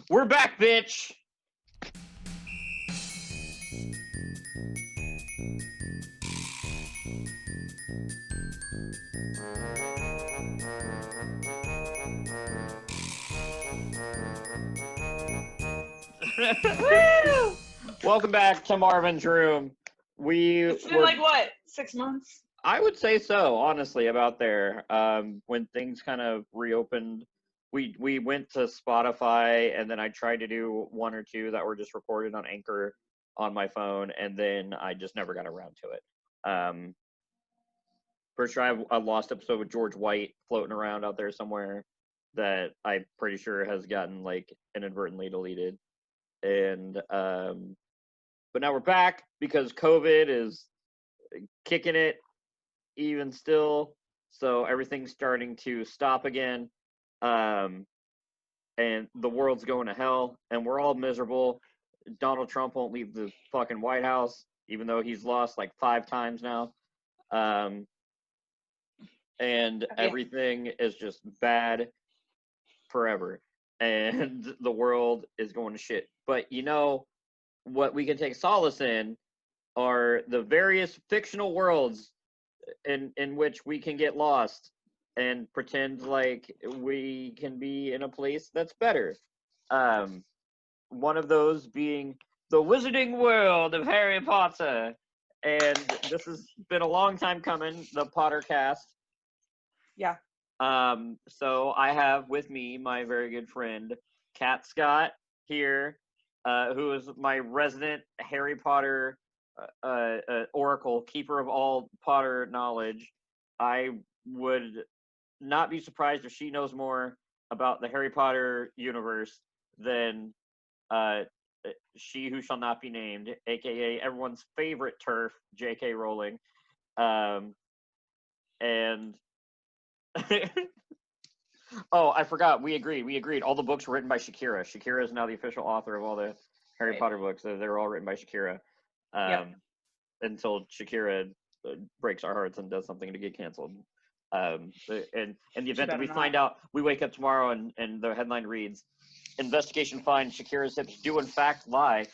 We're back, bitch! Woo! Welcome back to Marvin's room. It's been like what, 6 months? I would say so, honestly, about there. When things kind of reopened, we went to Spotify, and then I tried to do one or two that were just recorded on Anchor on my phone, and then I just never got around to it. First try, a lost episode with George White floating around out there somewhere that I'm pretty sure has gotten like inadvertently deleted. And but now we're back because COVID is kicking it even still, so everything's starting to stop again, and the world's going to hell, and we're all miserable. Donald Trump won't leave the fucking White House, even though he's lost like 5 times now, and everything is just bad forever, and the world is going to shit. But you know what we can take solace in are the various fictional worlds in which we can get lost and pretend like we can be in a place that's better. One of those being the Wizarding World of Harry Potter. And this has been a long time coming, the Pottercast. Yeah. So I have with me my very good friend, Kat Scott, here, who is my resident Harry Potter oracle, keeper of all Potter knowledge. I would not be surprised if she knows more about the Harry Potter universe than she who shall not be named, aka everyone's favorite TERF, J.K. Rowling. And oh, I forgot. We agreed. All the books were written by Shakira. Shakira is now the official author of all the Harry Potter books. So they're all written by Shakira. Until Shakira breaks our hearts and does something to get canceled. And in the event that we find out, we wake up tomorrow and the headline reads, "Investigation finds Shakira's hips do in fact lie."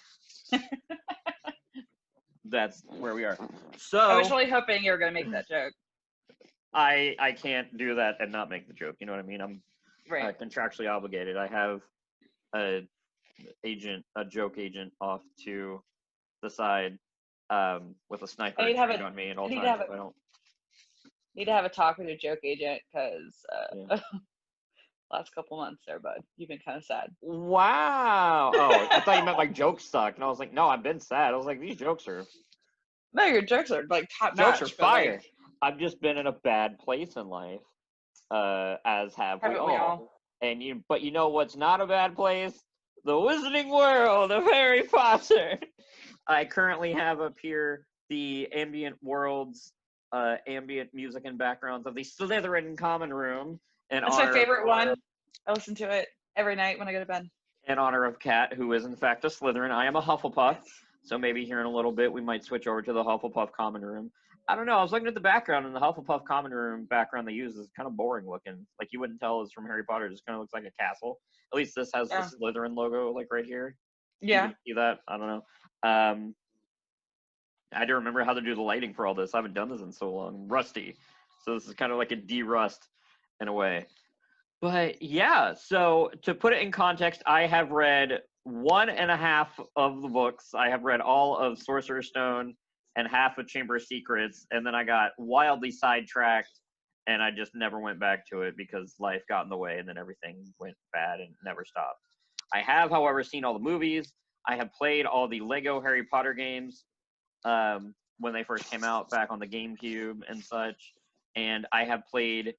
That's where we are. So I was really hoping you were going to make that joke. I can't do that and not make the joke. You know what I mean? I'm contractually obligated. I have a joke agent off to the side with a sniper on me at all times. If I don't need to have a talk with your joke agent because last couple months there, bud, you've been kind of sad. Wow. Oh, I thought you meant like jokes suck, and I was like, no, I've been sad. I was like, these jokes are. No, your jokes are like top notch. Jokes are fire. Like, I've just been in a bad place in life, as have we all. And but you know what's not a bad place? The Wizarding World of Harry Potter. I currently have up here the Ambient Worlds, ambient music and backgrounds of the Slytherin Common Room. That's my favorite one. I listen to it every night when I go to bed. In honor of Kat, who is in fact a Slytherin. I am a Hufflepuff, so maybe here in a little bit we might switch over to the Hufflepuff Common Room. I don't know. I was looking at the background, and the Hufflepuff Common Room background they use is kind of boring looking. Like, you wouldn't tell it's from Harry Potter. It just kind of looks like a castle. At least this has the Slytherin logo, like, right here. Yeah. You can see that? I don't know. I don't remember how to do the lighting for all this. I haven't done this in so long. I'm rusty. So this is kind of like a de-rust in a way. But, yeah. So, to put it in context, I have read 1.5 of the books. I have read all of Sorcerer's Stone and half of Chamber of Secrets, and then I got wildly sidetracked, and I just never went back to it because life got in the way, and then everything went bad and never stopped. I have, however, seen all the movies. I have played all the Lego Harry Potter games when they first came out back on the GameCube and such, and I have played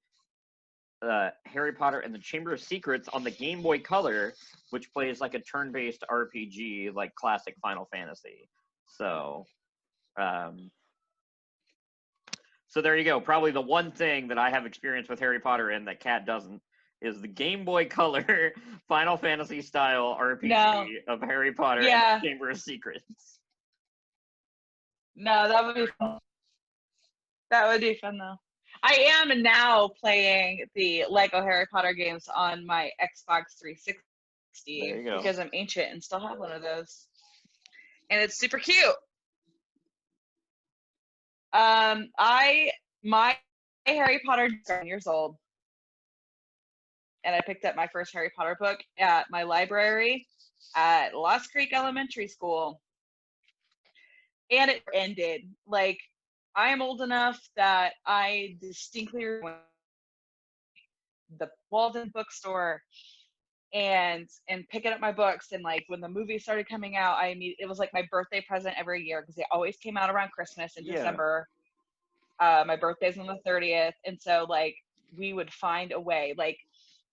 Harry Potter and the Chamber of Secrets on the Game Boy Color, which plays like a turn-based RPG, like classic Final Fantasy. So there you go. Probably the one thing that I have experience with Harry Potter in that Kat doesn't is the Game Boy Color Final Fantasy style RPG of Harry Potter and the Chamber of Secrets. No, that would be fun. That would be fun though. I am now playing the Lego Harry Potter games on my Xbox 360 Steve, There you go. because I'm ancient and still have one of those. And it's super cute. My Harry Potter is 7 years old. And I picked up my first Harry Potter book at my library at Lost Creek Elementary School. And it ended. Like, I am old enough that I distinctly remember the Walden bookstore and picking up my books, and like when the movie started coming out, it was like my birthday present every year because they always came out around Christmas in December. My birthday's on the 30th, and so like we would find a way. Like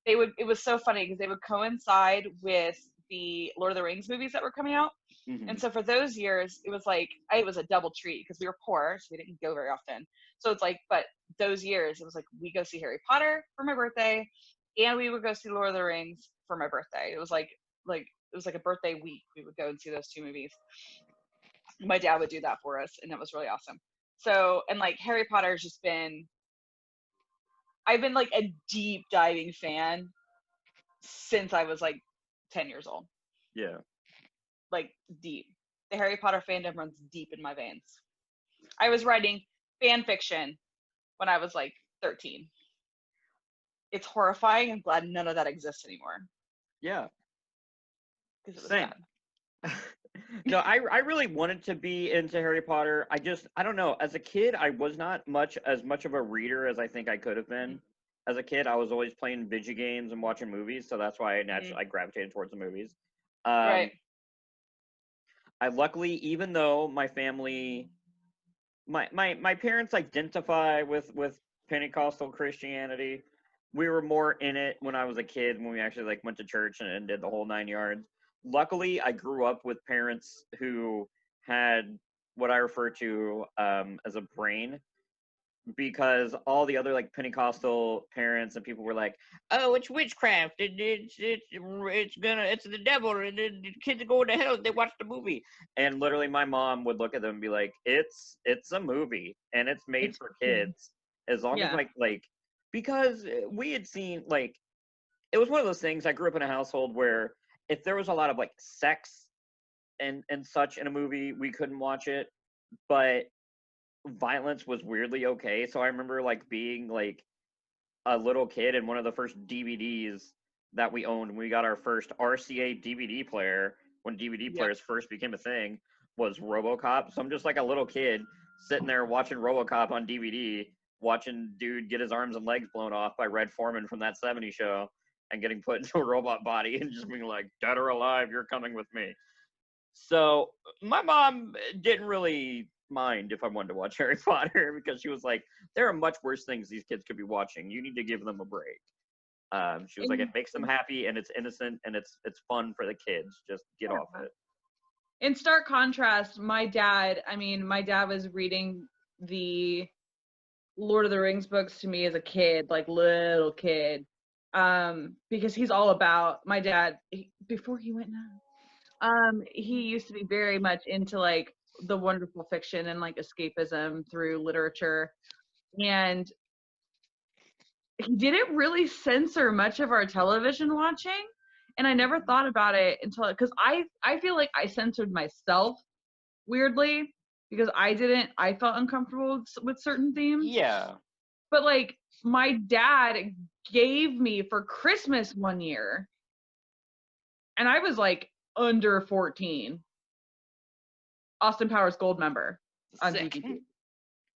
it was so funny because they would coincide with the Lord of the Rings movies that were coming out. Mm-hmm. And so for those years, it was like it was a double treat because we were poor, so we didn't go very often. So it's like, but those years, it was like we go see Harry Potter for my birthday, and we would go see Lord of the Rings for my birthday. It was like it was like a birthday week. We would go and see those two movies. My dad would do that for us, and it was really awesome. So, and like Harry Potter's just been, I've been like a deep diving fan since I was like 10 years old. Yeah. Like deep. The Harry Potter fandom runs deep in my veins. I was writing fan fiction when I was like 13. It's horrifying. I'm glad none of that exists anymore. Yeah. Because it was Same. bad. No, I really wanted to be into Harry Potter. I don't know. As a kid, I was not as much of a reader as I think I could have been. As a kid, I was always playing video games and watching movies, so that's why I gravitated towards the movies. Right. I luckily, even though my family, my parents identify with Pentecostal Christianity, we were more in it when I was a kid, when we actually like went to church and did the whole 9 yards. Luckily, I grew up with parents who had what I refer to as a brain, because all the other like Pentecostal parents and people were like, "Oh, it's witchcraft. It's the devil. And the kids are going to hell if they watch the movie." And literally, my mom would look at them and be like, "It's a movie, and it's made for kids. As long as like because we had seen like it was one of those things. I grew up in a household where if there was a lot of like sex and such in a movie, we couldn't watch it, but violence was weirdly okay. So I remember like being like a little kid, and one of the first DVDs that we owned when we got our first RCA DVD player, when DVD players first became a thing, was RoboCop. So I'm just like a little kid sitting there watching RoboCop on DVD, watching dude get his arms and legs blown off by Red Foreman from that '70s show and getting put into a robot body and just being like, "Dead or alive, you're coming with me." So my mom didn't really mind if I wanted to watch Harry Potter, because she was like, there are much worse things these kids could be watching. You need to give them a break. She was like, it makes them happy and it's innocent and it's fun for the kids. Just get off it. In stark contrast, my dad was reading the Lord of the Rings books to me as a kid, like little kid, because he's all about, my dad, before he went now, he used to be very much into like the wonderful fiction and like escapism through literature, and he didn't really censor much of our television watching. And I never thought about it until, because I feel like I censored myself weirdly, because I felt uncomfortable with certain themes. Yeah. But like my dad gave me for Christmas one year, and I was like under 14, Austin Powers Gold member on DVD.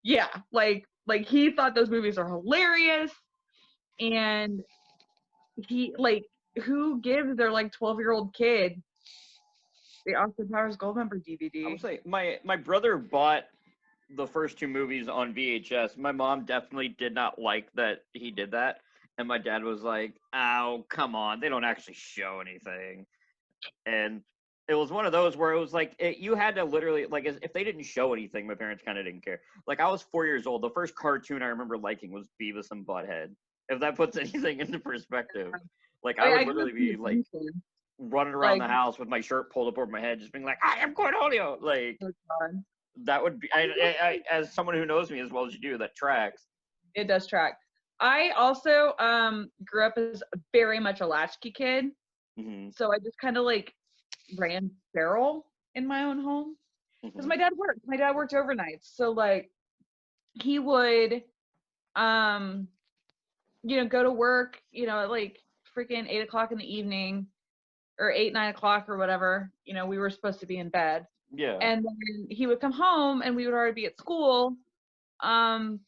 Yeah, like he thought those movies are hilarious, and he like, who gives their like 12-year-old kid the Austin Powers Gold member DVD? I would say my brother bought the first two movies on VHS. My mom definitely did not like that he did that, and my dad was like, "Oh, come on, they don't actually show anything." And it was one of those where it was like you had to literally, like, if they didn't show anything, my parents kind of didn't care. Like, I was 4 years old. The first cartoon I remember liking was Beavis and Butthead. If that puts anything into perspective, like I would literally be like running around the house with my shirt pulled up over my head, just being like, "I am Cornelio." Like, that would be, I as someone who knows me as well as you do, that tracks. It does track. I also grew up as very much a latchkey kid, Mhm. So I just kind of like ran feral in my own home because Mhm. my dad worked. My dad worked overnights, so like he would, um, go to work, at like freaking 8 o'clock in the evening or 8, 9 o'clock or whatever. We were supposed to be in bed, Yeah. and then he would come home and we would already be at school. Um,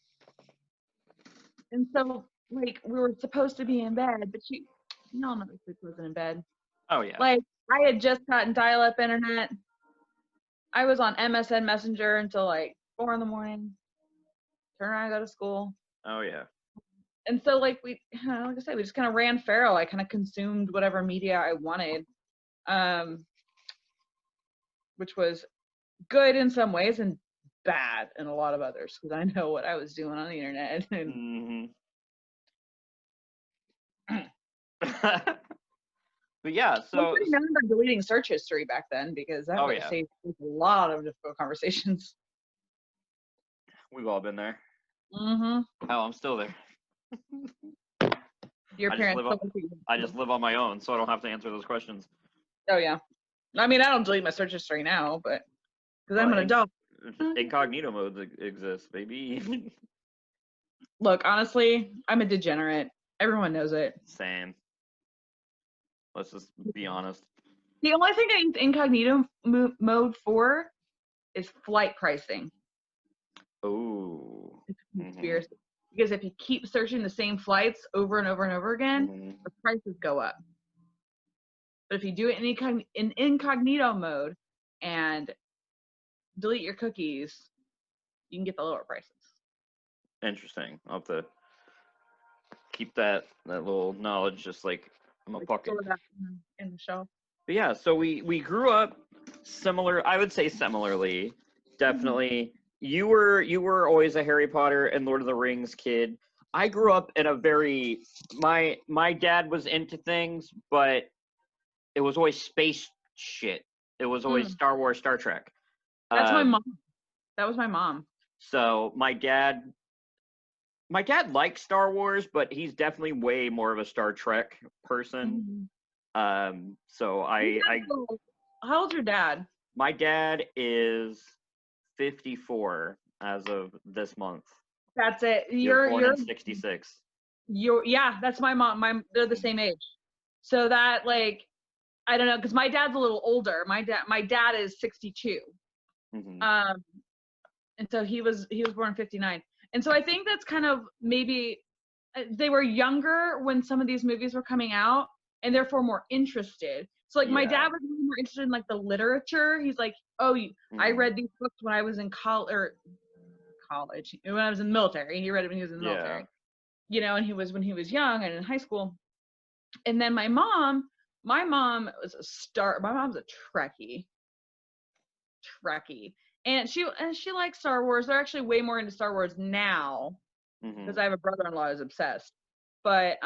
and so like we were supposed to be in bed, but y'all know this wasn't in bed. Oh yeah. Like I had just gotten dial-up internet. I was on MSN Messenger until like 4 in the morning. Turn around, go to school. Oh yeah. And so like like I said, we just kind of ran feral. I kind of consumed whatever media I wanted, which was good in some ways and bad in a lot of others because I know what I was doing on the internet. And Mhm. But yeah, I was so pretty known for deleting search history back then because that oh would have yeah, saved a lot of difficult conversations. we've all been there. Mm-hmm. Hell, I'm still there. Your I just parents live still on, look at you. I just live on my own, so I don't have to answer those questions. Oh yeah. I mean, I don't delete my search history now, but because I'm Well, an adult. incognito modes exist, baby. Look, honestly, I'm a degenerate. Everyone knows it. Same. Let's just be honest. The only thing I use incognito mode for is flight pricing. Oh. It's a conspiracy. Because if you keep searching the same flights over and over and over again, the prices go up. But if you do it in incognito mode and delete your cookies, you can get the lower prices. Interesting. I'll have to keep that little knowledge just like in my pocket. Store that in the shelf. But yeah, so we grew up similar. I would say similarly. Definitely, you were always a Harry Potter and Lord of the Rings kid. I grew up in a very my dad was into things, but it was always space shit. It was always Star Wars, Star Trek. That's my mom. That was my mom. So my dad likes Star Wars, but he's definitely way more of a Star Trek person. So How old's your dad? my dad is 54 as of this month. That's it. You're born in 66. Yeah, that's my mom. They're the same age. So that like I don't know, because my dad's a little older. My dad is 62. And so he was born in 59. And so I think that's kind of maybe they were younger when some of these movies were coming out and therefore more interested. So like my dad was really more interested in like the literature. He's like, oh, I read these books when I was in college, when I was in the military. He read it when he was in the military. And he was when he was young and in high school. And then my mom was my mom's a Trekkie. And she likes Star Wars. They're actually way more into Star Wars now because I have a brother-in-law who's obsessed. But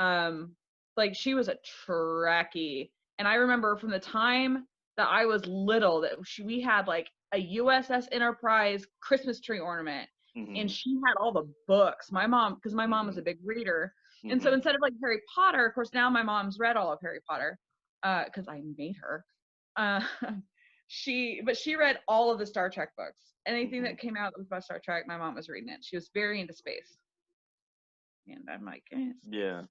like she was a Trekkie, and I remember from the time that I was little that we had like a USS Enterprise Christmas tree ornament, and she had all the books. My mom, because my mom was a big reader, and so instead of like Harry Potter, of course now my mom's read all of Harry Potter because I made her. She read all of the Star Trek books. Anything that came out that was about Star Trek, my mom was reading it. She was very into space. And I'm like, yeah.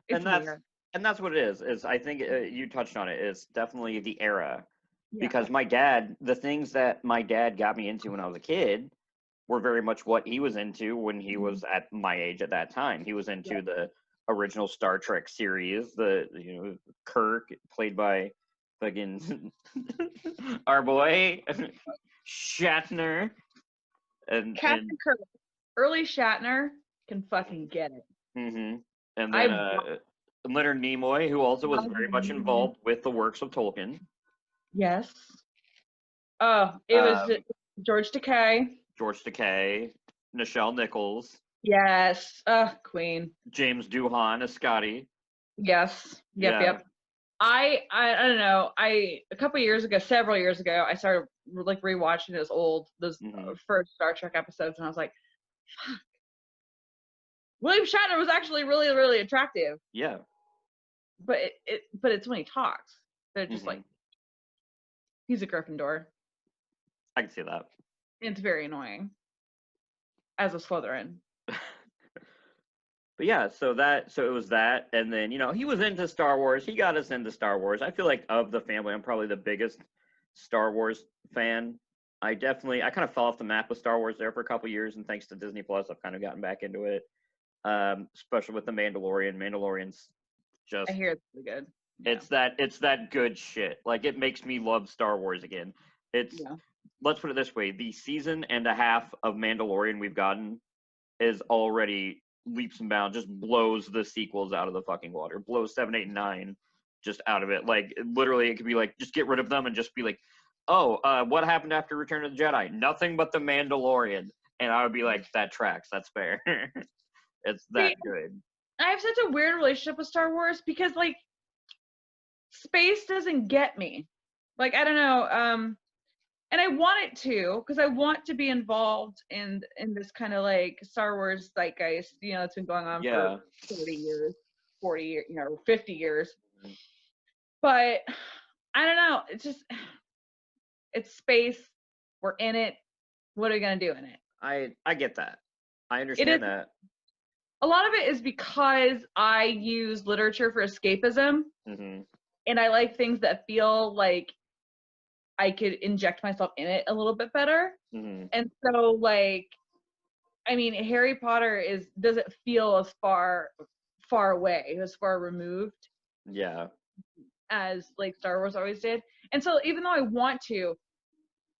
It's weird. And that's what it is I think you touched on it. It's definitely the era. Yeah. Because the things that my dad got me into when I was a kid were very much what he was into when he was at my age at that time. He was into the original Star Trek series, Kirk played by fucking our boy Shatner and Captain Kirk, early Shatner can fucking get it. And then Leonard Nimoy, who also was very much involved with the works of Tolkien. Yes. Oh, it was George Takei. Nichelle Nichols. Yes. Queen. James Doohan as Scotty. Yes. Yep. I don't know. A couple years ago, several years ago, I started like rewatching those first Star Trek episodes, and I was like, fuck. William Shatner was actually really, really attractive. Yeah. but but it's when he talks. They're just like, he's a Gryffindor. I can see that. It's very annoying. As a Slytherin. But yeah, so it was that, and then he was into Star Wars. He got us into Star Wars. I feel like of the family, I'm probably the biggest Star Wars fan. I kind of fell off the map with Star Wars there for a couple years, and thanks to Disney Plus, I've kind of gotten back into it. Especially with the Mandalorian. Mandalorian's just I hear it's really good. Yeah. It's that good shit. Like, it makes me love Star Wars again. Let's put it this way: the season and a half of Mandalorian we've gotten is already leaps and bounds, just blows the sequels out of the fucking water. Blows 7, 8, and 9 just out of it. Like, literally, it could be like, just get rid of them and just be like, oh, what happened after Return of the Jedi? Nothing but the Mandalorian. And I would be like, that tracks. That's fair. It's that good. I have such a weird relationship with Star Wars because, like, space doesn't get me. Like, I don't know. And I want it to, because I want to be involved in this kind of like Star Wars zeitgeist. It's been going on for 30 years, 40 years, 50 years. But I don't know. It's just, it's space. We're in it. What are we gonna do in it? I get that. I understand that. A lot of it is because I use literature for escapism, and I like things that feel like I could inject myself in it a little bit better. And so, like, I mean, Harry Potter doesn't feel as far away, as far removed. Yeah. As like Star Wars always did. And so even though I want to,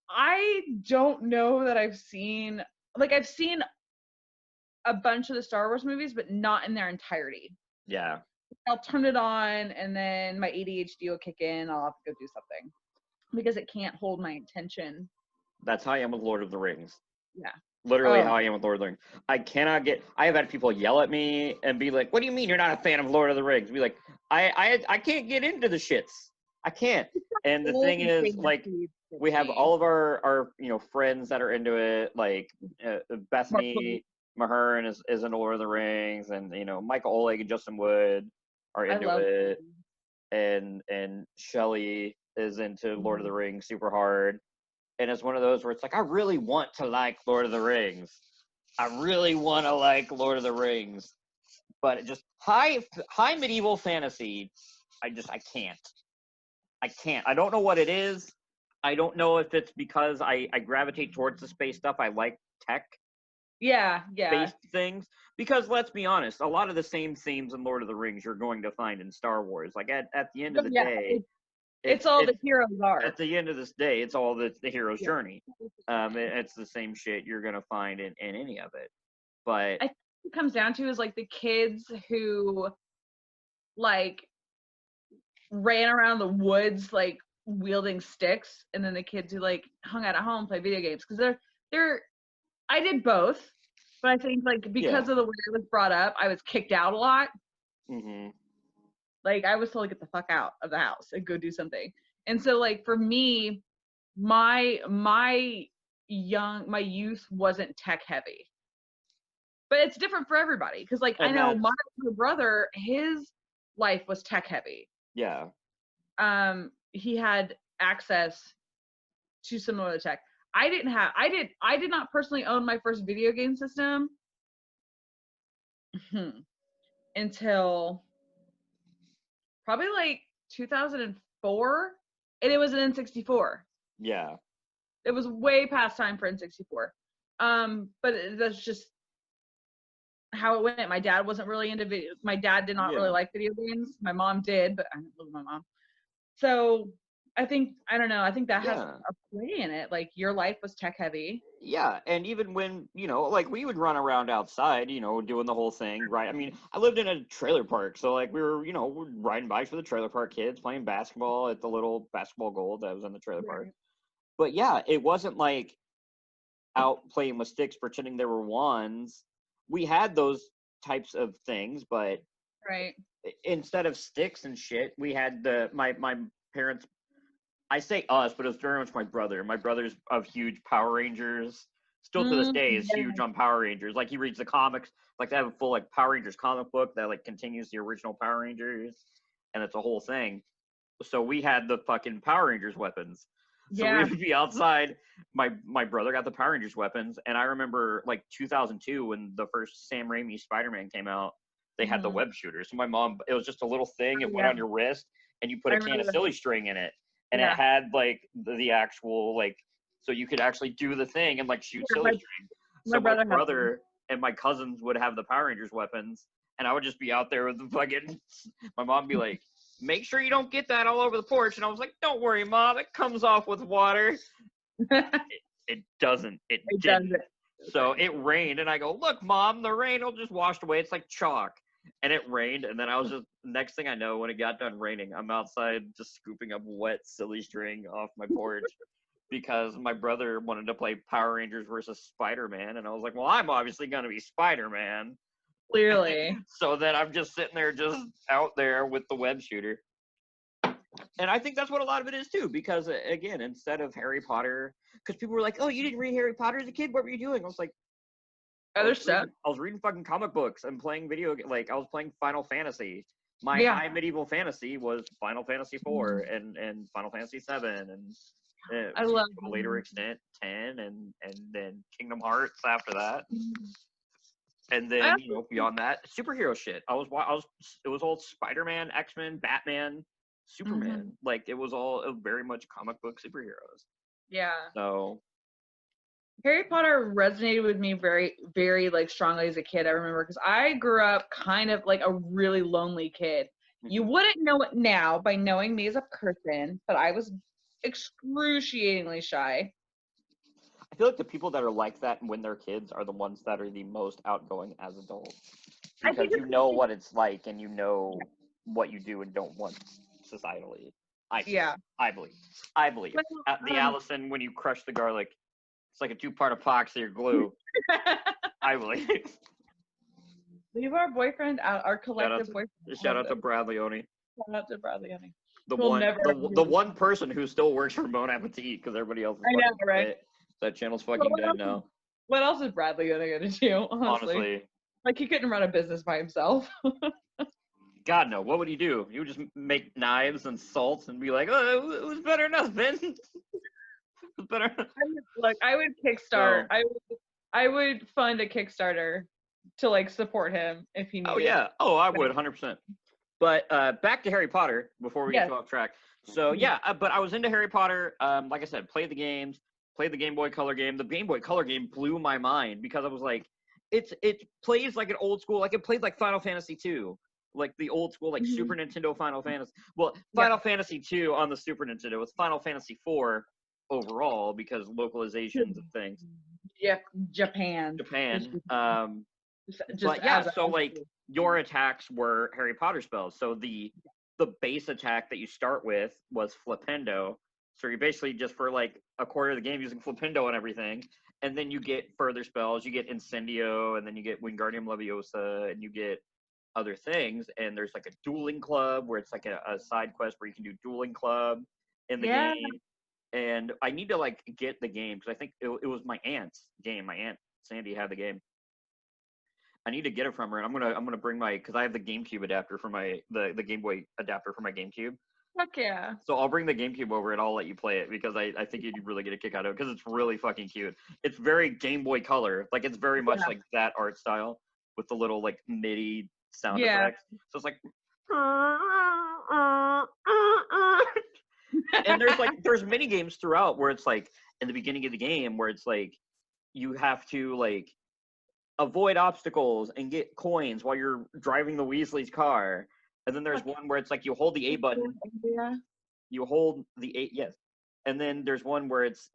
I don't know that I've seen a bunch of the Star Wars movies, but not in their entirety. Yeah. I'll turn it on and then my ADHD will kick in. I'll have to go do something because it can't hold my attention. That's how I am with Lord of the Rings. Yeah. Literally how I am with Lord of the Rings. I have had people yell at me and be like, what do you mean you're not a fan of Lord of the Rings? Be like, I can't get into the shits. I can't. And the thing is, like, we have all of our friends that are into it, like Bethany Mahern is into Lord of the Rings, and Michael Oleg and Justin Wood are into it. And Shelley is into Lord of the Rings super hard. And it's one of those where it's like, I really want to like Lord of the Rings. I really want to like Lord of the Rings. But it just high medieval fantasy, I can't. I can't. I don't know what it is. I don't know if it's because I gravitate towards the space stuff. I like tech. Yeah. Space things. Because let's be honest, a lot of the same themes in Lord of the Rings you're going to find in Star Wars. Like at the end of the day, it's all the heroes are. At the end of this day, it's all the hero's journey. It's the same shit you're gonna find in any of it. But I think what it comes down to is like the kids who like ran around the woods like wielding sticks, and then the kids who like hung out at home play video games. Because they're I did both, but I think like because of the way I was brought up, I was kicked out a lot. Like, I was told to get the fuck out of the house and go do something. And so, like, for me, my youth wasn't tech heavy. But it's different for everybody. Because, like, I know my brother, his life was tech heavy. Yeah. He had access to similar tech. I did not personally own my first video game system until probably like 2004, and it was an N64. Yeah. It was way past time for N64. But that's just how it went. My dad wasn't really into video. My dad did not really like video games. My mom did, but I didn't live with my mom. So I think that has a play in it. Like, your life was tech heavy. Yeah, and even when, like, we would run around outside, doing the whole thing, right? I mean, I lived in a trailer park, so, like, we were, we're riding bikes with the trailer park kids, playing basketball at the little basketball goal that was in the trailer park. But, yeah, it wasn't, like, out playing with sticks, pretending there were wands. We had those types of things, but instead of sticks and shit, we had my parents. I say us, but it was very much my brother. My brother's of huge Power Rangers. Still to this day is huge on Power Rangers. Like, he reads the comics. Like, they have a full, like, Power Rangers comic book that, like, continues the original Power Rangers. and it's a whole thing. So we had the fucking Power Rangers weapons. So Yeah. we would be outside. My brother got the Power Rangers weapons, and I remember like 2002 when the first Sam Raimi Spider-Man came out. They had the web shooter. So my mom, it was just a little thing. It went on your wrist, and you put a can of silly string in it, and it had like the actual like, so you could actually do the thing and like shoot silly string. So my brother and my cousins would have the Power Rangers weapons, and I would just be out there with the fucking. My mom would be like, "Make sure you don't get that all over the porch," and I was like, "Don't worry, Mom. It comes off with water." It doesn't. It didn't. doesn't. So it rained, and I go, "Look, Mom, the rain will just wash away. It's like chalk." And it rained, and then I was just, next thing I know, when it got done raining, I'm outside just scooping up wet silly string off my porch because my brother wanted to play Power Rangers versus Spider-Man, and I was like, well, I'm obviously going to be Spider-Man. Clearly. So then I'm just sitting there just out there with the web shooter. And I think that's what a lot of it is too, because again, instead of Harry Potter, because people were like, oh, you didn't read Harry Potter as a kid? What were you doing? I was like, Other stuff. I was reading fucking comic books and playing like I was playing Final Fantasy. My high medieval fantasy was Final Fantasy 4 and Final Fantasy 7 and I love to a later extent 10 and then Kingdom Hearts after that. And then beyond that, superhero shit. It was all Spider-Man, X-Men, Batman, Superman. Like it was all very much comic book superheroes. Yeah. So Harry Potter resonated with me very, very like strongly as a kid. I remember because I grew up kind of like a really lonely kid. You wouldn't know it now by knowing me as a person, but I was excruciatingly shy. I feel like the people that are like that when they're kids are the ones that are the most outgoing as adults because you know what it's like and you know what you do and don't want societally. I believe. Well, the Allison, when you crush the garlic, it's like a two-part epoxy or glue. I believe. Leave our boyfriend out, our collective boyfriend. Shout out to Bradley Oni. Shout out to Bradley Oni. The one person who still works for Bon Appetit because everybody else is right? That channel's fucking dead now. What else is Bradley gonna do, honestly? Like, he couldn't run a business by himself. God, no. What would he do? He would just make knives and salts and be like, oh, it was better than us, Ben. Better. Look, I would kickstart. I would fund a Kickstarter to like support him if he needed. Oh yeah. Oh, I would 100%. But back to Harry Potter before we get off track. So yeah, but I was into Harry Potter. Like I said, played the games, played the Game Boy Color game. The Game Boy Color game blew my mind because I was like, it plays like an old school, like it plays like Final Fantasy 2. Like the old school, like Super Nintendo Final Fantasy. Well, Final Fantasy 2 on the Super Nintendo. It's Final Fantasy 4 overall because localizations and things. Yeah, Japan. But yeah, so like your attacks were Harry Potter spells. So the base attack that you start with was Flipendo. So you're basically just for like a quarter of the game using Flipendo and everything. And then you get further spells. You get Incendio, and then you get Wingardium Leviosa, and you get other things. And there's like a dueling club where it's like a side quest where you can do dueling club in the game. And I need to like get the game because I think it was my aunt's game. My aunt Sandy had the game. I need to get it from her, and I'm gonna bring because I have the GameCube adapter for the Game Boy adapter for my GameCube. Fuck yeah! So I'll bring the GameCube over and I'll let you play it because I think you'd really get a kick out of it because it's really fucking cute. It's very Game Boy Color, like it's very much like that art style with the little like MIDI sound effects. So it's like. And there's mini games throughout where it's like in the beginning of the game where it's like you have to like avoid obstacles and get coins while you're driving the Weasley's car. And then there's one where it's like you hold the A button. You hold the A, yes. And then there's one where it's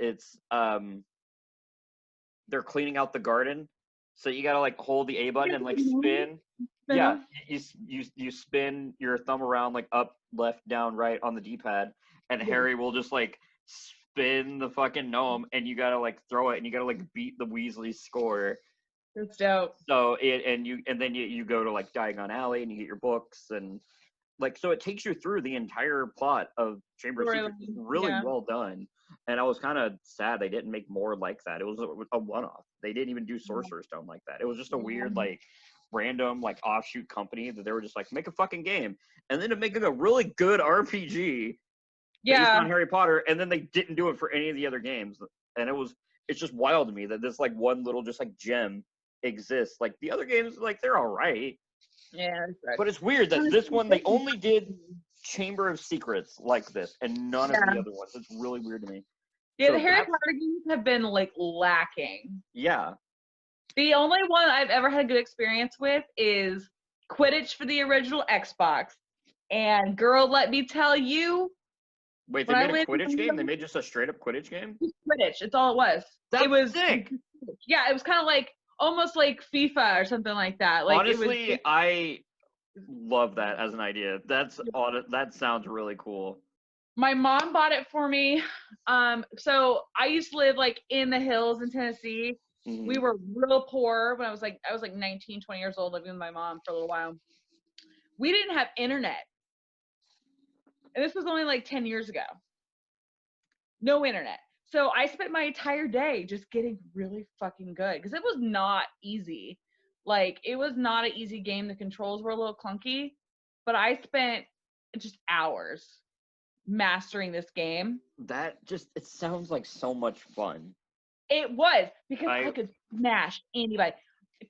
they're cleaning out the garden. So you gotta like hold the A button and like spin. Yeah, you spin your thumb around like up, left, down, right on the D-pad, and Harry will just like spin the fucking gnome, and you gotta like throw it, and you gotta like beat the Weasley score. That's dope. So then you go to like Diagon Alley, and you get your books, and like so it takes you through the entire plot of Chamber of Secrets. It's really well done, and I was kind of sad they didn't make more like that. It was a one-off. They didn't even do Sorcerer's Stone like that. It was just a weird like random like offshoot company that they were just like, make a fucking game, and then to make it a really good RPG based on Harry Potter, and then they didn't do it for any of the other games, and it's just wild to me that this like one little just like gem exists. Like the other games, like they're all right. Yeah, but it's weird that this one they only did Chamber of Secrets like this, and none of the other ones. It's really weird to me. Yeah, So the Harry Potter games have been like lacking. Yeah. The only one I've ever had a good experience with is Quidditch for the original Xbox. And girl, let me tell you. Wait, they made a Quidditch game? They made just a straight up Quidditch game? Quidditch, it's all it was. That's it was sick. Yeah, it was kind of like almost like FIFA or something like that. Like honestly, I love that as an idea. That sounds really cool. My mom bought it for me. So I used to live like in the hills in Tennessee. Mm-hmm. We were real poor when I was like 19, 20 years old, living with my mom for a little while. We didn't have internet. And this was only like 10 years ago. No internet. So I spent my entire day just getting really fucking good because it was not easy. Like, it was not an easy game. The controls were a little clunky, but I spent just hours mastering this game. It sounds like so much fun. It was, because I could smash anybody.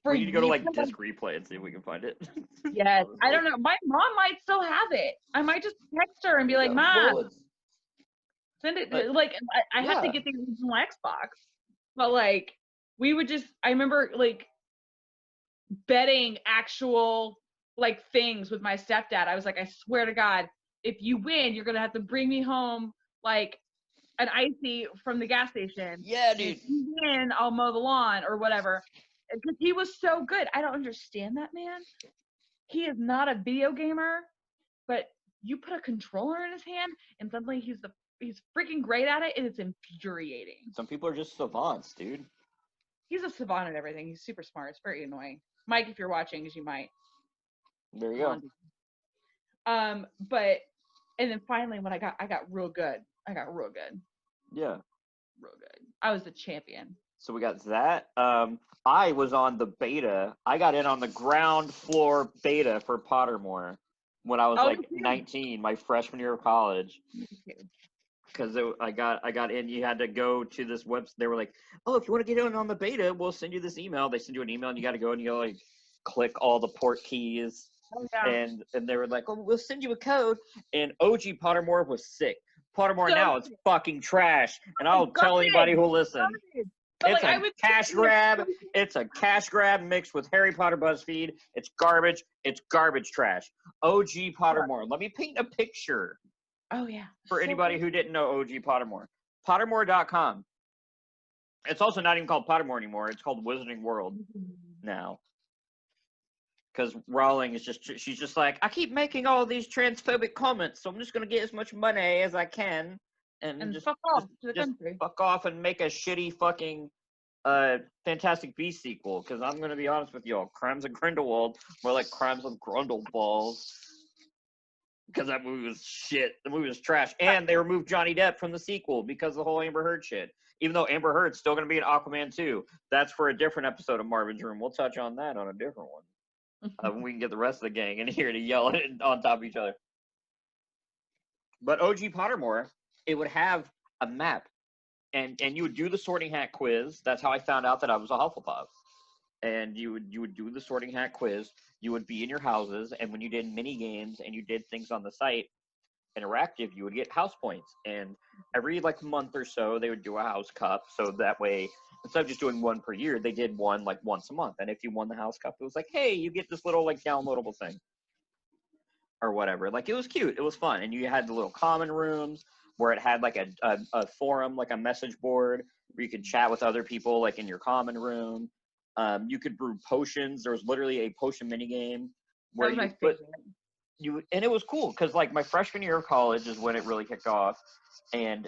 We need to go to like Disc Replay and see if we can find it. Yes. I don't know. My mom might still have it. I might just text her and be like, Mom, send it. Like, I have to get the original Xbox. But like, we would just, I remember like betting actual like things with my stepdad. I was like, I swear to God, if you win, you're going to have to bring me home like an icy from the gas station. Yeah, dude. If you win, I'll mow the lawn or whatever. Because he was so good. I don't understand that man. He is not a video gamer, but you put a controller in his hand and suddenly he's freaking great at it, and it's infuriating. Some people are just savants, dude. He's a savant at everything. He's super smart. It's very annoying. Mike, if you're watching, as you might. There you go. But and then finally when I got real good. I got real good. Yeah. Real good. I was the champion. So we got that. I was on the beta. I got in on the ground floor beta for Pottermore when I was 19, my freshman year of college. Because I got in. You had to go to this website. They were like, "Oh, if you want to get in on the beta, we'll send you this email." They send you an email, and you got to go and you like click all the port keys. Oh, yeah. And they were like, "Oh, we'll send you a code." And OG Pottermore was sick. Pottermore now it's fucking trash, and I'll tell anybody who'll listen. It's a cash grab. It's a cash grab mixed with Harry Potter BuzzFeed. It's garbage. It's garbage trash. OG Pottermore. Let me paint a picture. Oh, yeah. For anybody who didn't know OG Pottermore. Pottermore.com. It's also not even called Pottermore anymore. It's called Wizarding World now. Because Rowling is she's just like, I keep making all these transphobic comments, so I'm just going to get as much money as I can. And just fuck off to the country. Fuck off and make a shitty fucking Fantastic Beasts sequel. Because I'm going to be honest with y'all. Crimes of Grindelwald, more like Crimes of Grundleballs. Because that movie was shit. The movie was trash. And they removed Johnny Depp from the sequel because of the whole Amber Heard shit. Even though Amber Heard's still going to be in Aquaman 2. That's for a different episode of Marvin's Room. We'll touch on that on a different one. We can get the rest of the gang in here to yell on top of each other. But OG Pottermore, it would have a map. And you would do the sorting hat quiz. That's how I found out that I was a Hufflepuff. And you would do the sorting hat quiz. You would be in your houses, and when you did mini games and you did things on the site, interactive, you would get house points. And every like month or so, they would do a house cup. So that way, instead of just doing one per year, they did one like once a month. And if you won the house cup, it was like, hey, you get this little like downloadable thing or whatever. Like, it was cute. It was fun. And you had the little common rooms where it had like a forum, like a message board where you could chat with other people like in your common room. You could brew potions. There was literally a potion mini game where and it was cool because like my freshman year of college is when it really kicked off, and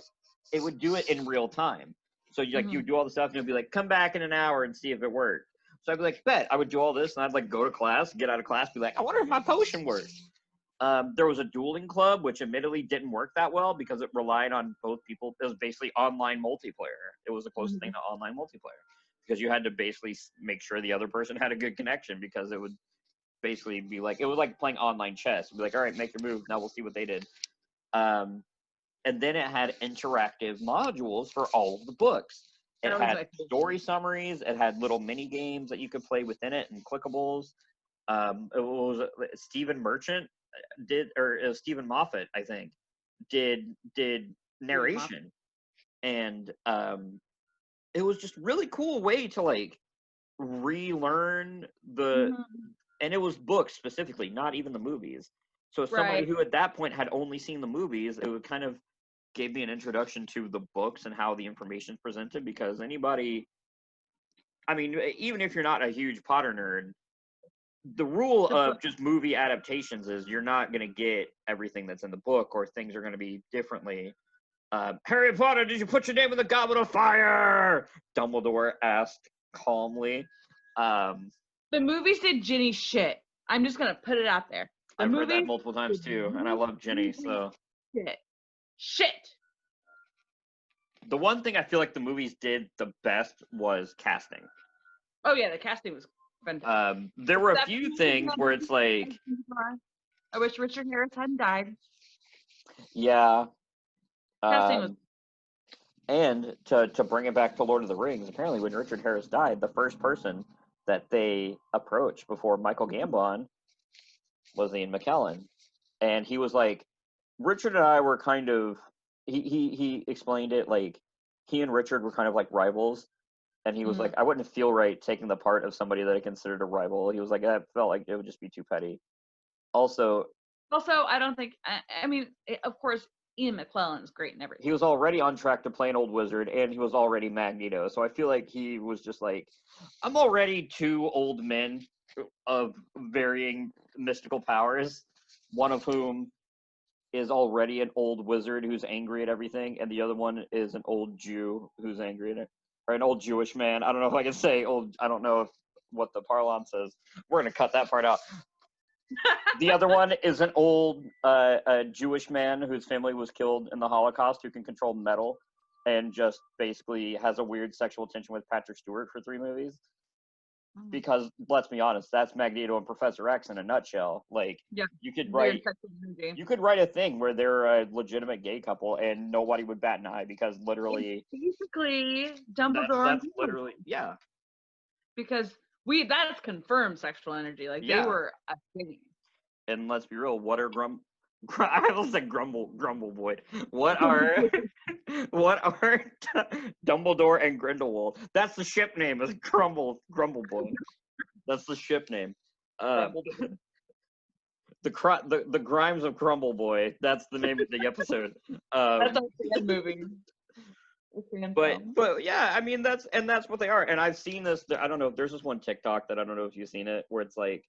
it would do it in real time. So you would do all the stuff and it'd be like, come back in an hour and see if it worked. So I'd be like, bet. I would do all this and I'd like go to class, get out of class, be like, I wonder if my potion worked. There was a dueling club, which admittedly didn't work that well because it relied on both people. It was basically online multiplayer. It was the closest thing to online multiplayer. because you had to basically make sure the other person had a good connection, because it would basically be like, it was like playing online chess. It'd be like, all right, make your move. Now we'll see what they did. And then it had interactive modules for all of the books. It had story summaries. It had little mini games that you could play within it and clickables. It was Stephen Merchant Stephen Moffat, I think, did narration, and it was just really cool way to like relearn and it was books specifically, not even the movies. So somebody who at that point had only seen the movies, it would kind of gave me an introduction to the books and how the information is presented, because anybody, I mean, even if you're not a huge Potter nerd, the rule of just movie adaptations is you're not going to get everything that's in the book, or things are going to be differently. Harry Potter, did you put your name in the Goblet of Fire? Dumbledore asked calmly. The movies did Ginny shit. I'm just going to put it out there. I've read that multiple times too, and I love Ginny, so. Shit. The one thing I feel like the movies did the best was casting. Oh yeah, the casting was fantastic. There were a few things where it's like, I wish Richard Harris hadn't died. Yeah. Casting was. And to bring it back to Lord of the Rings, apparently when Richard Harris died, the first person that they approached before Michael Gambon was Ian McKellen. And he was like, Richard and I were kind of, he explained it like he and Richard were kind of like rivals. And he was like, I wouldn't feel right taking the part of somebody that I considered a rival. He was like, I felt like it would just be too petty. Also, I don't think, I mean, of course, Ian McKellen is great and everything. He was already on track to play an old wizard, and he was already Magneto. So I feel like he was just like, I'm already two old men of varying mystical powers, one of whom is already an old wizard who's angry at everything, and the other one is an old Jew who's angry at it, or an old Jewish man. I don't know if I can say old. I don't know what the parlance says. We're gonna cut that part out. The other one is an old Jewish man whose family was killed in the Holocaust, who can control metal, and just basically has a weird sexual tension with Patrick Stewart for 3 movies. Because let's be honest, that's Magneto and Professor X in a nutshell. Like, you could write a thing where they're a legitimate gay couple and nobody would bat an eye, because literally, basically Dumbledore. That's literally because that's confirmed sexual energy. Like they were a thing. And let's be real, what are I almost said Grumble Boy. What are Dumbledore and Grindelwald? That's the ship name, is Grumble Boy. That's the ship name. The Grimes of Grumble Boy. That's the name of the episode. That's a fan movie. But yeah, I mean that's what they are. And I've seen this. I don't know if there's this one TikTok that I don't know if you've seen it, where it's like,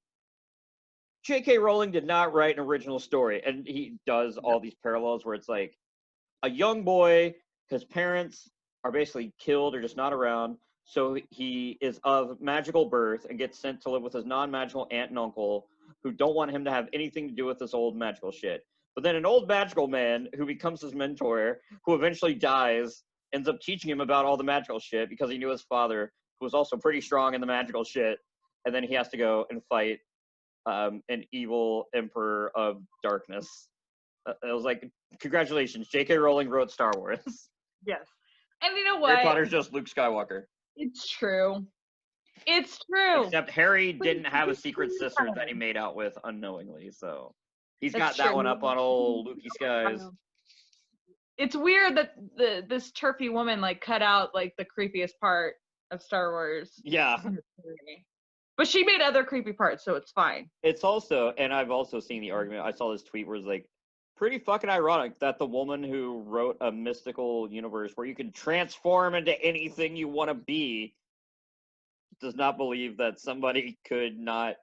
J.K. Rowling did not write an original story, and he does all these parallels where it's like a young boy, his parents are basically killed or just not around, so he is of magical birth and gets sent to live with his non-magical aunt and uncle who don't want him to have anything to do with this old magical shit. But then an old magical man who becomes his mentor, who eventually dies, ends up teaching him about all the magical shit because he knew his father, who was also pretty strong in the magical shit, and then he has to go and fight an evil emperor of darkness. It was like, congratulations, J.K. Rowling wrote Star Wars. Yes. And you know what? Harry Potter's just Luke Skywalker. It's true. It's true. Except Harry didn't have a secret sister that he made out with unknowingly, so he's got that one up on old Lukey Skies. It's weird that this turfy woman like cut out like the creepiest part of Star Wars. Yeah. But she made other creepy parts, so it's fine. It's also, and I've also seen the argument, I saw this tweet where it's like, pretty fucking ironic that the woman who wrote a mystical universe where you can transform into anything you want to be does not believe that somebody could not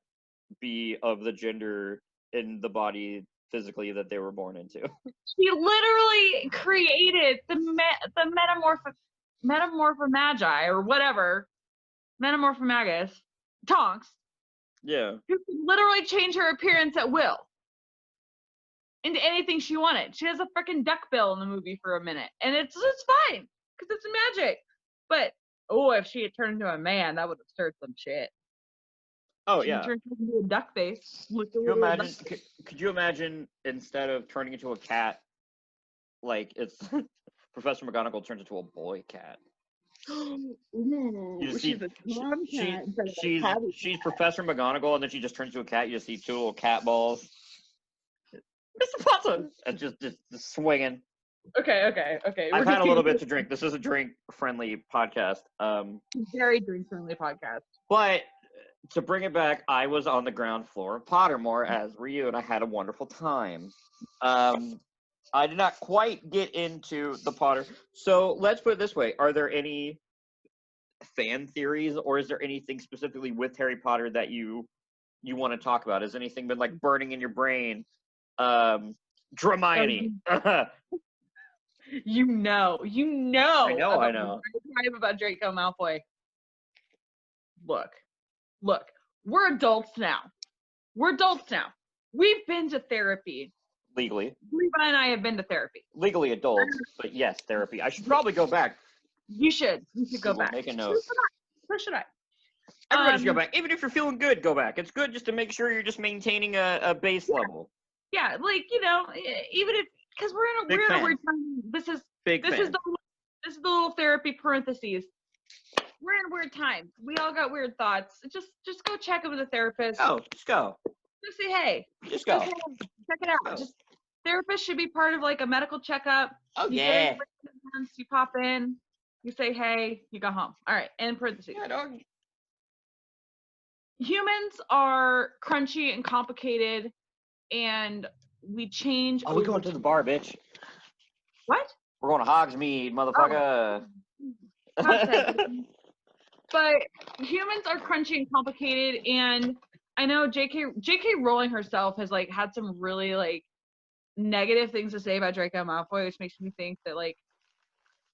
be of the gender in the body physically that they were born into. She literally created the metamorphomagi or whatever, metamorphomagus, Tonks. Yeah. Who could literally change her appearance at will into anything she wanted. She has a freaking duck bill in the movie for a minute, and it's fine because it's magic. But Oh, if she had turned into a man, that would have stirred some shit. Oh She yeah. turned into a duck face. Could you imagine? Could you imagine instead of turning into a cat, like it's Professor McGonagall turns into a boy cat? Ooh, You just she's see, a tom cat instead of a tabby she's cat. Professor McGonagall, and then she just turns into a cat. You just see two little cat balls. Mr. Potter, and just swinging. Okay. I've had a little bit to drink. This is a drink-friendly podcast. Very drink-friendly podcast. But to bring it back, I was on the ground floor of Pottermore, as were you, and I had a wonderful time. I did not quite get into the Potter. So let's put it this way. Are there any fan theories, or is there anything specifically with Harry Potter that you want to talk about? Has anything been like burning in your brain? Hermione. You know. I know. About Draco Malfoy. Look. We're adults now. We've been to therapy. Legally. Levi and I have been to therapy. Legally adults, but yes, therapy. I should probably go back. You should go back. Make a note. So should I. Everybody should go back. Even if you're feeling good, go back. It's good just to make sure you're just maintaining a base level. Yeah, like, even if, because we're in a weird time. This is the little therapy parentheses. We're in a weird time. We all got weird thoughts. Just go check it with a therapist. Oh, just go. Just say hey. Just go. Check it out. Oh. Just therapist should be part of like a medical checkup. Oh you yeah. You pop in. You say hey. You go home. All right. And parentheses. Yeah, dog. Humans are crunchy and complicated, and we change. Oh, we're going to the bar, bitch. What? We're going to Hogsmeade, motherfucker. But humans are crunchy and complicated, and I know J.K. Rowling herself has like had some really like negative things to say about Draco Malfoy, which makes me think that like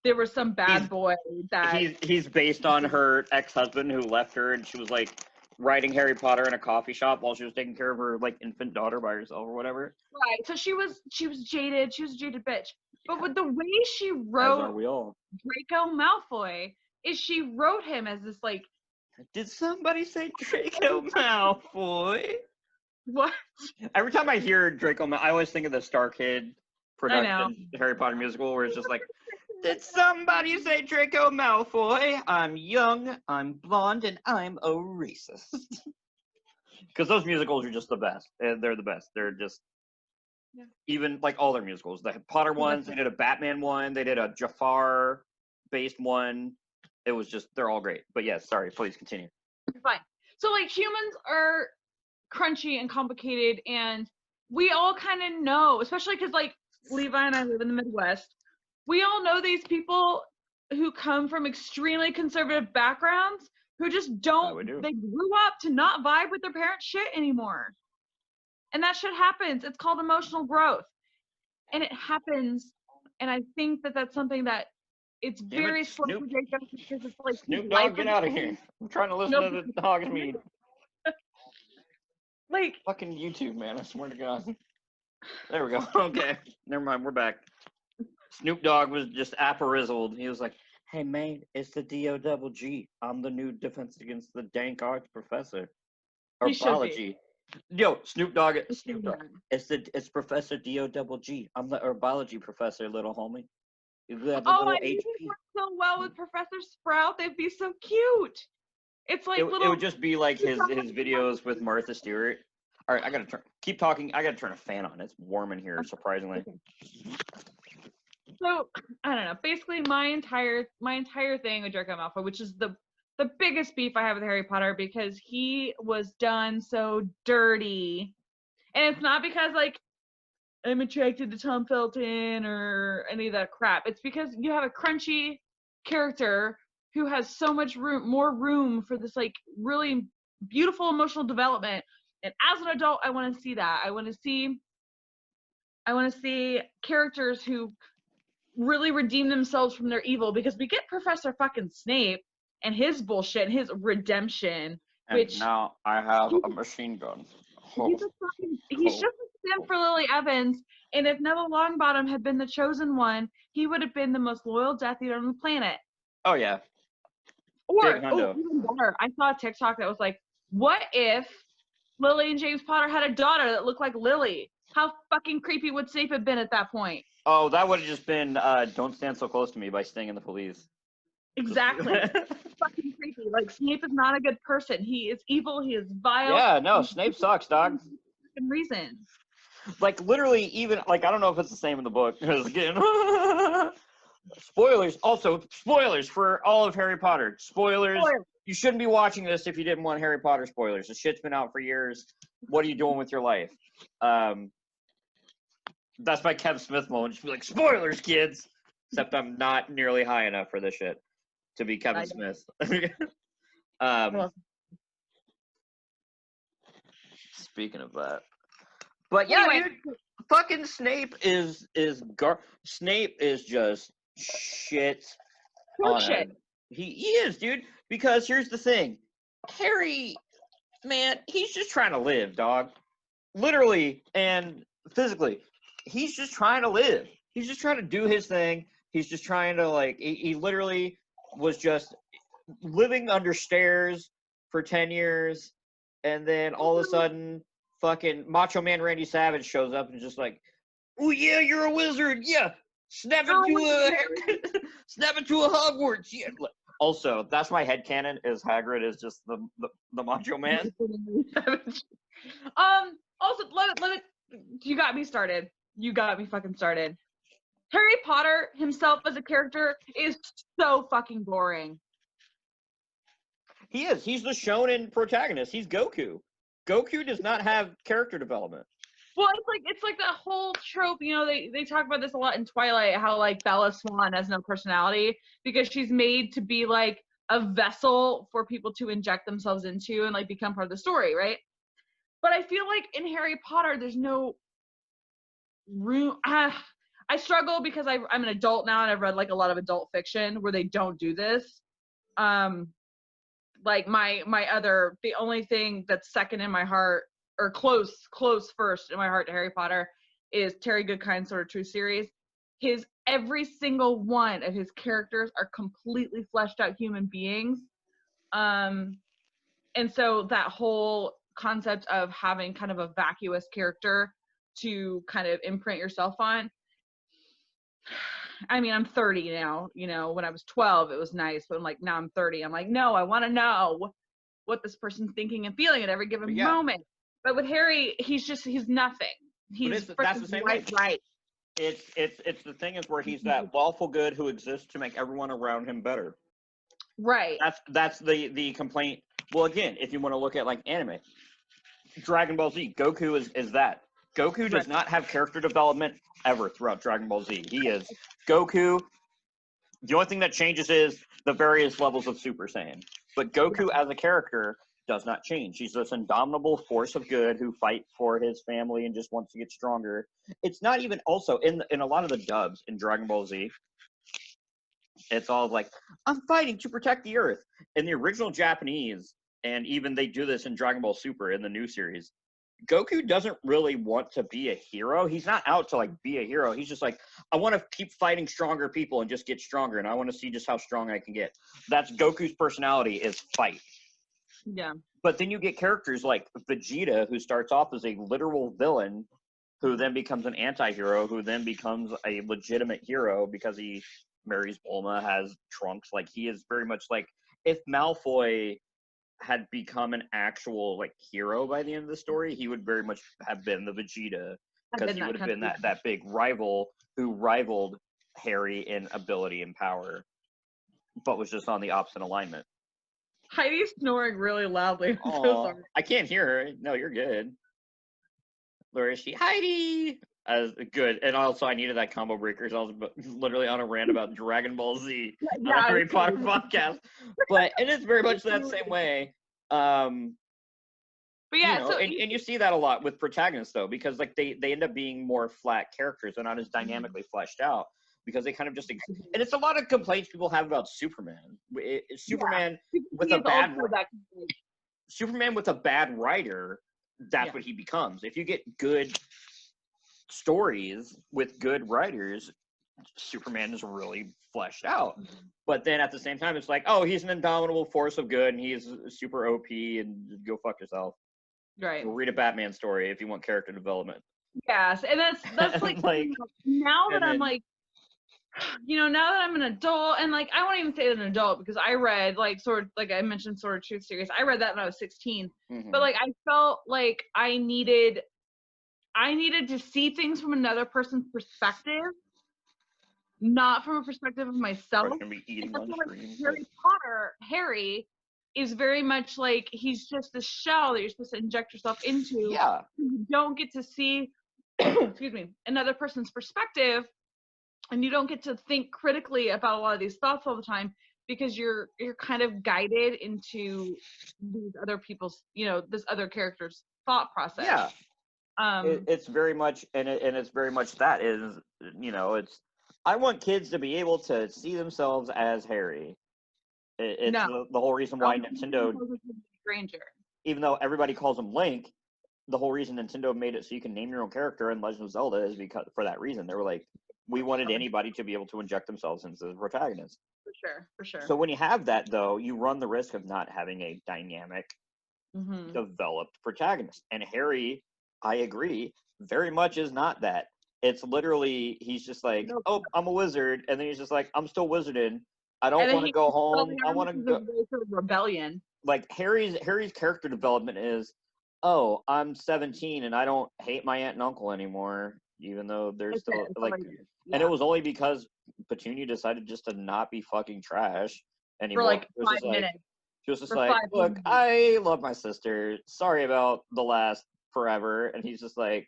there was some bad boy that he's based on her ex-husband who left her, and she was like writing Harry Potter in a coffee shop while she was taking care of her like infant daughter by herself or whatever. Right. So she was jaded. She was a jaded bitch. But with the way she wrote Draco Malfoy is she wrote him as this like. Did somebody say Draco Malfoy? What? Every time I hear Draco Malfoy, I always think of the Star Kid production, Harry Potter musical, where it's just like, did somebody say Draco Malfoy? I'm young, I'm blonde, and I'm a racist. Because those musicals are just the best. And they're the best. They're just, even like all their musicals. The Potter ones, they did a Batman one, they did a Jafar-based one. It was just, they're all great. But yes, sorry, please continue. Fine. So like humans are crunchy and complicated, and we all kind of know, especially because like Levi and I live in the Midwest, we all know these people who come from extremely conservative backgrounds who just don't, they grew up to not vibe with their parents' shit anymore. And that shit happens. It's called emotional growth. And it happens. And I think that that's something that it's very slow to take up because it's like Snoop Dogg, get out of here. I'm trying to listen to the Hogsmeade. Like fucking YouTube, man, I swear to God. There we go. Okay. Never mind, we're back. Snoop Dogg was just aporizzled. He was like, hey man, it's the D-O-double-G. I'm the new Defense Against the Dank Arts professor. Herbology. Yo, Snoop Dogg. It's Professor D-O-double-G. I'm the herbology professor, little homie. I think it works so well with Professor Sprout. They'd be so cute. It's like it would just be like his videos with Martha Stewart. All right, I gotta keep talking. I gotta turn a fan on. It's warm in here, surprisingly. Okay. So I don't know. Basically, my entire thing with Draco Malfoy, which is the biggest beef I have with Harry Potter, because he was done so dirty, and it's not because like I'm attracted to Tom Felton or any of that crap. It's because you have a crunchy character who has so much more room for this like really beautiful emotional development. And as an adult, I want to see that. I want to see characters who really redeem themselves from their evil, because we get Professor fucking Snape and his bullshit and his redemption. And now I have a machine gun. He's just a sim for Lily Evans, and if Neville Longbottom had been the chosen one, he would have been the most loyal Death Eater on the planet. Oh yeah. Or Big hundo. even better, I saw a TikTok that was like, what if Lily and James Potter had a daughter that looked like Lily? How fucking creepy would Snape have been at that point? Oh, that would have just been "Don't Stand So Close to Me" by Sting and the Police. Exactly. Fucking creepy. Like, Snape is not a good person. He is evil. He is vile. Yeah, no, Snape sucks, dog. Reason. Like, literally, even, like, I don't know if it's the same in the book, because, again, spoilers. Also, spoilers for all of Harry Potter. Spoilers. You shouldn't be watching this if you didn't want Harry Potter spoilers. The shit's been out for years. What are you doing with your life? That's my Kev Smith moment. Just be like, spoilers, kids. Except I'm not nearly high enough for this shit to be Kevin Smith. Speaking of that. But yeah, Anyway. dude, fucking Snape is Snape is just shit. Bullshit. He is, dude. Because here's the thing. Harry, man, he's just trying to live, dog. Literally and physically. He's just trying to live. He's just trying to do his thing. He's just trying to, like, he literally was just living under stairs for 10 years. And then all of a sudden, fucking Macho Man Randy Savage shows up and just like, oh yeah, you're a wizard. Yeah. Snap into a Hogwarts. Yeah. Also, that's my headcanon is Hagrid is just the Macho Man. Also, let it, you got me started. You got me fucking started. Harry Potter himself as a character is so fucking boring. He is. He's the shonen protagonist. He's Goku. Goku does not have character development. Well, it's like that whole trope, you know, they talk about this a lot in Twilight, how like Bella Swan has no personality because she's made to be like a vessel for people to inject themselves into and like become part of the story, right? But I feel like in Harry Potter, there's no room. I struggle because I'm an adult now and I've read like a lot of adult fiction where they don't do this. Like the only thing that's second in my heart or close first in my heart to Harry Potter is Terry Goodkind Sort of True series. Every single one of his characters are completely fleshed out human beings. And so that whole concept of having kind of a vacuous character to kind of imprint yourself on. I mean, I'm 30 now, you know, when I was 12, it was nice, but I'm like, now I'm 30. I'm like, no, I want to know what this person's thinking and feeling at every given moment. But with Harry, he's nothing. That's the same right. It's the thing is where he's that lawful good who exists to make everyone around him better. Right. That's the complaint. Well, again, if you want to look at like anime, Dragon Ball Z, Goku is that. Goku does not have character development ever throughout Dragon Ball Z. He is Goku. The only thing that changes is the various levels of Super Saiyan. But Goku as a character does not change. He's this indomitable force of good who fights for his family and just wants to get stronger. It's not even also in a lot of the dubs in Dragon Ball Z. It's all like, I'm fighting to protect the Earth. In the original Japanese, and even they do this in Dragon Ball Super in the new series, Goku doesn't really want to be a hero. He's not out to like be a hero. He's just like, I want to keep fighting stronger people and just get stronger. And I want to see just how strong I can get. That's Goku's personality is fight. Yeah. But then you get characters like Vegeta, who starts off as a literal villain, who then becomes an anti-hero, who then becomes a legitimate hero because he marries Bulma, has Trunks. Like, he is very much like, if Malfoy had become an actual like hero by the end of the story, he would very much have been the Vegeta, because he would have been that big rival who rivaled Harry in ability and power, but was just on the opposite alignment. Heidi's snoring really loudly. I'm so sorry. I can't hear her. No, you're good. Where is she? Heidi! Good. And also, I needed that combo breaker, so I was literally on a rant about Dragon Ball Z on a Harry Potter podcast. But it is very much that same way. But yeah, you know, and you see that a lot with protagonists, though, because like they end up being more flat characters. They're not as dynamically fleshed out because they kind of just and it's a lot of complaints people have about Superman. Superman with a bad Superman with a bad writer, that's what he becomes. If you get good stories with good writers, Superman is really fleshed out. But then at the same time, it's like, oh, he's an indomitable force of good, and he's super OP, and go fuck yourself. Right. Or read a Batman story if you want character development. Yes, and that's like, Like, now that I'm then, like, now that I'm an adult, and like I won't even say an adult because I read like like I mentioned Sword of Truth series. I read that when I was 16, but like I felt like I needed to see things from another person's perspective, not from a perspective of myself. Gonna be eating on screen. Harry is very much like he's just a shell that you're supposed to inject yourself into. Yeah. You don't get to see, excuse me, another person's perspective, and you don't get to think critically about a lot of these thoughts all the time because you're kind of guided into these other people's, this other character's thought process. Yeah. It's very much, and it's very much that is, it's, I want kids to be able to see themselves as Harry. It's the whole reason why Nintendo, Granger, even though everybody calls him Link, the whole reason Nintendo made it so you can name your own character in Legend of Zelda is because for that reason. They were like, we wanted anybody to be able to inject themselves into the protagonist. For sure. So when you have that, though, you run the risk of not having a dynamic, developed protagonist. And Harry, I agree, very much is not that. It's literally, he's just like, oh, I'm a wizard. And then he's just like, I'm still wizarding. I don't want to go home. I want to go. Rebellion. Like Harry's character development is, oh, I'm 17 and I don't hate my aunt and uncle anymore, even though they're still like, and it was only because Petunia decided just to not be fucking trash anymore. For like 5 minutes. She was just like, look, I love my sister. Sorry about the last forever. And he's just like,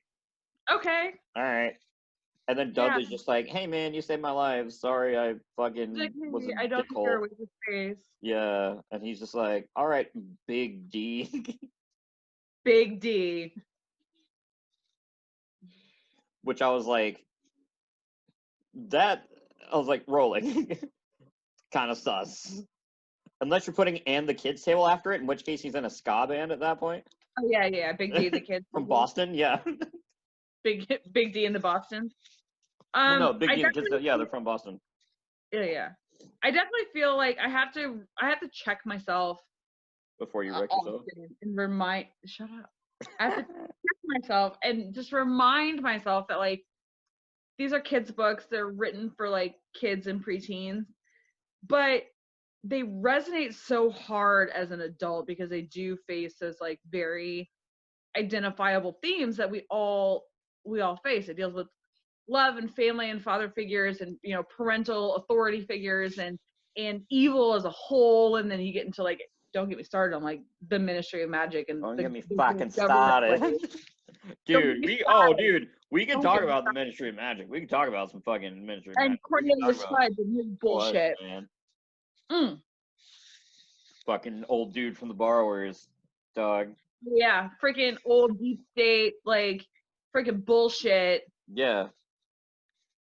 okay, all right. And then Dudley's just like, hey man, you saved my life. Sorry, I fucking was a I don't dickhole. care with his face. Yeah, and he's just like, all right, Big D. Big D. Which I was like, rolling. Kind of sus. Unless you're putting and the kids table after it, in which case he's in a ska band at that point. Oh yeah, Big D, the kid from Boston, yeah. Big D in the Boston. Well, no, Big D and the kids. Yeah, they're from Boston. Yeah. I definitely feel like I have to check myself before you wreck yourself and shut up. I have to check myself and just remind myself that like these are kids' books. They're written for like kids and preteens, but they resonate so hard as an adult because they do face those like very identifiable themes that we all face. It deals with love and family and father figures and parental authority figures and evil as a whole, and then you get into like, don't get me started on like the Ministry of Magic and don't get me fucking started. Dude, we can talk about the Ministry of Magic. We can talk about some fucking Ministry of Magic. And Cornelius Fudge and his bullshit. Man. Fucking old dude from the Borrowers, dog. Yeah, freaking old deep state, like freaking bullshit. Yeah.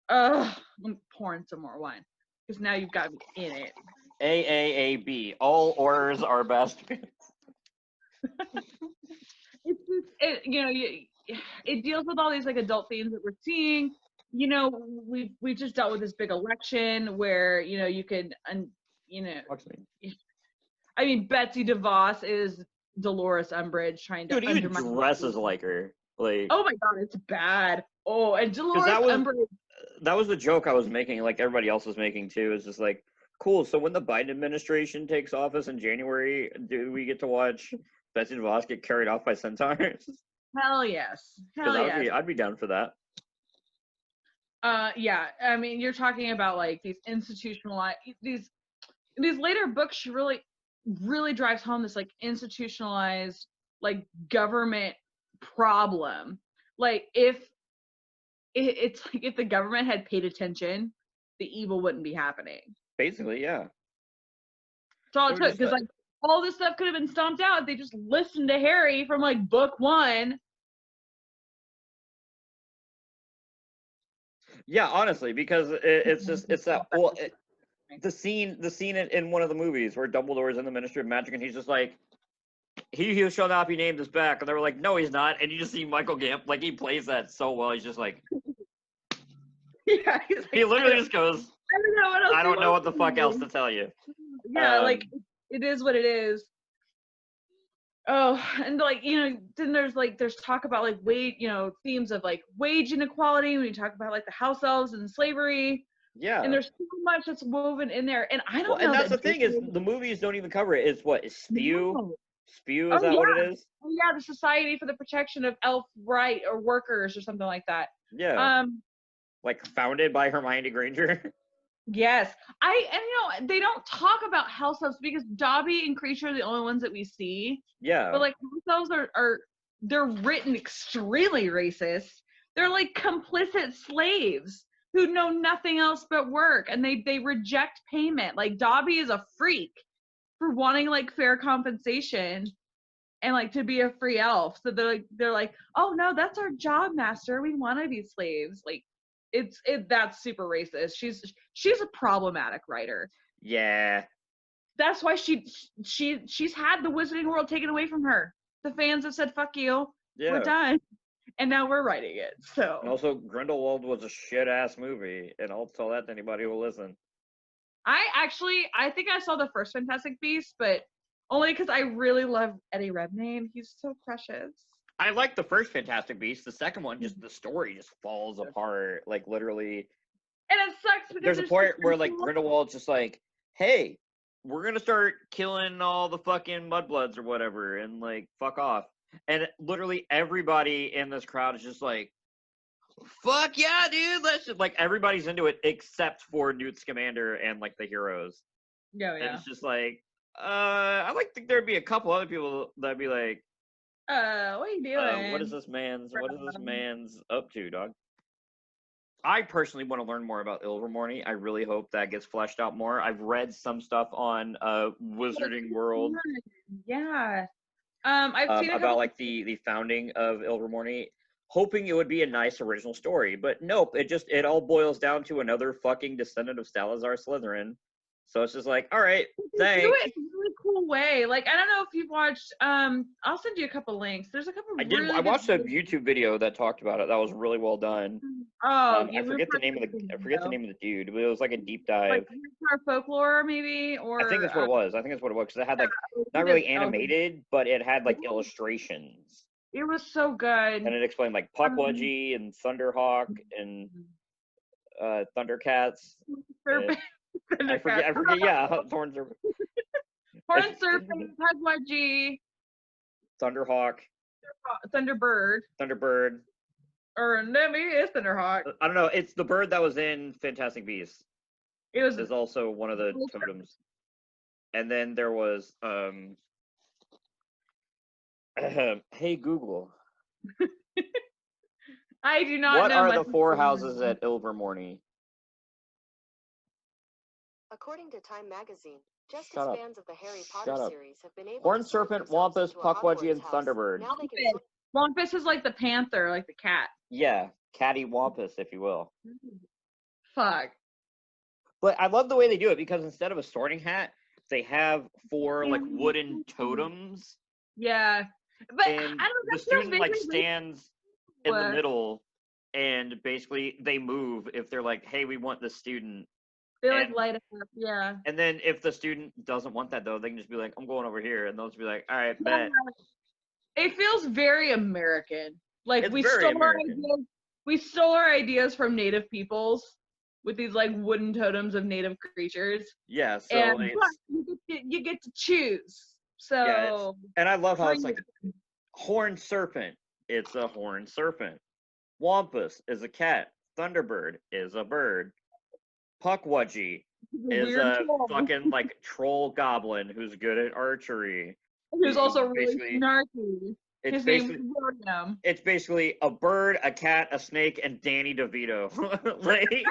I'm pouring some more wine because now you've got me in it. AAAB. All orders are best. It's just, it deals with all these like adult themes that we're seeing. We just dealt with this big election where you could I mean, Betsy DeVos is Dolores Umbridge trying to. Dude, even dresses like her. Like, oh my god, it's bad. Oh, and Dolores Umbridge. That was the joke I was making, like everybody else was making too. Is just like, cool. So when the Biden administration takes office in January, do we get to watch Betsy DeVos get carried off by centaurs? Hell yes. I'd be down for that. Yeah. I mean, you're talking about like these institutionalized these later books. She really drives home this like institutionalized like government problem. Like it's like if the government had paid attention, the evil wouldn't be happening. Basically, yeah. That's all it took, because like all this stuff could have been stomped out if they just listened to Harry from like book 1. Yeah, honestly, because it's that the scene in one of the movies where Dumbledore's in the Ministry of Magic and he's just like, he shall not be named as back, and they were like, no, he's not, and you just see Michael Gambon, like he plays that so well. He's just like, Yeah, he's like, He literally just goes, I don't know what else. I don't know what the to fuck do." else to tell you. Yeah, like it is what it is. Oh, and like, you know, then there's talk about like themes of like wage inequality when you talk about like the house elves and slavery. Yeah. And there's so much that's woven in there. And I don't know. And that's the that thing is the movies don't even cover it. It's what is spew? No. Spew, is that what it is? Oh yeah, the Society for the Protection of Elf Right or Workers or something like that. Yeah. Like founded by Hermione Granger. Yes. They don't talk about house elves because Dobby and Creature are the only ones that we see. Yeah. But like house elves they're written extremely racist. They're like complicit slaves who know nothing else but work, and they reject payment. Like Dobby is a freak for wanting like fair compensation and like to be a free elf. So they're like, oh no, that's our job, master. We want to be slaves. Like that's super racist. She's a problematic writer. Yeah. That's why she's had the Wizarding World taken away from her. The fans have said, fuck you. Yeah. We're done. And now we're writing it. So And also Grindelwald was a shit ass movie, and I'll tell that to anybody who will listen. I think I saw the first Fantastic Beasts, but only because I really love Eddie Redmayne. He's so precious. I like the first Fantastic Beasts. The second one, just the story just falls apart, like literally. And it sucks because There's a part where like Grindelwald's just like, "Hey, we're gonna start killing all the fucking mudbloods or whatever, and like fuck off." And literally everybody in this crowd is just like, "Fuck yeah, dude!" Let's just, like everybody's into it except for Newt Scamander and like the heroes. Yeah. And it's just like, I like think there'd be a couple other people that'd be like, what are you doing? what is this man's up to, dog? I personally want to learn more about Ilvermorny. I really hope that gets fleshed out more. I've read some stuff on Wizarding World. Yeah. I've seen about like the founding of Ilvermorny, hoping it would be a nice original story, but nope. It all boils down to another fucking descendant of Salazar Slytherin. So it's just like, all right, thanks. Do it in a really cool way. Like, I don't know if you've watched. I'll send you a couple links. There's a couple. I watched a YouTube video that talked about it. That was really well done. Oh, I forget the name of the dude, but it was like a deep dive. Like folklore, maybe, or I think that's what it was. Because it had like not really animated, but it had like illustrations. It was so good. And it explained like Puckwudgie and Thunderhawk and Thundercats. I forget. Yeah, Horn Serpent. Horn Serpent, Puckwudgie. Thunderhawk. Thunderbird. Or no, maybe it's Thunderhawk. I don't know. It's the bird that was in Fantastic Beasts. Is also one of the totems. And then there was hey Google. I do not what know. What are the 4 houses at Ilvermorny? According to Time magazine, just Shut as up. fans of the Harry Potter series have been able Horn to Serpent, themselves Wampus, into a Puckwudgie, and Hogwarts house, Thunderbird. now they can Wampus is like the panther, like the cat. Yeah, Catty Wampus, if you will. Fuck. But I love the way they do it because instead of a sorting hat, they have 4 like wooden totems. Yeah, but and I don't know. The student like stands in the middle, and basically they move if they're like, "Hey, we want the student." They like light up, yeah. And then if the student doesn't want that though, they can just be like, "I'm going over here," and they'll just be like, "All right, bet." It feels very American. Like it's we stole our ideas from native peoples with these like wooden totems of native creatures. Yeah, so and you get to choose. So yeah, and I love how it's like Horn Serpent. It's a horned serpent. Wampus is a cat. Thunderbird is a bird. Puckwudgie is a fucking like troll goblin who's good at archery. Who's also really snarky. His name is William. It's basically a bird, a cat, a snake, and Danny DeVito. Like,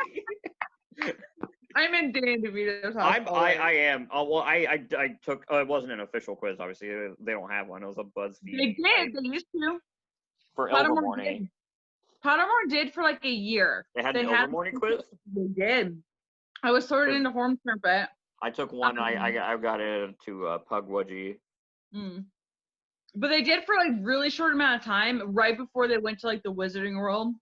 I'm in Danny DeVito's house. I am. Well, I took. It wasn't an official quiz. Obviously, they don't have one. It was a BuzzFeed. They did. They used to. For Ilvermorny. Pottermore did for like a year. They had an Ilvermorny quiz. They did. I was sorted into Horn Serpent. I took one. I got into Puckwudgie. But they did for like really short amount of time, right before they went to like the Wizarding World.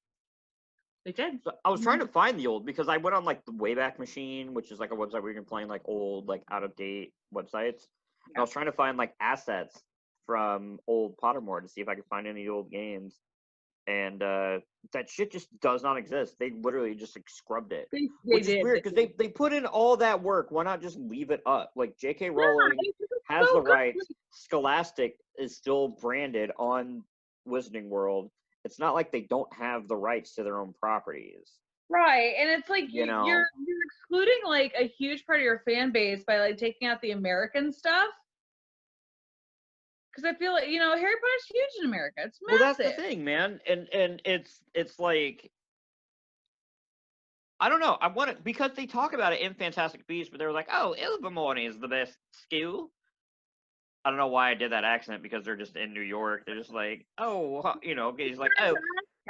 They did. So I was trying to find the old because I went on like the Wayback Machine, which is like a website where you can play like old, like out of date websites. And I was trying to find like assets from old Pottermore to see if I could find any old games. And that shit just does not exist. They literally just like scrubbed it, which is weird because they put in all that work. Why not just leave it up? Like J.K. Rowling has the rights. Scholastic is still branded on Wizarding World. It's not like they don't have the rights to their own properties. Right, and it's like You know. you're excluding like a huge part of your fan base by like taking out the American stuff. Because I feel like, you know, Harry Potter's huge in America. It's massive. Well, that's the thing, man, and it's like, I don't know. I want it because they talk about it in Fantastic Beasts, but they were like, "Oh, Ilvermorny is the best school." I don't know why I did that accent because they're just in New York. They're just like, "Oh, you know." He's like, "Oh,"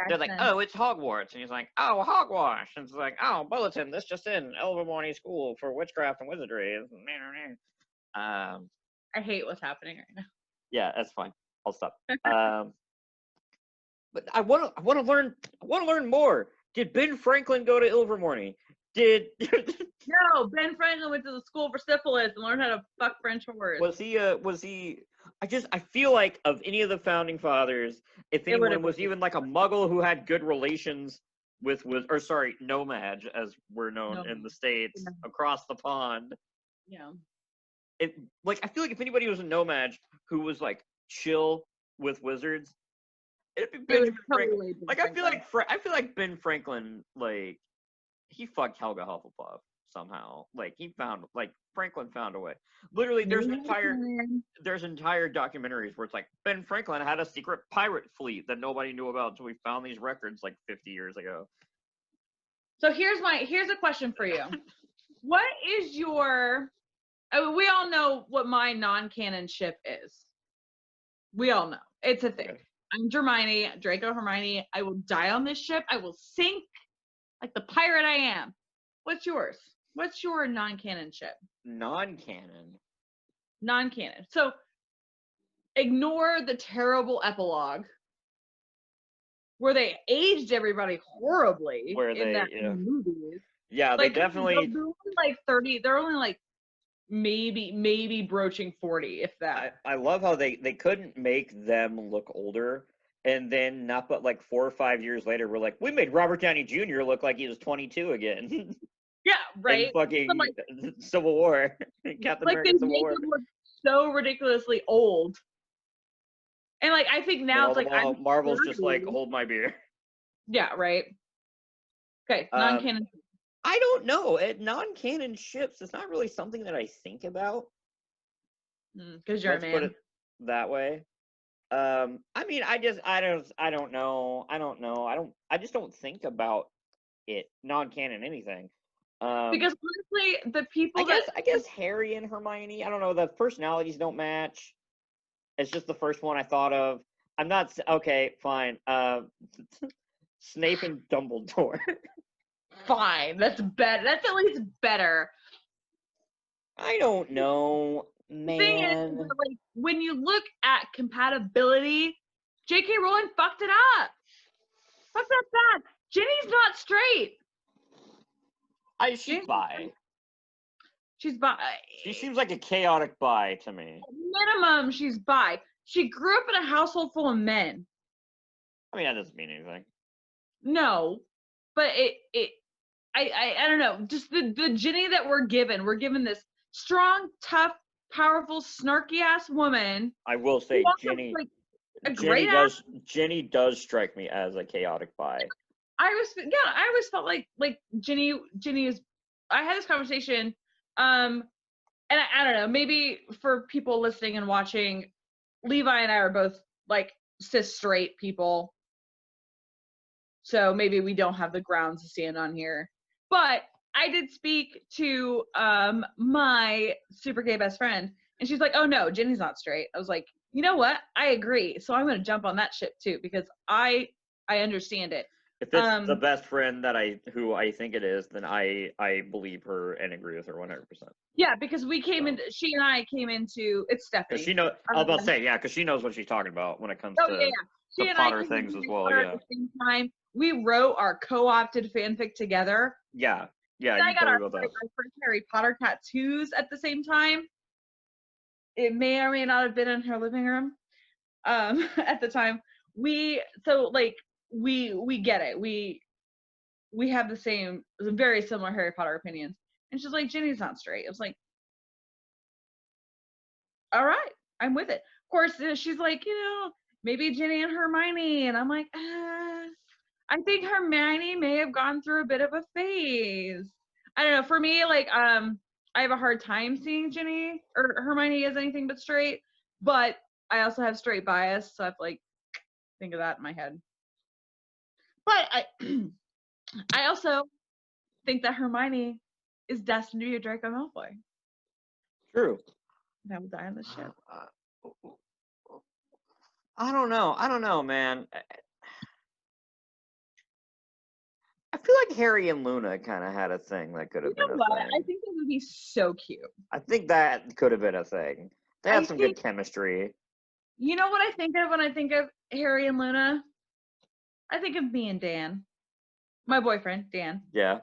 they're like, "Oh, it's Hogwarts," and he's like, "Oh, hogwash." And it's like, "Oh, bulletin. This just in: Ilvermorny School for Witchcraft and Wizardry." I hate what's happening right now. Yeah, that's fine. I'll stop. But I want to learn more. Did Ben Franklin go to Ilvermorny? Did No, Ben Franklin went to the school for syphilis and learned how to fuck French horse. was he? I feel like of any of the founding fathers, if anyone was even like a Muggle who had good relations with Nomad, as we're known in the States, across the pond. Yeah. I feel like if anybody was a Nomad who was like chill with wizards, it'd be Benjamin Franklin. Like I feel like Ben Franklin, like he fucked Helga Hufflepuff somehow. Like Franklin found a way. Literally, there's entire documentaries where it's like Ben Franklin had a secret pirate fleet that nobody knew about until we found these records like 50 years ago. So here's a question for you. What is your? We all know what my non-canon ship is. We all know it's a thing. Okay. I'm Hermione, Draco Hermione. I will die on this ship. I will sink like the pirate I am. What's yours? What's your non-canon ship? Non-canon. So ignore the terrible epilogue where they aged everybody horribly in the movies. Yeah, like, they definitely. They're only like 30. They're only like maybe broaching 40, if that. I love how they couldn't make them look older, and then not but like 4 or 5 years later, we're like, we made Robert Downey Jr. look like he was 22 again. Yeah, right. In fucking Civil War, Captain America Civil War. Them look so ridiculously old, and like I think now it's like Marvel's just like, hold my beer. Yeah, right. Okay, non-canon. I don't know. Non-canon ships, it's not really something that I think about. Because you're a man. Put it that way. I mean, I don't know. I just don't think about it. Non-canon anything. Because honestly, the people I guess Harry and Hermione, I don't know. The personalities don't match. It's just the first one I thought of. I'm not okay. Fine. Snape and Dumbledore. Fine, that's better. That's at least better. I don't know, man. The thing is, like, when you look at compatibility, J.K. Rowling fucked it up. Fucked that bad. Ginny's not straight. She's bi. She's bi. She seems like a chaotic bi to me. At minimum, she's bi. She grew up in a household full of men. I mean, that doesn't mean anything. No, but I don't know. Just the Ginny that we're given this strong, tough, powerful, snarky ass woman. I will say, Ginny. Ginny does strike me as a chaotic bi. I always felt like Ginny is. I had this conversation, and I don't know. Maybe for people listening and watching, Levi and I are both like cis straight people. So maybe we don't have the grounds to stand on here. But I did speak to my super gay best friend, and she's like, oh no, Ginny's not straight. I was like, you know what? I agree. So I'm going to jump on that ship too, because I understand it. If it's the best friend who I think it is, then I believe her and agree with her 100%. Yeah, because she and I came into, it's Stephanie. She knows, I was about to say, yeah, because she knows what she's talking about when it comes to She and Potter I things as well, at the same time. we wrote our co-opted fanfic together. Yeah, yeah, And you I got told our me about that. first Harry Potter tattoos at the same time. It may or may not have been in her living room at the time. We get it. We have the same, very similar Harry Potter opinions. And she's like, Ginny's not straight. I was like, all right, I'm with it. Of course, she's like, maybe Ginny and Hermione. And I'm like, I think Hermione may have gone through a bit of a phase. I don't know. For me, like, I have a hard time seeing Ginny or Hermione as anything but straight. But I also have straight bias, so I have to, like, think of that in my head. But I also think that Hermione is destined to be a Draco Malfoy. True. That will die on the ship. I don't know, man. I feel like Harry and Luna kind of had a thing that could have been a What? thing. I think that would be so cute. I think that could have been a thing. They had some good chemistry. You know what I think of when I think of Harry and Luna? I think of me and Dan. My boyfriend, Dan. Yeah.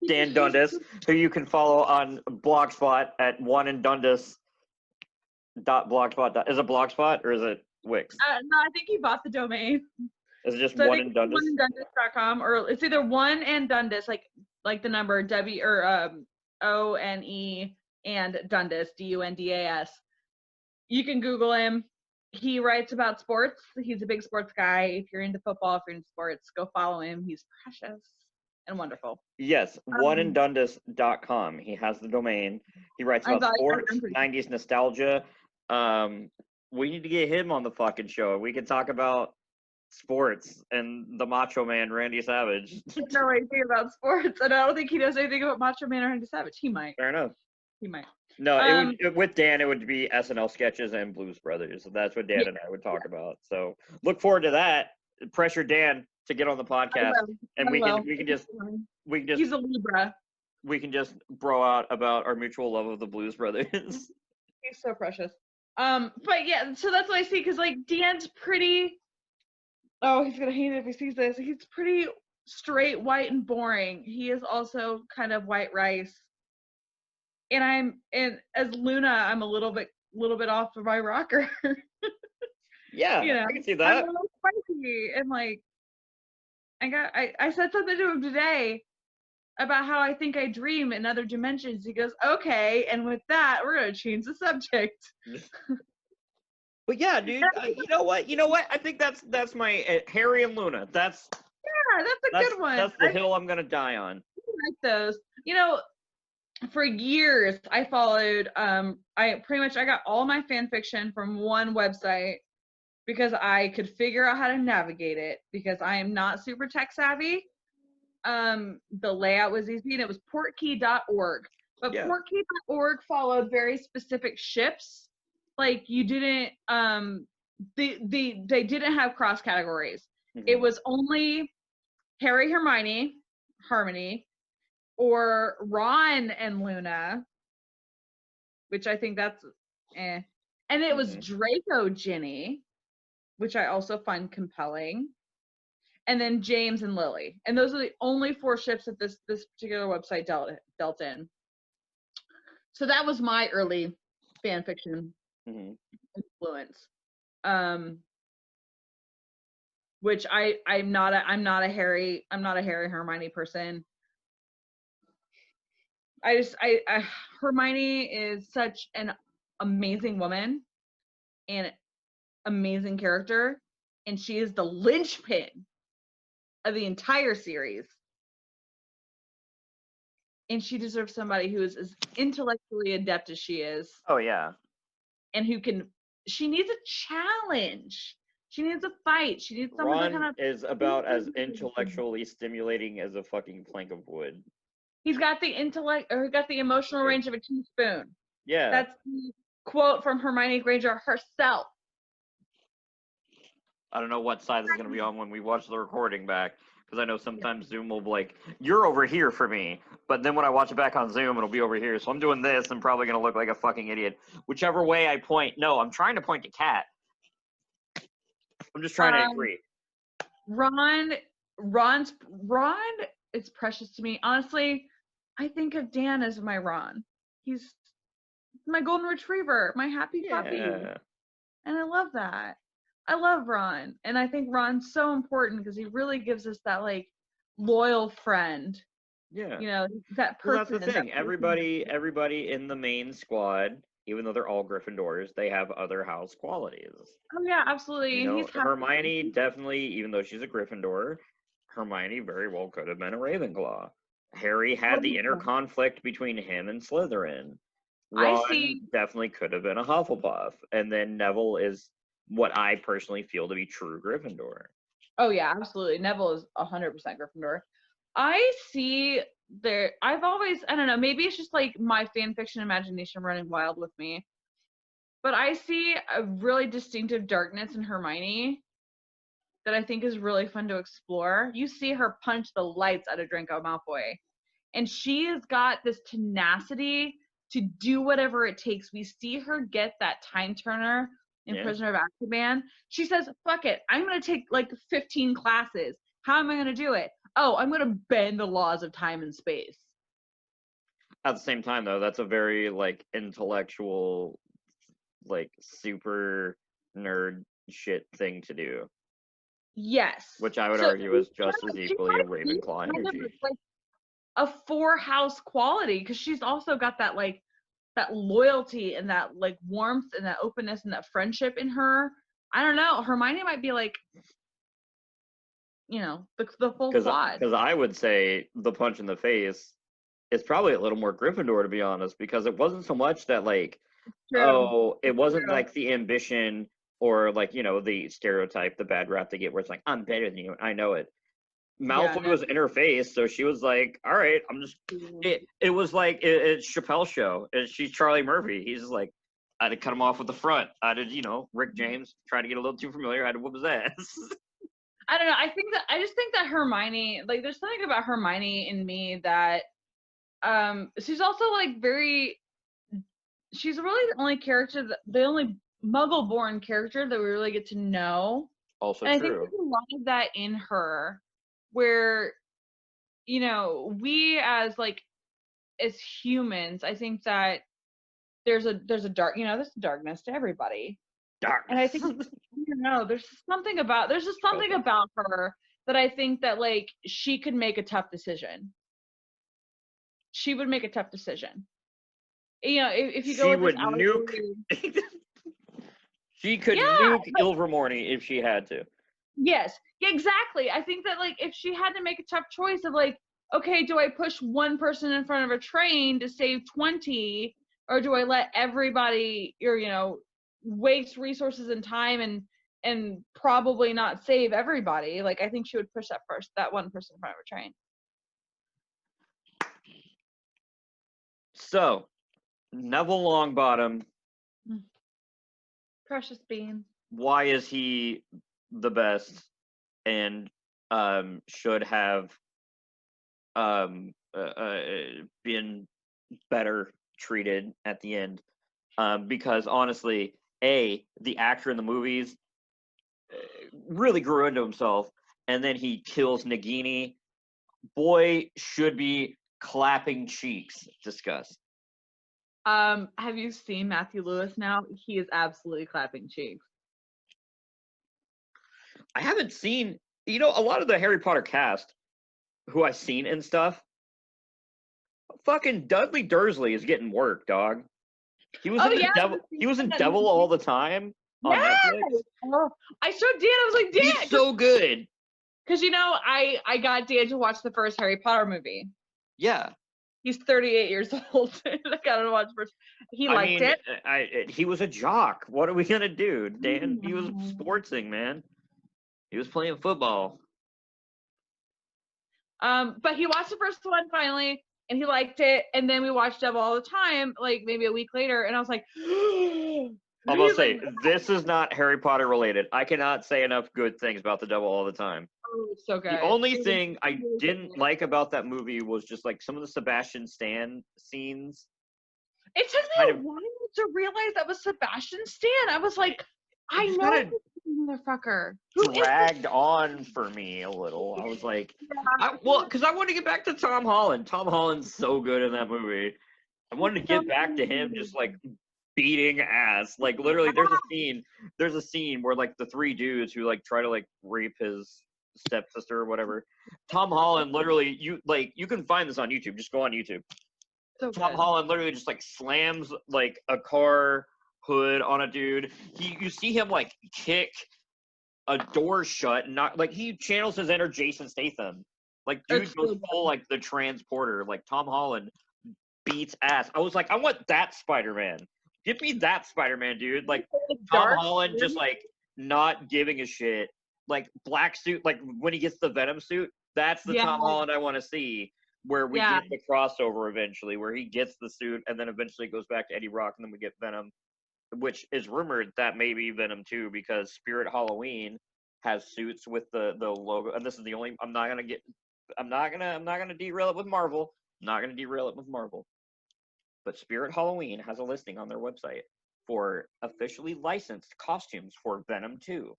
Dan Dundas, who you can follow on Blogspot at oneandundus.blogspot. Is it Blogspot or is it Wix? No, I think he bought the domain. Is it just So One and Dundas? oneanddundus.com, or it's either One and Dundas, like the number W or ONE and Dundas, DUNDAS. You can Google him. He writes about sports. He's a big sports guy. If you're into football, if you're into sports, go follow him. He's precious and wonderful. Yes, oneanddundus.com. He has the domain. He writes about sports, 90s nostalgia. We need to get him on the fucking show. We can talk about sports and the Macho Man, Randy Savage. He doesn't know anything about sports, and I don't think he knows anything about Macho Man or Randy Savage. He might. Fair enough. He might. No, with Dan, it would be SNL sketches and Blues Brothers. So that's what Dan and I would talk about. So look forward to that. Pressure Dan to get on the podcast, and we can just He's a Libra. We can just bro out about our mutual love of the Blues Brothers. He's so precious. But yeah, so that's what I see, because like Dan's pretty. Oh, he's gonna hate it if he sees this. He's pretty straight, white, and boring. He is also kind of white rice. And as Luna, I'm a little bit off of my rocker. Yeah, I can see that. I'm a little spicy, and like, I said something to him today about how I think I dream in other dimensions. He goes, okay, and with that, we're gonna change the subject. But yeah, dude, you know what? I think that's my Harry and Luna. That's a good one. That's the hill I'm gonna die on. I like those. For years I followed. I got all my fan fiction from one website because I could figure out how to navigate it, because I am not super tech savvy. The layout was easy, and it was portkey.org. But portkey.org followed very specific ships. Like, you didn't they didn't have cross categories. Mm-hmm. It was only Harry, Harmony, or Ron and Luna, which I think that's And it was Draco Ginny, which I also find compelling. And then James and Lily. And those are the only 4 ships that this particular website dealt in. So that was my early fan fiction influence. Which I'm not a Harry Hermione person. Hermione is such an amazing woman and amazing character, and she is the linchpin of the entire series. And she deserves somebody who is as intellectually adept as she is. Oh yeah. And she needs a challenge. She needs a fight. She needs someone Ron to kind of is about as intellectually stimulating as a fucking plank of wood. He's got the intellect, or he got the emotional range of a teaspoon. Yeah. That's the quote from Hermione Granger herself. I don't know what side this is going to be on when we watch the recording back, because I know sometimes Zoom will be like, you're over here for me. But then when I watch it back on Zoom, it'll be over here. So I'm doing this. I'm probably going to look like a fucking idiot. Whichever way I point. No, I'm trying to point to Kat. I'm just trying to agree. Ron Ron is precious to me. Honestly, I think of Dan as my Ron. He's my golden retriever, my happy puppy. Yeah. And I love that. I love Ron. And I think Ron's so important because he really gives us that like loyal friend. Yeah. You know, that Well, person. that's the thing. Everybody in the main squad, even though they're all Gryffindors, they have other house qualities. Oh yeah, absolutely. You And know, he's happy. Hermione definitely, even though she's a Gryffindor, Hermione very well could have been a Ravenclaw. Harry had the inner conflict between him and Slytherin. Ron definitely could have been a Hufflepuff. And then Neville is what I personally feel to be true Gryffindor. Oh yeah, absolutely. Neville is 100% Gryffindor. I see there. I've always, I don't know, maybe it's just like my fan fiction imagination running wild with me. But I see a really distinctive darkness in Hermione that I think is really fun to explore. You see her punch the lights out of Draco Malfoy. And she has got this tenacity to do whatever it takes. We see her get that time turner in Prisoner of Azkaban. She says, fuck it, I'm going to take like 15 classes. How am I going to do it? Oh, I'm going to bend the laws of time and space. At the same time, though, that's a very like intellectual, like super nerd shit thing to do. Yes. Which I would argue is just as equally a Ravenclaw energy. Like a 4-house quality, because she's also got that like that loyalty and that like warmth and that openness and that friendship in her. I don't know. Hermione might be like, you know, the full squad. Because I would say the punch in the face is probably a little more Gryffindor, to be honest, because it wasn't so much that like, it wasn't like the ambition or like, you know, the stereotype, the bad rap they get where it's like, I'm better than you, I know it. Malfoy was in her face, so she was like, all right, I'm just, it was like, it's Chappelle's show, she's Charlie Murphy, he's just like, I had to cut him off with the front, I did, you know, Rick James, tried to get a little too familiar, I had to whoop his ass. I don't know, I just think that Hermione, like there's something about Hermione in me that, she's also like she's really the only character, the only Muggle-born character that we really get to know. Also and true. I think there's a lot of that in her, where, you know, we as humans, I think that there's a dark, you know, there's a darkness to everybody. Darkness. And I think, you know, there's just something about her that I think that like she could make a tough decision. She would make a tough decision. You know, if you go with this nuke. She could nuke Ilvermorny if she had to. Yes, exactly. I think that like if she had to make a tough choice of like, okay, do I push one person in front of a train to save 20, or do I let everybody, or you know, waste resources and time and probably not save everybody? Like I think she would push that one person in front of a train. So, Neville Longbottom. Precious bean. Why is he the best and should have been better treated at the end? Because honestly, the actor in the movies really grew into himself, and then he kills Nagini. Boy should be clapping cheeks. Discuss. Have you seen Matthew Lewis now? He is absolutely clapping cheeks. I haven't seen, you know, a lot of the Harry Potter cast who I've seen and stuff. Fucking Dudley Dursley is getting work, dog. He was in the Devil. He was in Devil All the Time on Netflix. Oh, I showed Dan. I was like, Dan, he's so good. Because you know, I got Dan to watch the first Harry Potter movie. Yeah. He's 38 years old. I got to watch first. He liked it. He was a jock. What are we gonna do, Dan? He was sportsing, man. He was playing football. But he watched the first one finally, and he liked it. And then we watched Devil All the Time, like maybe a week later, and I was like, I'm gonna say this is not Harry Potter related. I cannot say enough good things about the Devil All the Time. Oh, it's so good. The only thing I didn't like about that movie was just like some of the Sebastian Stan scenes. It took me a while to realize that was Sebastian Stan. I was like, I know motherfucker. Who is dragged on for me a little. I was like, because I want to get back to Tom Holland. Tom Holland's so good in that movie. I wanted to get back to him just like beating ass. Like literally there's a scene where like the three dudes who like try to like rape his stepsister or whatever. Tom Holland literally you can find this on YouTube. Just go on YouTube. so Tom good. Holland literally just like slams like a car hood on a dude. You see him like kick a door shut and not like he channels his inner Jason Statham. Like dude It's goes so full like the transporter. Like Tom Holland beats ass. I was like, I want that Spider-Man. Give me that Spider-Man, dude. Like Tom Holland just like not giving a shit. Like black suit, like when he gets the Venom suit, that's the Tom Holland I want to see. Where we get the crossover eventually, where he gets the suit and then eventually goes back to Eddie Brock and then we get Venom, which is rumored that may be Venom 2 because Spirit Halloween has suits with the logo. And this is the only I'm not gonna derail it with Marvel. But Spirit Halloween has a listing on their website for officially licensed costumes for Venom 2.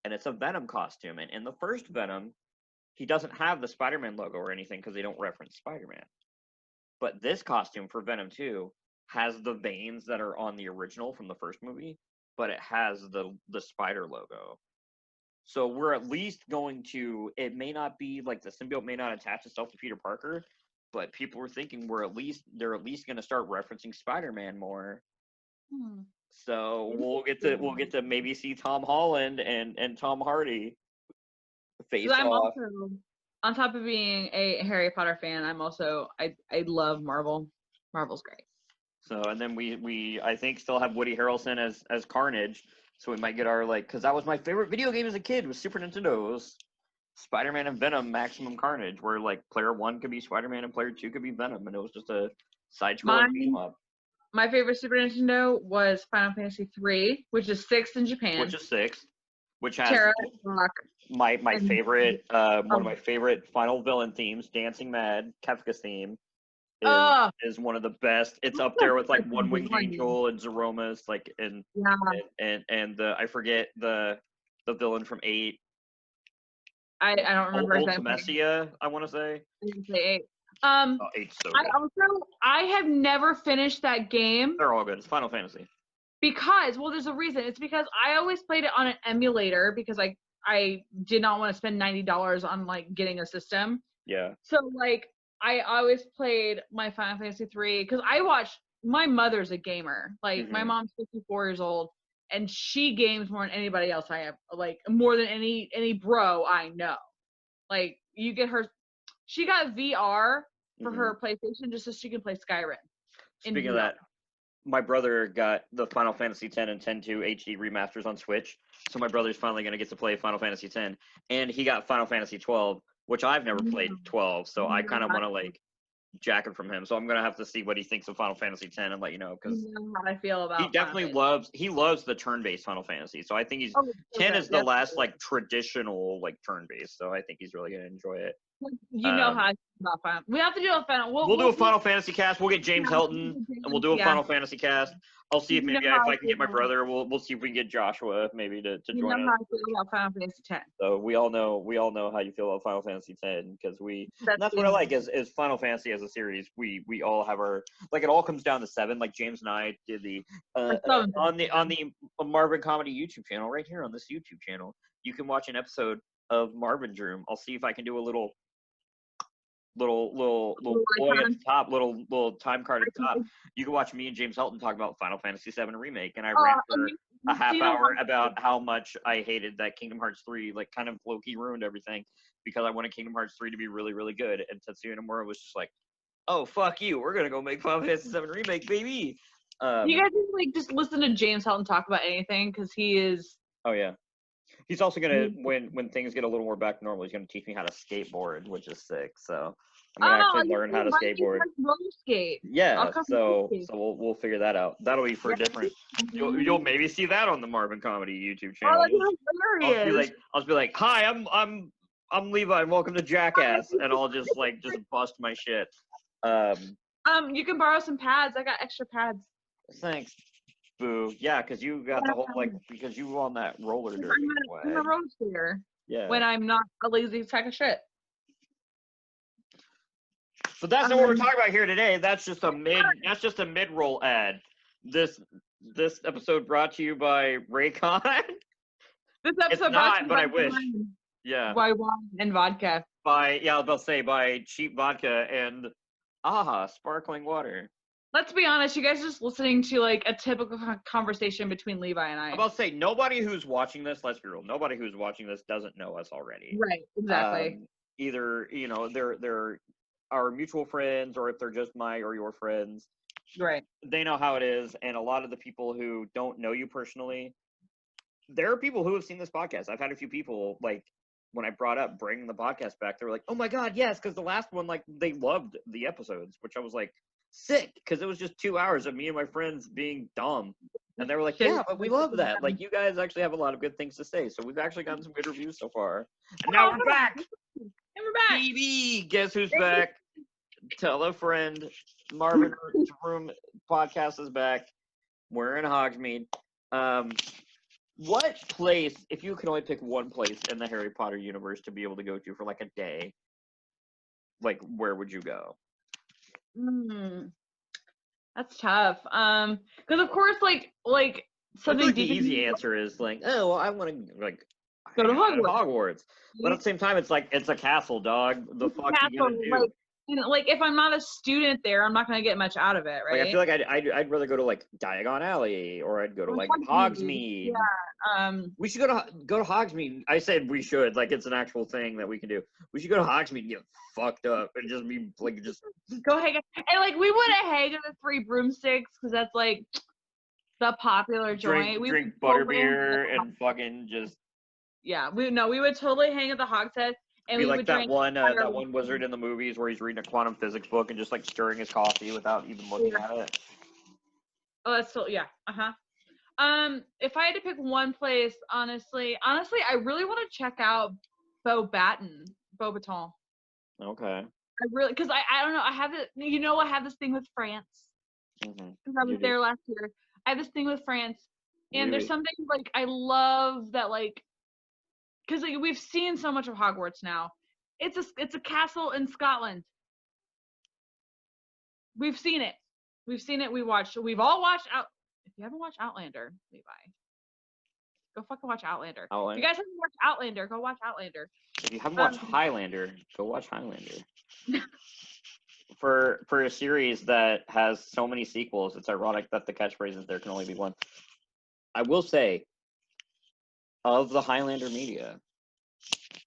And it's a Venom costume. And in the first Venom, he doesn't have the Spider-Man logo or anything because they don't reference Spider-Man. But this costume for Venom 2 has the veins that are on the original from the first movie, but it has the spider logo. So we're at least going to, it may not be like the symbiote may not attach itself to Peter Parker, but people were thinking they're at least going to start referencing Spider-Man more. So we'll get to maybe see Tom Holland and Tom Hardy face I'm off. also, on top of being a Harry Potter fan, I'm also I love Marvel. Marvel's great. So and then we I think still have Woody Harrelson as Carnage. So we might get our because that was my favorite video game as a kid was Super Nintendo's Spider-Man and Venom Maximum Carnage, where like player 1 could be Spider-Man and player 2 could be Venom, and it was just a side-scrolling beat 'em up. My favorite Super Nintendo was Final Fantasy 3, which is 6th in Japan. Which has Terra, Rock, my favorite one of my favorite final villain themes, Dancing Mad, Kefka's theme. Is one of the best. It's up there with like One Winged Angel and Zeroma's and I forget the villain from 8. I don't remember Ultimecia, I want to say. I didn't say 8. 8's so good. I have never finished that game. They're all good. It's Final Fantasy. Because there's a reason. It's because I always played it on an emulator because I did not want to spend $90 on like getting a system. Yeah. So like I always played my Final Fantasy 3 because my mother's a gamer. Like my mom's 54 years old and she games more than anybody else I have, like more than any bro I know. Like you get her, she got VR for her PlayStation just so she can play Skyrim. Speaking of that, my brother got the Final Fantasy X and X-2 HD remasters on Switch. So my brother's finally going to get to play Final Fantasy X. And he got Final Fantasy 12, which I've never played 12. So I kind of want to like jack it from him. So I'm going to have to see what he thinks of Final Fantasy X and let you know. Because how I feel about he definitely loves the turn-based Final Fantasy. So I think 10 is the last like traditional like turn-based. So I think he's really going to enjoy it. You know how I feel about Final. We have to do a Final. We'll do a Final Fantasy cast. We'll get James Helton, and we'll do a Final Fantasy cast. I'll see if maybe if I can get my brother. We'll see if we can get Joshua maybe to join us. You know how I feel about Final Fantasy X. So we all know how you feel about Final Fantasy X because that's what I like is Final Fantasy as a series. We all have our like it all comes down to 7. Like James and I did the on the Marvin Comedy YouTube channel right here on this YouTube channel. You can watch an episode of Marvin's Room. I'll see if I can do a little boy at the top, little time card at the top. You can watch me and James Helton talk about Final Fantasy VII Remake, and I ran for a half hour about how much I hated that Kingdom Hearts 3 like kind of low-key ruined everything because I wanted Kingdom Hearts 3 to be really, really good, and Tetsuya Nomura was just like, "Oh fuck you, we're gonna go make Final Fantasy VII Remake, baby." You guys just listen to James Helton talk about anything because he is. Oh yeah. He's also gonna when things get a little more back to normal, he's gonna teach me how to skateboard, which is sick. So I'm gonna actually learn how to skateboard. Roller skate. Yeah, so we'll figure that out. That'll be for a different. You'll maybe see that on the Marvin Comedy YouTube channel. I'll just be like, hi, I'm Levi, and welcome to Jackass, and I'll just bust my shit. You can borrow some pads. I got extra pads. Thanks. Boo. Yeah, because you got the whole because you were on that roller derby. I'm a road skater. Yeah. When I'm not a lazy sack of shit. But that's not what we're talking about here today. That's just a mid-roll ad. This episode brought to you by Raycon. This episode It's brought not, to you but by I wish. wine. Yeah. By wine and vodka. I was about to say by cheap vodka and sparkling water. Let's be honest, you guys are just listening to like a typical conversation between Levi and I. I'm about to say, nobody who's watching this, let's be real, nobody who's watching this doesn't know us already. Right, exactly. Either, they're our mutual friends, or if they're just my or your friends. Right. They know how it is, and a lot of the people who don't know you personally, there are people who have seen this podcast. I've had a few people, like, when I brought up bringing the podcast back, they were like, oh my God, yes, because the last one, like, they loved the episodes, which I was like, sick, because it was just 2 hours of me and my friends being dumb. And they were like, yeah, but we love that. Like, you guys actually have a lot of good things to say. So we've actually gotten some good reviews so far. And now we're back. And we're back. Baby, guess who's back? Tell a friend. Marvin Room podcast is back. We're in Hogsmeade. What place, if you could only pick one place in the Harry Potter universe to be able to go to for like a day, like where would you go? That's tough. Because of course, like something like the easy answer is like, oh, well, I want to like go to Hogwarts. But at the same time, it's like it's a castle, dog. The fuck you gonna do? Like if I'm not a student there, I'm not gonna get much out of it, right? Like I feel like I'd rather go to like Diagon Alley, or I'd go to like Hogsmeade. Yeah. We should go to Hogsmeade. I said we should. Like it's an actual thing that we can do. We should go to Hogsmeade and get fucked up and just be like just go hang out. And like we wouldn't hang at the Three Broomsticks because that's like the popular joint. We drink butterbeer and fucking just. Yeah, we would totally hang at the Hogshead. And be we like would that drink one wizard in the movies where he's reading a quantum physics book and just like stirring his coffee without even looking at it. Oh, that's still if I had to pick one place, honestly, I really want to check out Beaubaton. Okay. I really, because I don't know, I have it. I have this thing with France. Because I was there last year. I have this thing with France, and there's something like I love that like. Because like, we've seen so much of Hogwarts now. It's a castle in Scotland. We've seen it. We've all watched out. If you haven't watched Outlander, Levi, go fucking watch Outlander. If you guys haven't watched Outlander, go watch Outlander. If you haven't watched Highlander, go watch Highlander. For a series that has so many sequels, it's ironic that the catchphrase is there can only be one. I will say, of the Highlander media,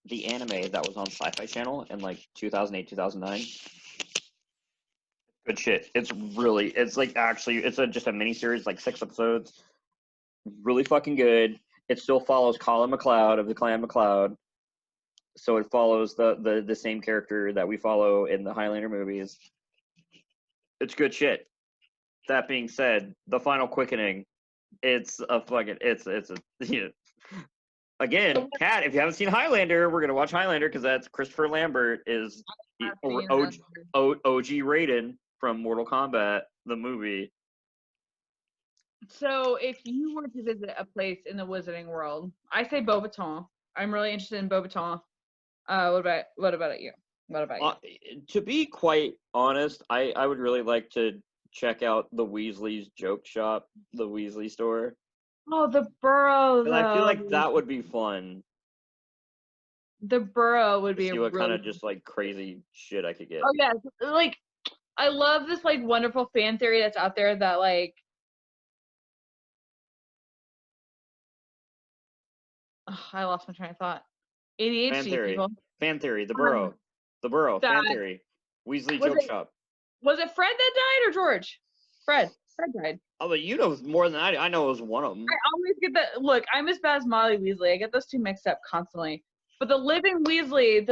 the anime that was on Sci-Fi Channel in like 2008, 2009, good shit. It's just a mini series, like 6 episodes. Really fucking good. It still follows Colin MacLeod of the Clan MacLeod. So it follows the same character that we follow in the Highlander movies. It's good shit. That being said, the final quickening, Again, Kat, if you haven't seen Highlander, we're gonna watch Highlander because that's Christopher Lambert is OG Raiden from Mortal Kombat, the movie. So if you were to visit a place in the Wizarding World, I say Beaubaton. I'm really interested in Beaubaton. What about you? To be quite honest, I would really like to check out the Weasley's joke shop, the Weasley store. Oh, the Burrow. And I feel like that would be fun. The Burrow would be see what kind of just like crazy shit I could get. Oh yeah, like I love this like wonderful fan theory that's out there that like. I lost my train of thought. ADHD people. Fan theory. The Burrow. Fan theory. Weasley joke shop. Was it Fred that died or George? Fred. Fred died. Oh, but you know more than I do. I know it was one of them. I always get that. Look, I'm as bad as Molly Weasley. I get those two mixed up constantly. But the living Weasley,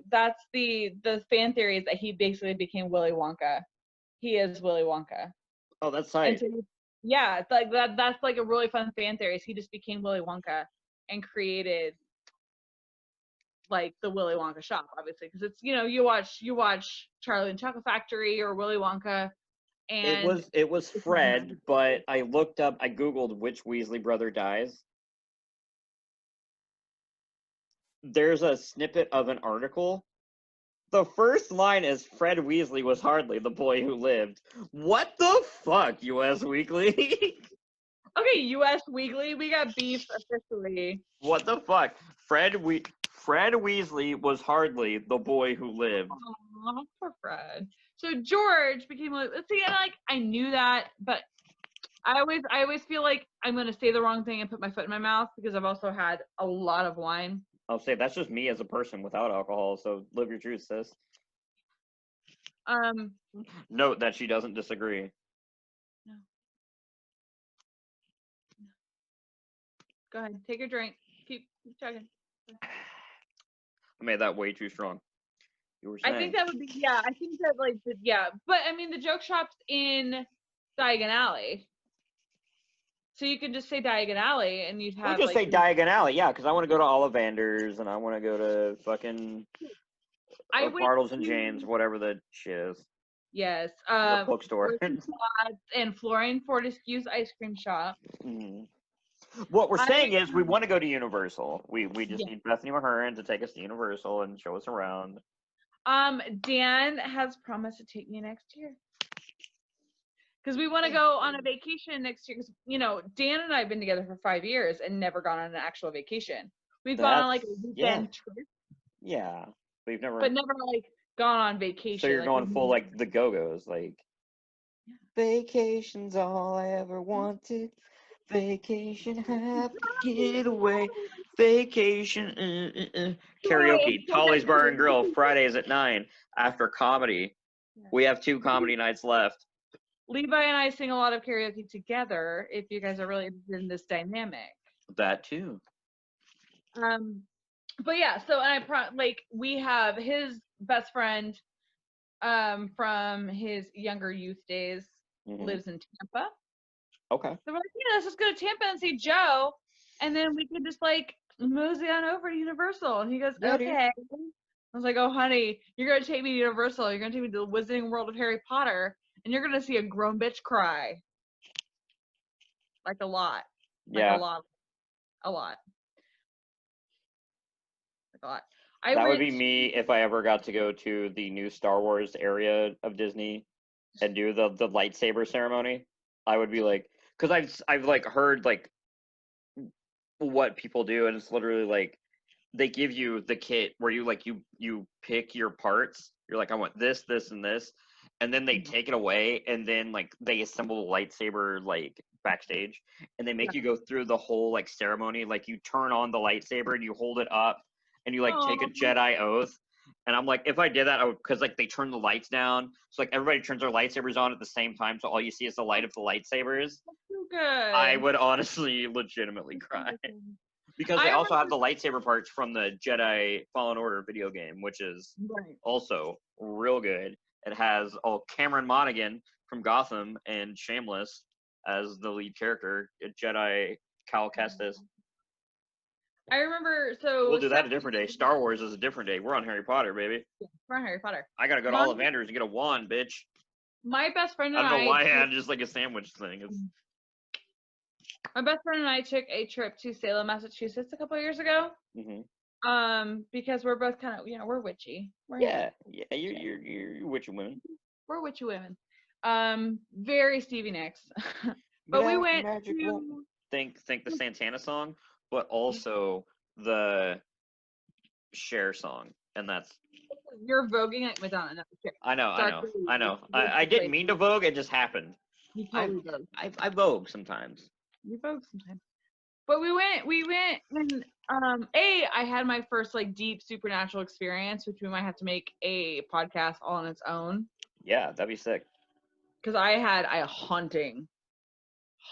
that's the fan theory is that he basically became Willy Wonka. He is Willy Wonka. Oh, that's tight. So, yeah, it's like that's like a really fun fan theory. Is he just became Willy Wonka and created like the Willy Wonka shop, obviously, because it's you watch Charlie and Chocolate Factory or Willy Wonka, And It was Fred, but I Googled which Weasley brother dies. There's a snippet of an article. The first line is Fred Weasley was hardly the boy who lived. What the fuck, US Weekly? okay, US Weekly, we got beef officially. What the fuck? Fred Weasley was hardly the boy who lived. Aw, poor Fred. So George became like, see, and like I knew that, but I always feel like I'm gonna say the wrong thing and put my foot in my mouth because I've also had a lot of wine. I'll say that's just me as a person without alcohol, so live your truth, sis. Note that she doesn't disagree. No. Go ahead, take your drink. Keep chugging. I made that way too strong. You were saying. I think that would be I think that like but I mean the joke shop's in Diagon Alley. So you could just say Diagon Alley and you'd have We'll just say Diagon Alley, yeah, because I want to go to Ollivander's and I want to go to fucking Bartles and James, whatever the shit is. Yes. The bookstore. And Florian Fortescue's ice cream shop. Mm-hmm. What we're saying is we want to go to Universal. We just need Bethany Mahurin to take us to Universal and show us around. Dan has promised to take me next year. Because we want to go on a vacation next year. Because, you know, Dan and I have been together for 5 years and never gone on an actual vacation. We've gone on like a weekend trip. Yeah. We've never. But never like gone on vacation. So you're going full like the Go-Go's. Like, vacation's all I ever wanted. Vacation, happy getaway. Vacation. Karaoke. Tolly's Bar and Grill. Fridays at 9 after comedy. We have 2 comedy nights left. Levi and I sing a lot of karaoke together if you guys are really interested in this dynamic. That too. But yeah, so and we have his best friend from his younger youth days lives in Tampa. Okay. So we're like, let's just go to Tampa and see Joe, and then we can just like mosey on over to Universal. And he goes, okay. I was like, oh honey, you're gonna take me to Universal. You're gonna take me to the Wizarding World of Harry Potter, and you're gonna see a grown bitch cry. Like a lot. Yeah. Like a lot. That would be me if I ever got to go to the new Star Wars area of Disney and do the lightsaber ceremony. I would be like, because I've like heard like what people do, and it's literally like they give you the kit where you like you pick your parts. You're like, I want this, this, and this, and then they take it away, and then like they assemble the lightsaber like backstage, and they make you go through the whole like ceremony. Like you turn on the lightsaber and you hold it up. And you like take a Jedi oath, and I'm like, if I did that, I would, because like they turn the lights down, so like everybody turns their lightsabers on at the same time, so all you see is the light of the lightsabers. That's so good. I would honestly, legitimately cry because they also have the lightsaber parts from the Jedi Fallen Order video game, which is also real good. It has Cameron Monaghan from Gotham and Shameless as the lead character, Jedi Cal Kestis. I remember, so we'll do that a different day. Star Wars is a different day. We're on Harry Potter, baby. Yeah, we're on Harry Potter. I gotta go to Ollivander's and get a wand, bitch. My best friend and I don't know why I had just like a sandwich thing. My best friend and I took a trip to Salem, Massachusetts a couple of years ago. Because we're both kind of, we're witchy. You're witchy women. We're witchy women. Very Stevie Nicks. But we went to think the Santana song, but also the Cher song, and that's. You're voguing like Madonna. No, sure. I know. I didn't mean to vogue. It just happened. You totally vogue. I vogue sometimes. You vogue sometimes. But we went, and I had my first like deep supernatural experience, which we might have to make a podcast all on its own. Yeah, that'd be sick. Because I had a haunting.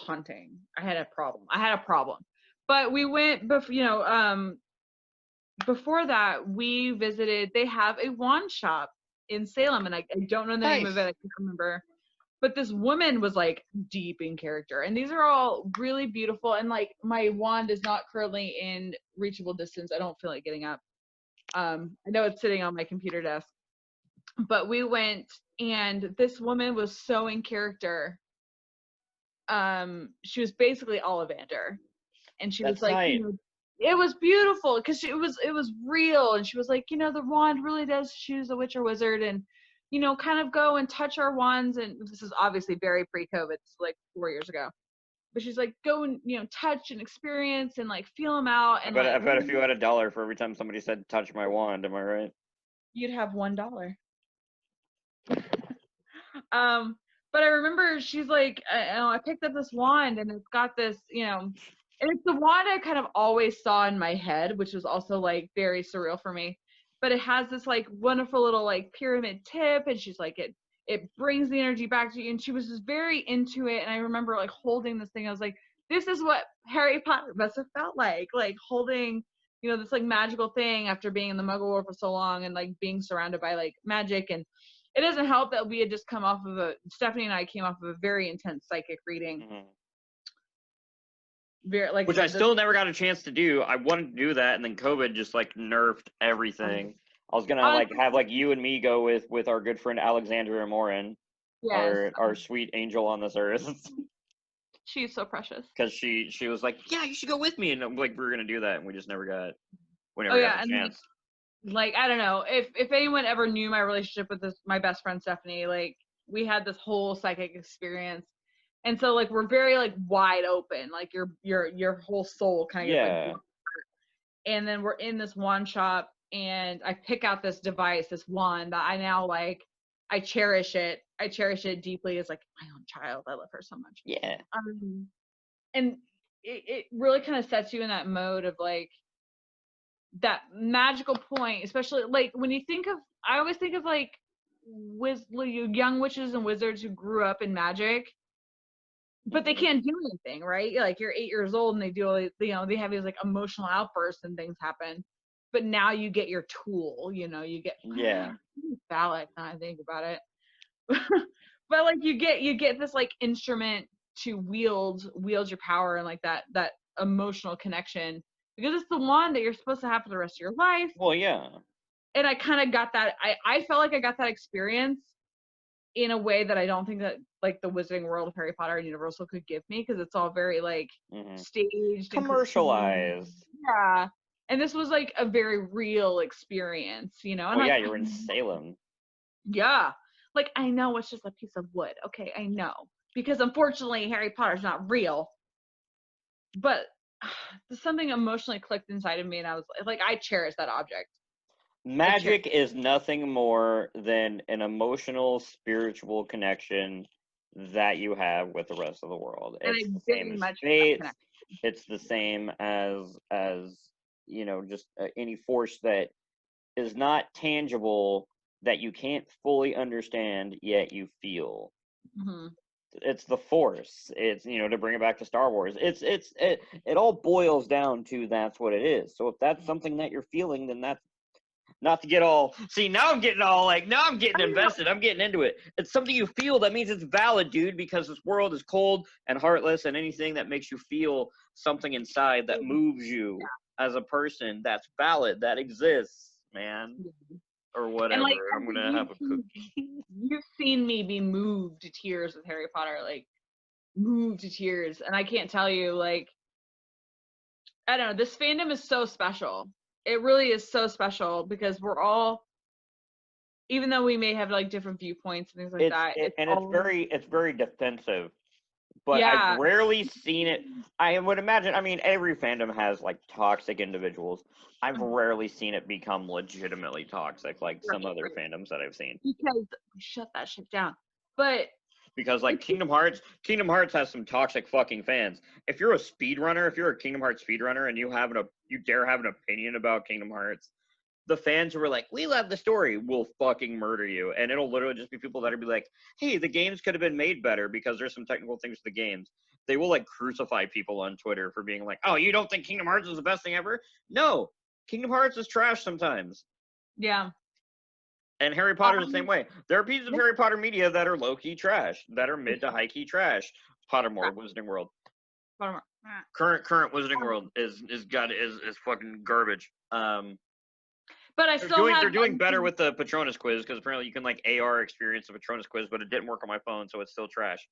I had a problem. But we went, before that, we visited, they have a wand shop in Salem, and I don't know the name of it, I can't remember. But this woman was like deep in character, and these are all really beautiful, and like my wand is not currently in reachable distance. I don't feel like getting up. I know it's sitting on my computer desk. But we went and this woman was so in character. She was basically Ollivander, and she was That's like, tight. it was beautiful because it was real, and she was like, the wand really does choose a witch or wizard, and kind of go and touch our wands. And this is obviously very pre-COVID, like 4 years ago. But she's like, go and touch and experience and like feel them out. And I bet if you had $1 for every time somebody said "touch my wand," am I right? you'd have $1. But I remember she's like, I picked up this wand and it's got this, and it's the wand I kind of always saw in my head, which was also like very surreal for me. But it has this like wonderful little like pyramid tip, and she's like, it brings the energy back to you. And she was just very into it. And I remember like holding this thing. I was like, this is what Harry Potter must have felt like holding, this like magical thing after being in the Muggle world for so long and like being surrounded by like magic. And it doesn't help that we had just come off of Stephanie and I came off of a very intense psychic reading. Mm-hmm. Which I still never got a chance to do. I wanted to do that, and then COVID just like nerfed everything. I was gonna like have like you and me go with our good friend Alexandria Morin, yes, our sweet angel on this earth. She's so precious. Because she was like, yeah, you should go with me, and like we were gonna do that, and we just never got got the chance. Like I don't know if anyone ever knew my relationship with my best friend Stephanie, like we had this whole psychic experience, and so like we're very like wide open, like your whole soul kind of gets like, and then we're in this wand shop, and I pick out this device, this wand that I now like, I cherish it deeply as like my own child. I love her so much. Yeah. And it really kind of sets you in that mode of like that magical point, especially like when you think of, I always think of like young witches and wizards who grew up in magic, but they can't do anything, right? Like you're 8 years old and they do, they have these like emotional outbursts and things happen, but now you get your tool, you get phallic now I think about it. But like you get this like instrument to wield your power and like that emotional connection, because it's the wand that you're supposed to have for the rest of your life. Well, yeah. And I kind of got that. I felt like I got that experience in a way that I don't think that like the Wizarding World of Harry Potter and Universal could give me, because it's all very like staged, commercialized. Yeah. And this was like a very real experience, And yeah, you're in Salem. Yeah. Like I know it's just a piece of wood. Okay, I know. Because unfortunately Harry Potter's not real. But something emotionally clicked inside of me, and I was like, I cherish that object. Magic is nothing more than an emotional, spiritual connection that you have with the rest of the world. It's the same as faith. It's the same as just any force that is not tangible, that you can't fully understand yet you feel. It's the Force. It's to bring it back to Star Wars. It all boils down to that's what it is. So if that's something that you're feeling, then that's not to get all. See, now I'm getting all like, now I'm getting invested. I'm getting into it. It's something you feel. That means it's valid, dude. Because this world is cold and heartless, and anything that makes you feel something inside that moves you as a person, that's valid. That exists, man. Or whatever. Like, I'm gonna have a cookie. You've seen me be moved to tears with Harry Potter, like moved to tears, and I can't tell you, like, I don't know. This fandom is so special. It really is so special, because we're all, even though we may have like different viewpoints and things like that, it's very defensive. But I've rarely seen it. I would imagine, I mean, every fandom has like toxic individuals. I've rarely seen it become legitimately toxic like some other fandoms that I've seen. Because shut that shit down. But because like Kingdom Hearts has some toxic fucking fans. If you're a speedrunner, if you're a Kingdom Hearts speedrunner and you dare have an opinion about Kingdom Hearts, the fans who are like, we love the story, will fucking murder you. And it'll literally just be people that'll be like, hey, the games could have been made better because there's some technical things to the games. They will like crucify people on Twitter for being like, oh, you don't think Kingdom Hearts is the best thing ever? No, Kingdom Hearts is trash sometimes. Yeah. And Harry Potter is the same way. There are pieces of Harry Potter media that are low-key trash, that are mid to high-key trash. Pottermore, Wizarding World. Pottermore. Current Wizarding World is fucking garbage. But I still have. They're doing better with the Patronus quiz because apparently you can like AR experience the Patronus quiz, but it didn't work on my phone, so it's still trash.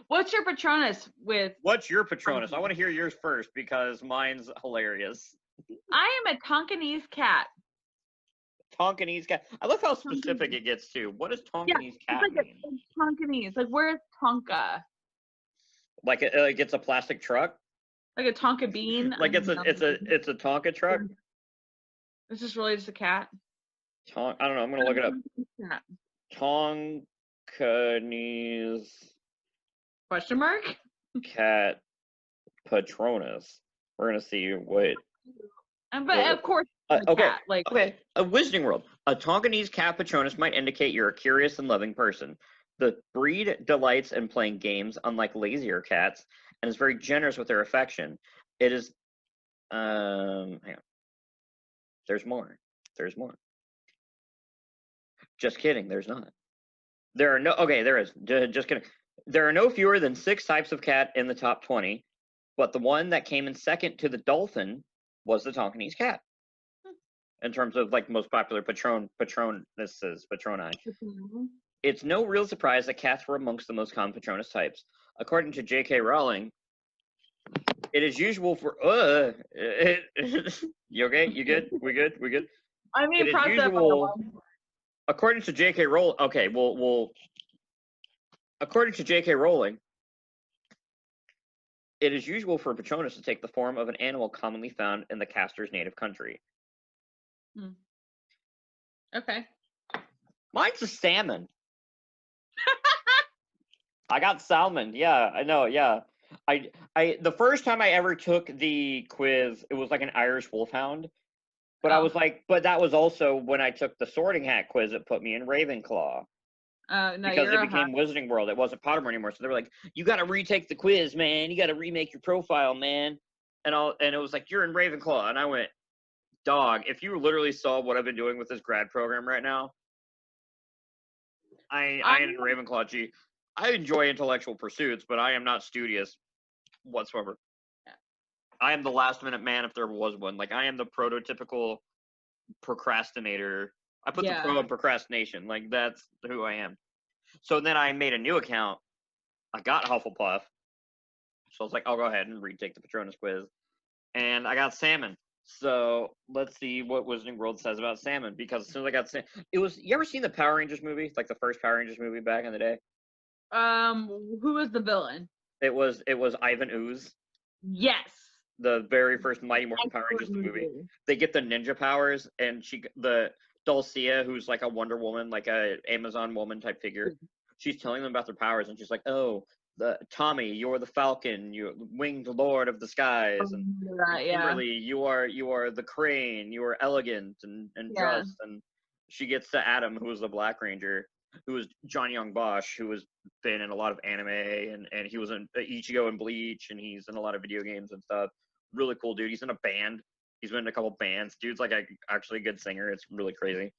What's your Patronus with? What's your Patronus? I want to hear yours first because mine's hilarious. I am a Tonkinese cat. Tonkinese cat. I love how specific it gets too. What does Tonkinese cat It's like mean? a Tonkinese. Like where's Tonka? Like it's a plastic truck? Like a Tonka bean? Like it's a Tonka truck? It's just really just a cat. I don't know. I'm gonna look it up. Cat. Tonkinese Question mark? cat Patronus. We're gonna see what. But of course, it's a Okay. cat. Like Okay. A Wizarding World. A Tonkinese cat Patronus might indicate you're a curious and loving person. The breed delights in playing games, unlike lazier cats, and is very generous with their affection. It is. Hang on. There's more. There's more. Just kidding. There's not. There are no. Okay, there is. Just kidding. There are no fewer than 6 types of cat in the top 20, but the one that came in second to the dolphin was the Tonkinese cat. In terms of like most popular patroni. It's no real surprise that cats were amongst the most common Patronus types. According to J.K. Rowling, it is usual for you okay? You good? We good? We good? I mean, It is props up on the usual. one. According to J.K. Rowling, okay, we'll. According to J.K. Rowling, it is usual for Patronus to take the form of an animal commonly found in the caster's native country. Okay. Mine's a salmon. I got salmon. Yeah, I know. Yeah, I the first time I ever took the quiz, it was like an Irish wolfhound. But I Oh. was like, but that was also when I took the Sorting Hat quiz. It put me in Ravenclaw No, because you're it a became Wizarding World. It wasn't Pottermore anymore. So they were like, you got to retake the quiz, man. You got to remake your profile, man. And it was like, you're in Ravenclaw, and I went, dog. If you literally saw what I've been doing with this grad program right now, I am in Ravenclaw. G. I enjoy intellectual pursuits, but I am not studious whatsoever. I am the last minute man if there was one. Like I am the prototypical procrastinator. I put the pro in procrastination. Like that's who I am. So then I made a new account. I got Hufflepuff. So I was like, I'll go ahead and retake the Patronus quiz. And I got salmon. So let's see what Wizarding World says about salmon. Because as soon as I got salmon, you ever seen the Power Rangers movie? Like the first Power Rangers movie back in the day? Who was the villain? It was Ivan Ooze. Yes. The very first Mighty Morphin Power Rangers movie. They get the ninja powers, and the Dulcea, who's like a Wonder Woman, like a Amazon woman type figure, she's telling them about their powers, and she's like, "Oh, the Tommy, you're the Falcon, you're winged Lord of the skies, and Kimberly, you are the Crane, you are elegant and just." And she gets to Adam, who is the Black Ranger, who is John Young Bosch, who has been in a lot of anime, and he was in Ichigo and Bleach, and he's in a lot of video games and stuff. Really cool dude. He's in a band. He's been in a couple bands. Dude's like actually a good singer. It's really crazy.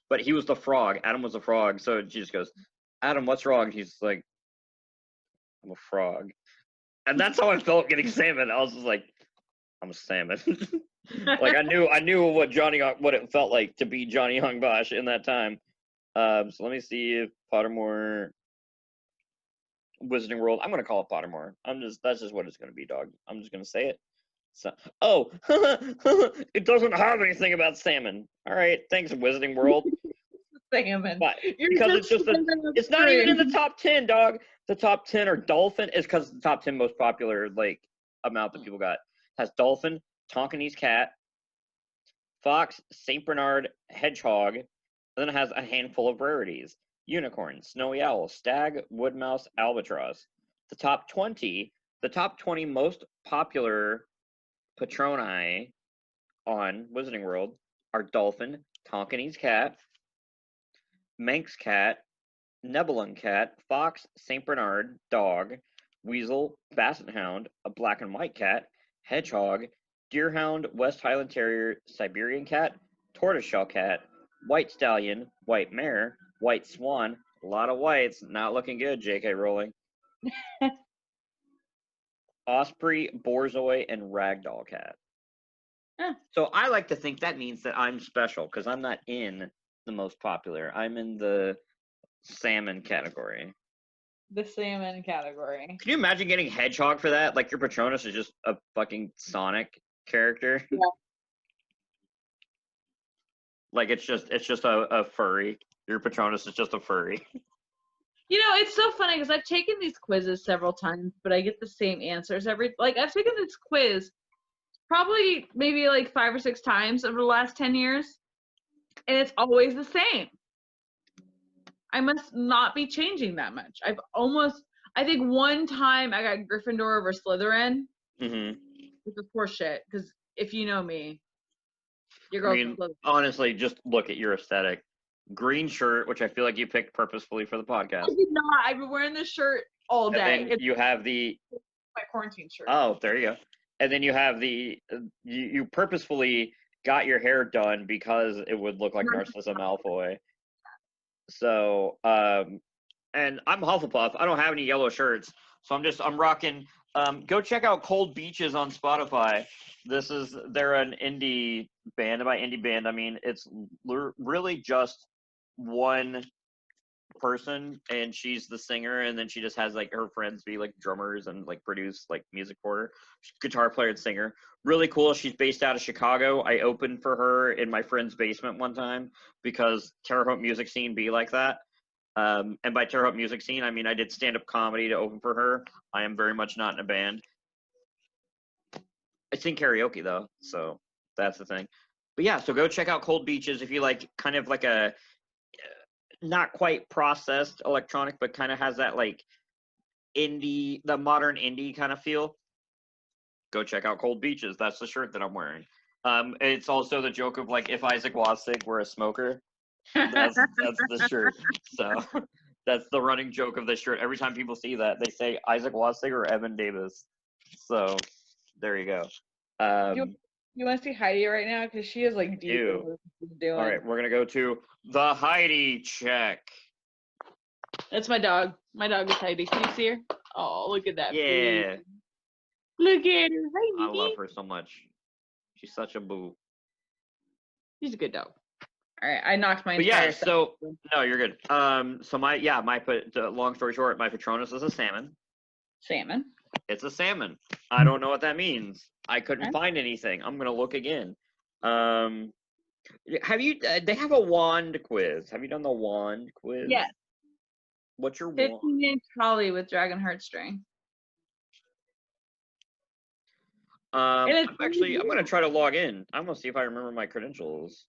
But he was the frog. Adam was the frog. So she just goes, Adam, what's wrong? He's like, I'm a frog. And that's how I felt getting salmon. I was just like, I'm a salmon. Like I knew what it felt like to be Johnny Young Bosch in that time. So let me see if Pottermore Wizarding World. I'm gonna call it Pottermore. That's just what it's gonna be, dog. I'm just gonna say it. So, it doesn't have anything about salmon. All right, thanks, Wizarding World. Salmon. But because it's not even in the top 10, dog. The top 10 are dolphin. It's because the top 10 most popular amount that people got has dolphin, Tonkinese cat, fox, Saint Bernard, hedgehog, and then it has a handful of rarities: unicorn, snowy owl, stag, wood mouse, albatross. The top 20 most popular Patroni on Wizarding World are dolphin, Tonkinese cat, Manx cat, Nebulun cat, fox, Saint Bernard, dog, weasel, basset hound, a black and white cat, hedgehog, deerhound, West Highland Terrier, Siberian cat, tortoiseshell cat, white stallion, white mare, white swan. A lot of whites, not looking good, J.K. Rowling. Osprey, borzoi, and ragdoll cat. So I like to think that means that I'm special because I'm not in the most popular. I'm in the salmon category. The salmon category. Can you imagine getting Hedgehog for that? Like your Patronus is just a fucking Sonic character. Yeah. Like it's just a furry. Your Patronus is just a furry. You know, it's so funny because I've taken these quizzes several times, but I get the same answers like I've taken this quiz probably maybe like 5 or 6 times over the last 10 years, and it's always the same. I must not be changing that much. I think one time I got Gryffindor over Slytherin, which is poor shit, because if you know me, your girl's Slytherin. Honestly, just look at your aesthetic. Green shirt, which I feel like you picked purposefully for the podcast. I did not. I've been wearing this shirt all day. And then you have the my quarantine shirt. Oh, there you go. And then you have the you purposefully got your hair done because it would look like Narcissa Malfoy. So, and I'm Hufflepuff. I don't have any yellow shirts, so I'm rocking. Go check out Cold Beaches on Spotify. They're an indie band. And by indie band, I mean it's really just one person, and she's the singer, and then she just has like her friends be like drummers and like produce like music for her. She's a guitar player and singer. Really cool. She's based out of Chicago. I opened for her in my friend's basement one time because Terre Haute music scene be like that. And by Terre Haute music scene, I mean I did stand-up comedy to open for her. I am very much not in a band. I sing karaoke though, so that's the thing. But yeah, so go check out Cold Beaches if you like kind of like a not quite processed electronic, but kind of has that like indie, the modern indie kind of feel. Go check out Cold Beaches. That's the shirt that I'm wearing. It's also the joke of like if Isaac Wassig were a smoker, that's the shirt. So that's the running joke of this shirt. Every time people see that, they say Isaac Wassig or Evan Davis. So there you go. You want to see Heidi right now? Because she is like deep in what she's doing. All right, we're going to go to the Heidi check. That's my dog. My dog is Heidi. Can you see her? Oh, look at that. Yeah. Baby. Look at her. Heidi. I love her so much. She's such a boo. She's a good dog. All right, I knocked my entire so no, you're good. So long story short, my Patronus is a salmon. Salmon. It's a salmon. I don't know what that means. I couldn't find anything. I'm gonna look again. Have you? They have a wand quiz. Have you done the wand quiz? Yes. What's your 15-inch Holly with dragon heartstring. I'm gonna try to log in. I'm gonna see if I remember my credentials.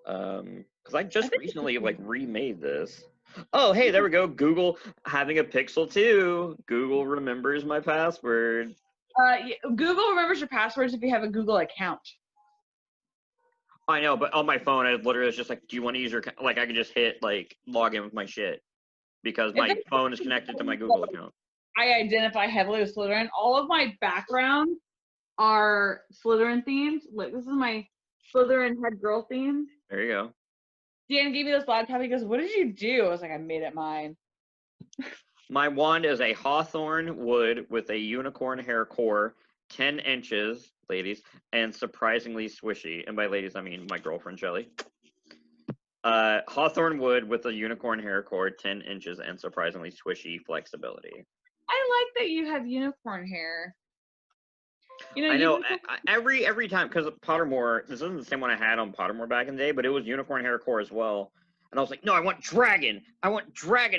Because I just recently like remade this. Oh, hey, there we go. Google having a Pixel 2. Google remembers my password. Google remembers your passwords if you have a Google account. I know, but on my phone, I literally was just like, do you want to use your, like, I can just hit, like, log in with my shit. Because my phone is connected to my Google account. I identify heavily with Slytherin. All of my backgrounds are Slytherin themed. Look, this is my Slytherin head girl theme. There you go. Dan gave me this laptop. He goes, what did you do? I was like, I made it mine. My wand is a hawthorn wood with a unicorn hair core, 10 inches, ladies, and surprisingly swishy. And by ladies, I mean my girlfriend, Shelly. Hawthorn wood with a unicorn hair core, 10 inches, and surprisingly swishy flexibility. I like that you have unicorn hair. You know, I know every time, because Pottermore, this isn't the same one I had on Pottermore back in the day, but it was unicorn hair core as well. And I was like, no, I want dragon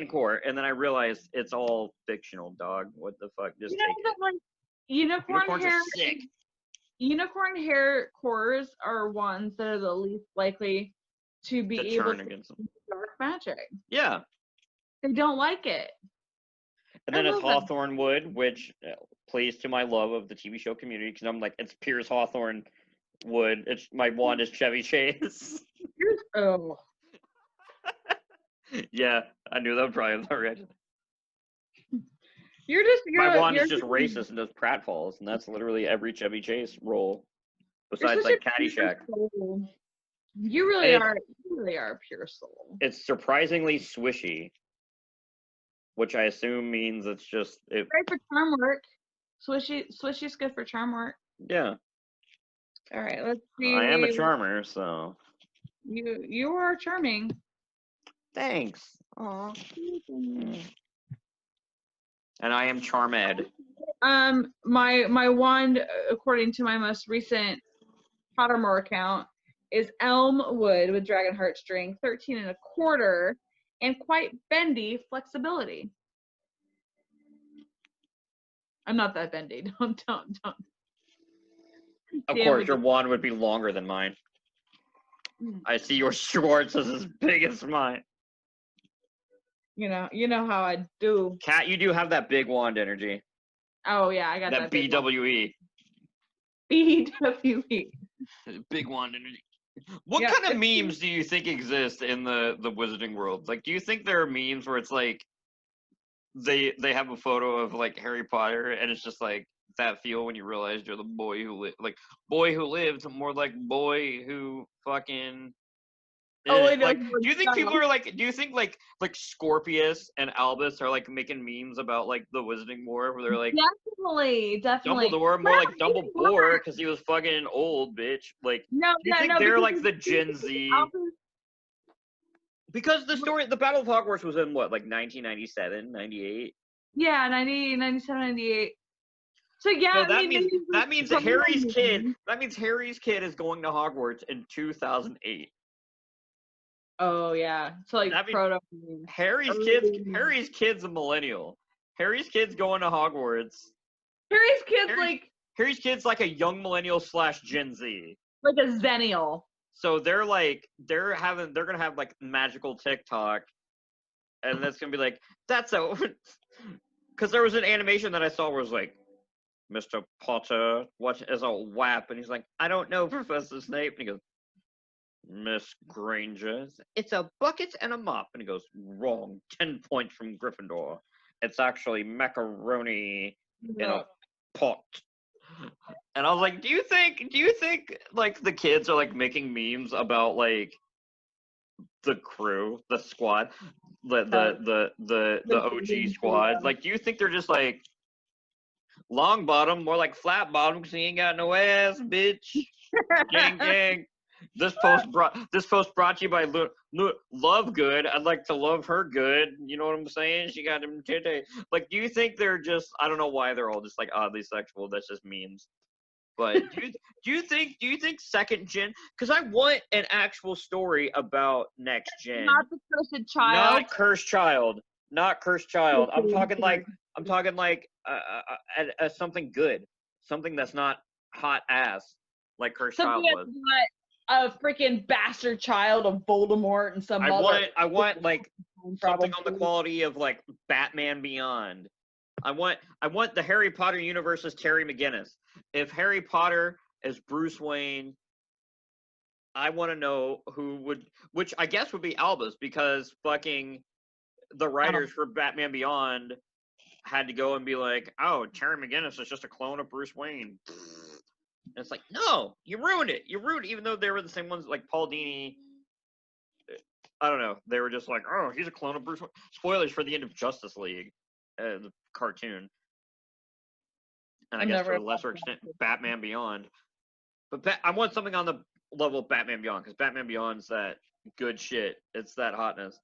core. And then I realized it's all fictional, dog. What the fuck? Just take it. Like, unicorn hair. Are sick. Unicorn hair cores are ones that are the least likely to be able to use dark magic. Yeah. They don't like it. And then it's Hawthorn wood, which plays to my love of the TV show Community, because I'm like, it's Piers Hawthorne wood. It's my wand is Chevy Chase. Oh. Yeah, I knew that would probably have already. My wand is just racist and does pratfalls, and that's literally every Chevy Chase role, besides like Caddyshack. You really are a pure soul. It's surprisingly swishy, which I assume means it's just great for charm work. Swishy's good for charm work. Yeah. All right, let's see. I am a charmer, so You are charming. thanks. Aw. And I am Charmed. My wand, according to my most recent Pottermore account, is elm wood with dragon heartstring, 13 and a quarter, and quite bendy flexibility. I'm not that bendy. Don't. Of Damn course, it. your wand would be longer than mine. I see your Schwartz is as big as mine. You know how I do. Kat, you do have that big wand energy. Oh yeah, I got That big one. BWE. BWE. Big wand energy. What Yeah, kind of memes do you think exist in the wizarding world? Like, do you think there are memes where it's like they have a photo of like Harry Potter and it's just like that feel when you realize you're the boy who boy who lived, more like boy who fucking Oh, I know. like, do you think people are like, do you think like Scorpius and Albus are like making memes about like the Wizarding War where they're like Definitely. Dumbledore more like Dumbledore because he was fucking old bitch? Like, No, do you think they're like the Gen Z? Albus, Because the Battle of Hogwarts was in what, like 1997, 98? yeah, 90, 97, 98. So yeah, So I mean, that means that Harry's kid is going to Hogwarts in 2008. Oh yeah, so like That means proto. Harry's kid's a millennial. Harry's kid's going to Hogwarts. Harry's kid's like a young millennial / Gen Z. Like a zennial. So they're gonna have like magical TikTok, and that's gonna be like, that's a, because there was an animation that I saw where it was like, Mr. Potter, what is a WAP? And he's like, I don't know, Professor Snape. And he goes, Miss Granger, it's a bucket and a mop. And he goes, wrong, 10 points from Gryffindor. It's actually macaroni in a pot. And I was like, do you think like the kids are like making memes about like the crew, the squad, the OG squad? Like, do you think they're just like long bottom, more like flat bottom because he ain't got no ass, bitch? Gang gang. This post brought to you by Love Good. I'd like to love her good. You know what I'm saying? She got them titty. Like, do you think they're just? I don't know why they're all just like oddly sexual. That's just memes. But do you think second gen? Because I want an actual story about next gen. Not the cursed child. Not cursed child. I'm talking like something good, something that's not hot ass like cursed child was. A freaking bastard child of Voldemort and some other. I want like something on the quality of like Batman Beyond. I want the Harry Potter universe as Terry McGinnis. If Harry Potter is Bruce Wayne, I want to know which I guess would be Albus, because fucking the writers for Batman Beyond had to go and be like, oh, Terry McGinnis is just a clone of Bruce Wayne. And it's like, no, you ruined it. Even though they were the same ones, like Paul Dini. I don't know. They were just like, oh, he's a clone of Bruce Wayne. Spoilers for the end of Justice League, the cartoon. And I guess to a lesser extent, Batman Beyond. But I want something on the level of Batman Beyond, because Batman Beyond's that good shit. It's that hotness.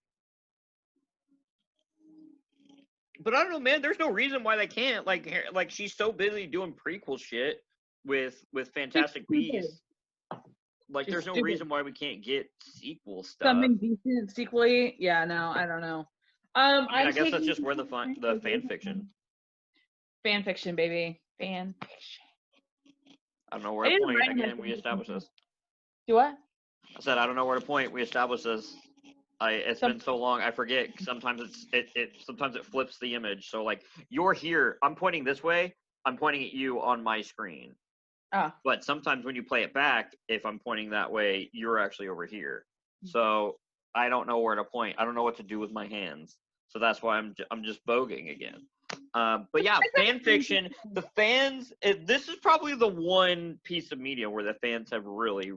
But I don't know, man. There's no reason why they can't. Like she's so busy doing prequel shit with Fantastic Beasts. Like, there's no reason why we can't get sequel stuff. Something decent sequel-y? Yeah, no, I don't know. I guess that's just where the fan fiction. Fan fiction, baby. Fan fiction. I don't know where to point. Again, we established this. Do what? I said I don't know where to point. We established this. It's been so long, I forget. Sometimes sometimes it flips the image. So like, you're here. I'm pointing this way. I'm pointing at you on my screen. But sometimes when you play it back, if I'm pointing that way, you're actually over here. So I don't know where to point. I don't know what to do with my hands. So that's why I'm just voguing again. But yeah, fan fiction. The fans. This is probably the one piece of media where the fans have really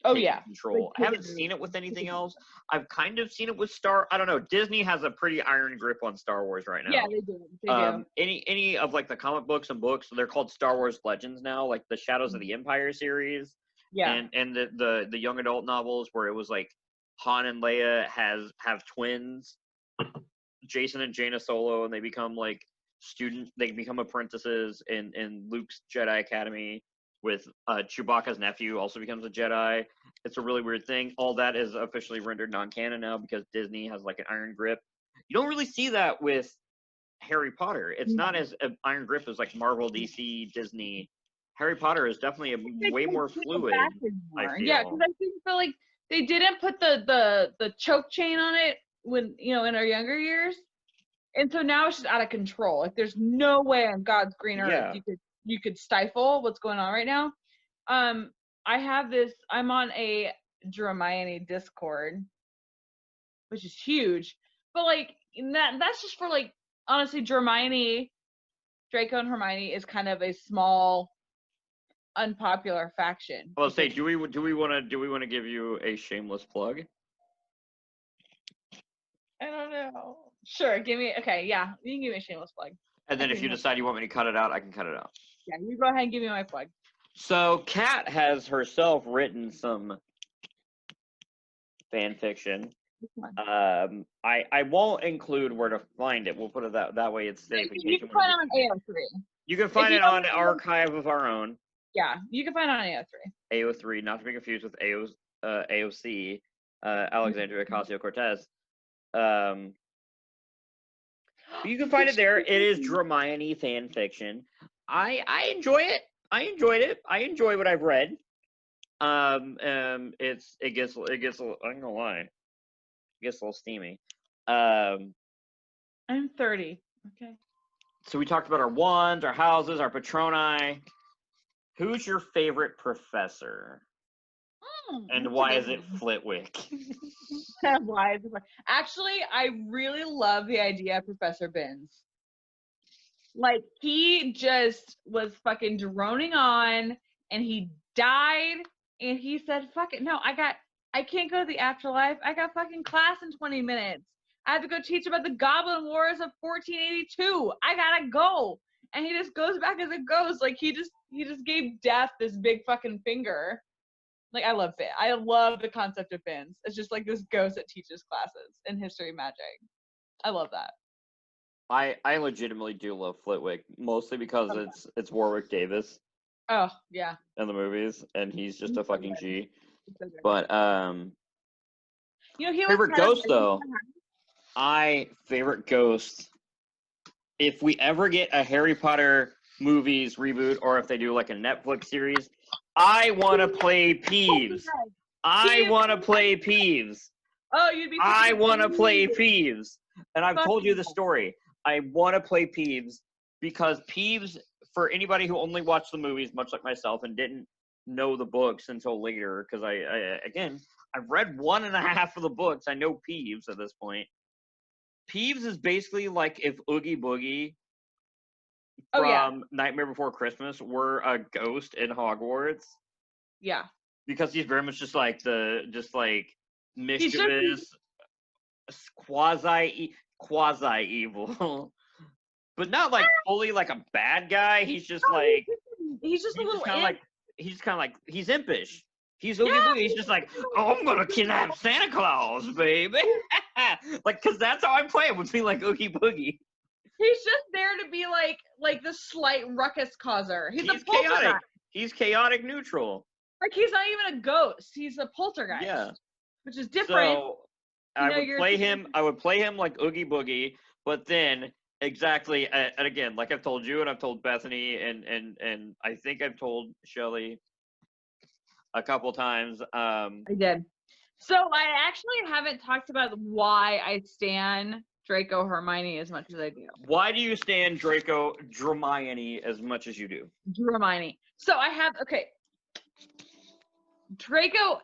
Oh taking yeah. control. I haven't seen it with anything else. I've kind of seen it with I don't know. Disney has a pretty iron grip on Star Wars right now. Yeah, they do. They do. Any of like the comic books and books, they're called Star Wars Legends now, like the Shadows of the Empire series. Yeah. And the young adult novels where it was like Han and Leia have twins, Jason and Jaina Solo, and they become like they become apprentices in Luke's Jedi Academy with Chewbacca's nephew also becomes a Jedi. It's a really weird thing. All that is officially rendered non-canon now because Disney has like an iron grip. You don't really see that with Harry Potter. It's not as an iron grip as like Marvel, DC, Disney. Harry Potter is definitely way more fluid. I feel. Yeah, because I feel like they didn't put the choke chain on it when in our younger years, and so now it's just out of control. Like there's no way on God's green earth you could stifle what's going on right now. I have this. I'm on a Hermione Discord, which is huge, but like that's just for like honestly, Hermione, Draco and Hermione is kind of a small, unpopular faction. Well, say, do we want to give you a shameless plug? I don't know. Sure, give me. Okay, yeah, you can give me a shameless plug. And then if you decide you want me to cut it out, I can cut it out. Yeah, you go ahead and give me my plug. So, Kat has herself written some fan fiction. I won't include where to find it. We'll put it that way. It's safe. You can find it on AO3. You can find it on Archive of Our Own. Yeah, you can find it on AO3. AO3, not to be confused with AOC, Alexandria Ocasio-Cortez. You can find it there. It is Hermione fan fiction. I enjoy it. I enjoyed it. I enjoy what I've read. It gets I'm gonna lie. It gets a little steamy. I'm 30. Okay. So we talked about our wands, our houses, our patroni. Who's your favorite professor? And why is it Flitwick? Why is it? Actually, I really love the idea of Professor Binns. Like, he just was fucking droning on, and he died, and he said, fuck it, no, I can't go to the afterlife. I got fucking class in 20 minutes. I have to go teach about the Goblin Wars of 1482. I gotta go. And he just goes back as a ghost. Like, he just gave death this big fucking finger. Like, I love it. I love the concept of Binns. It's just like this ghost that teaches classes in history and magic. I love that. I legitimately do love Flitwick, mostly because it's Warwick Davis. Oh, yeah. In the movies, and he's just a fucking G. But he favorite ghost though. Favorite ghost. If we ever get a Harry Potter movies reboot, or if they do like a Netflix series, I want to play Peeves. I want to play Peeves. Oh, you'd be. I want to play Peeves, and I've told you the story. I want to play Peeves because Peeves, for anybody who only watched the movies, much like myself, and didn't know the books until later, because I've read 1.5 of the books. I know Peeves at this point. Peeves is basically like if Oogie Boogie from Nightmare Before Christmas were a ghost in Hogwarts. Yeah. Because he's very much just like mischievous, quasi evil, but not like fully like a bad guy. He's just like he's a little he's impish. He's Oogie Boogie. He's just like, oh, I'm gonna kidnap Santa Claus, baby. Like, cause that's how I play it, would be like Oogie Boogie. He's just there to be like the slight ruckus causer. He's a chaotic. He's chaotic neutral. Like, he's not even a ghost. He's a poltergeist. Yeah. Which is different. So I would play him like Oogie Boogie, but then exactly, and again, like I've told you and I've told Bethany and I think I've told Shelly a couple times. I did. So I actually haven't talked about why I stan Draco Hermione as much as I do. Why do you stan Draco Hermione as much as you do? Hermione. So I have Draco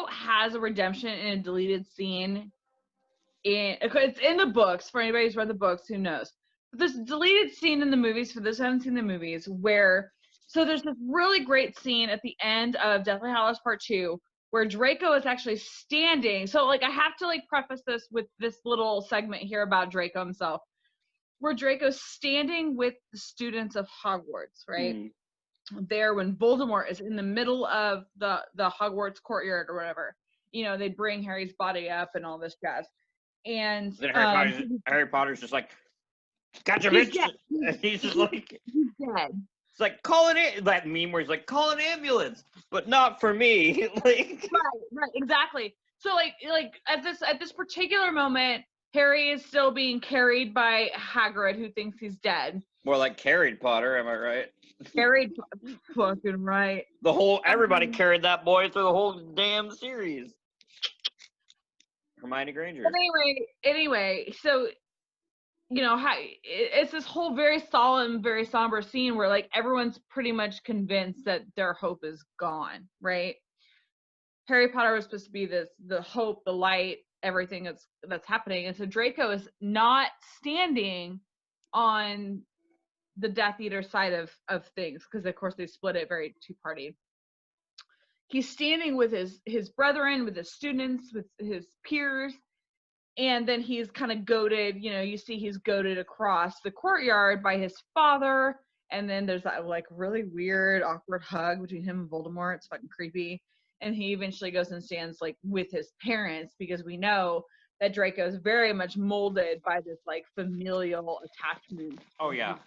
has a redemption in a deleted scene. It's in the books. For anybody who's read the books, who knows? But there's a deleted scene in the movies, for those who haven't seen the movies, so there's this really great scene at the end of Deathly Hallows Part 2 where Draco is actually standing. So like I have to like preface this with this little segment here about Draco himself, where Draco's standing with the students of Hogwarts, right? There when Voldemort is in the middle of the Hogwarts courtyard or whatever. You know, they bring Harry's body up and all this jazz. And then Harry Potter's just like, gotcha, he's bitch. dead. And he's just like, He's dead. it's like, call it that meme where he's like, call an ambulance, but not for me. Like, Right, exactly. So like at this particular moment, Harry is still being carried by Hagrid, who thinks he's dead. more like carried Potter, am I right? Carried, fucking right. Everybody carried that boy through the whole damn series. Hermione Granger. But anyway, so you know, it's this whole very solemn, very somber scene where like everyone's pretty much convinced that their hope is gone, right? Harry Potter was supposed to be the hope, the light, everything that's happening, and so Draco is not standing on the Death Eater side of things, because of course they split it very two-party. He's standing with his brethren, with his students, with his peers, and then he's kind of goaded, you know, you see he's goaded across the courtyard by his father, and then there's that like really weird, awkward hug between him and Voldemort. It's fucking creepy. And he eventually goes and stands like with his parents, because we know that Draco is very much molded by this like familial attachment. Oh yeah.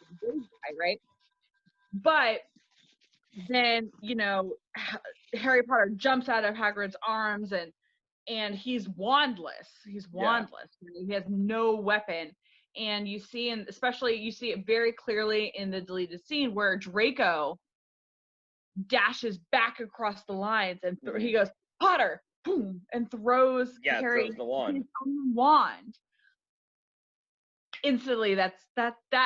Right? But then, you know, Harry Potter jumps out of Hagrid's arms and he's wandless. He's wandless. Yeah. He has no weapon. And you see, and especially you see it very clearly in the deleted scene where Draco dashes back across the lines and he goes, Potter, boom, and throws Harry throws the wand. his own wand. Instantly, that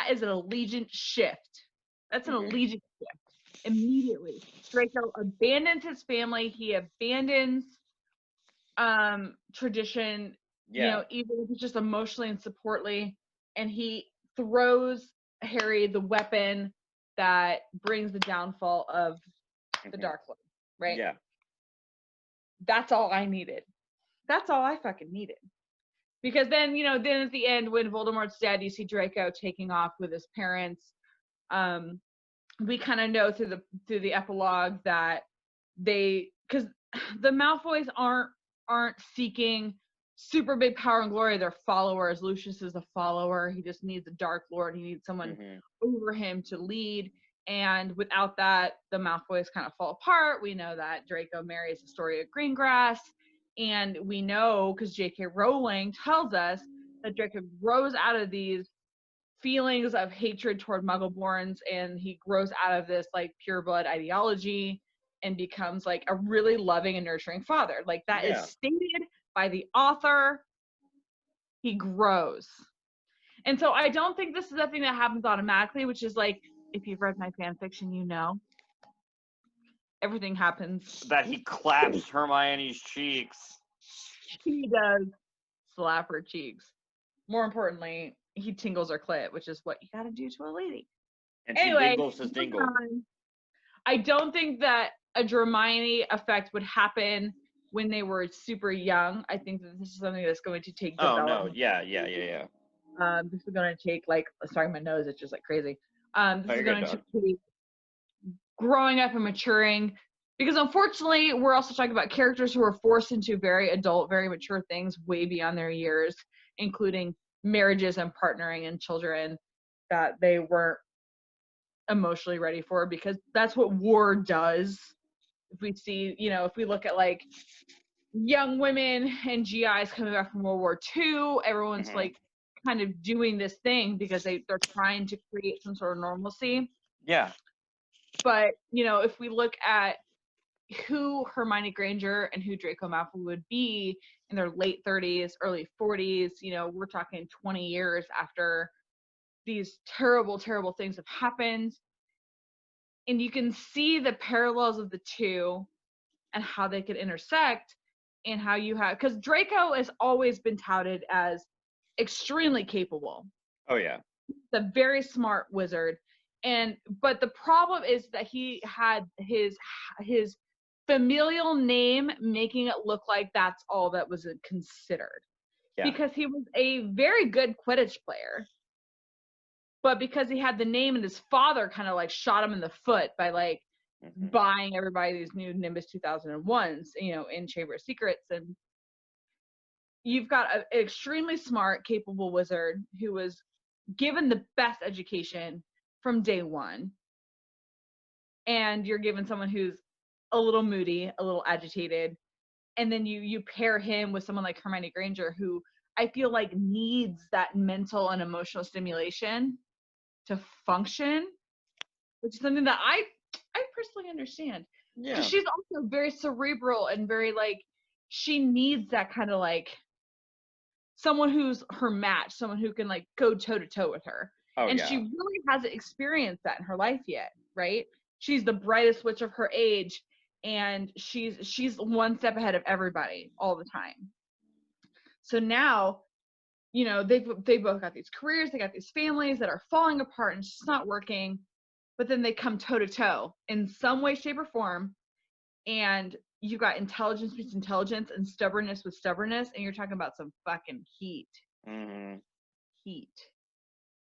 is an allegiance shift. That's an allegiance shift. Immediately, Draco abandons his family. He abandons tradition. You know, even if it's just emotionally and supportly, and he throws Harry the weapon that brings the downfall of the Dark Lord, right? Yeah. That's all I needed. That's all I fucking needed. Because then, you know, then at the end when Voldemort's dead, you see Draco taking off with his parents. We kind of know through the epilogue that because the Malfoys aren't seeking super big power and glory. They're followers. Lucius is a follower. He just needs a Dark Lord. He needs someone over him to lead. And without that, the Malfoys kind of fall apart. We know that Draco marries Astoria Greengrass. And we know, because J.K. Rowling tells us, that Draco grows out of these feelings of hatred toward Muggleborns, and he grows out of this, like, pureblood ideology and becomes, like, a really loving and nurturing father. Like, that is stated by the author. He grows. And so I don't think this is a thing that happens automatically, which is, like, if you've read my fan fiction, you know. Everything happens. That he claps Hermione's cheeks. He does slap her cheeks. More importantly, he tingles her clit, which is what you gotta do to a lady. And anyway, she dingles his dingle. I don't think that a Hermione effect would happen when they were super young. I think that this is something that's going to take development. Oh, no. Yeah. This is going to take, like, sorry, my nose is just like crazy. This is going to take growing up and maturing, because unfortunately we're also talking about characters who are forced into very adult, very mature things way beyond their years, including marriages and partnering and children that they weren't emotionally ready for, because that's what war does. If we see, you know, if we look at like young women and GIs coming back from World War II, everyone's like kind of doing this thing because they're trying to create some sort of normalcy. Yeah. But, you know, if we look at who Hermione Granger and who Draco Malfoy would be in their late 30s, early 40s, you know, we're talking 20 years after these terrible, terrible things have happened. And you can see the parallels of the two and how they could intersect, and how you have, because Draco has always been touted as extremely capable. Oh, yeah. He's a very smart wizard. But the problem is that he had his familial name making it look like that's all that was considered. Yeah. Because he was a very good Quidditch player. But because he had the name and his father kind of like shot him in the foot by like buying everybody these new Nimbus 2001s, you know, in Chamber of Secrets. And you've got an extremely smart, capable wizard who was given the best education from day one. And you're given someone who's a little moody, a little agitated. And then you pair him with someone like Hermione Granger, who I feel like needs that mental and emotional stimulation to function, which is something that I personally understand. Yeah. Because she's also very cerebral and very like, she needs that kind of like someone who's her match, someone who can like go toe to toe with her. Oh, And yeah. she really hasn't experienced that in her life yet, right? She's the brightest witch of her age, and she's one step ahead of everybody all the time. So now, you know, they both got these careers, they got these families that are falling apart and it's just not working, but then they come toe to toe in some way, shape, or form, and you got intelligence with intelligence and stubbornness with stubbornness, and you're talking about some fucking heat. Heat.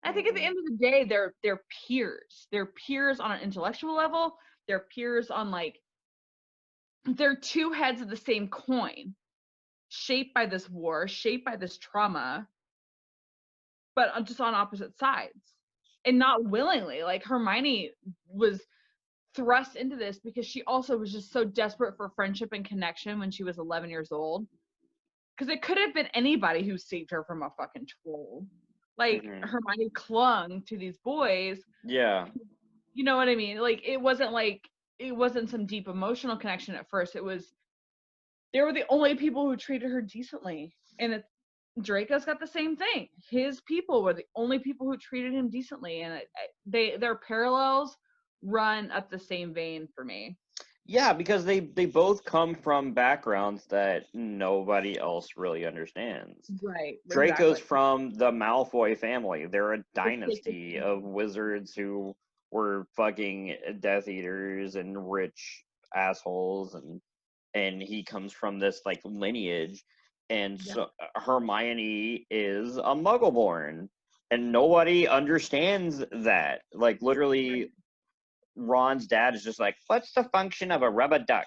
I think at the end of the day, they're peers. They're peers on an intellectual level. They're peers on like, they're two heads of the same coin, shaped by this war, shaped by this trauma, but just on opposite sides. And not willingly. Like Hermione was thrust into this because she also was just so desperate for friendship and connection when she was 11 years old. Because it could have been anybody who saved her from a fucking troll. Like Hermione clung to these boys. Yeah. You know what I mean? Like it wasn't some deep emotional connection at first. It was, they were the only people who treated her decently. And Draco's got the same thing. His people were the only people who treated him decently. And their parallels run up the same vein for me. Yeah, because they both come from backgrounds that nobody else really understands. Right. Draco's exactly. from the Malfoy family. They're a dynasty of wizards who were fucking Death Eaters and rich assholes, and he comes from this like lineage. And so Hermione is a Muggleborn, and nobody understands that. Like literally, Ron's dad is just like, what's the function of a rubber duck?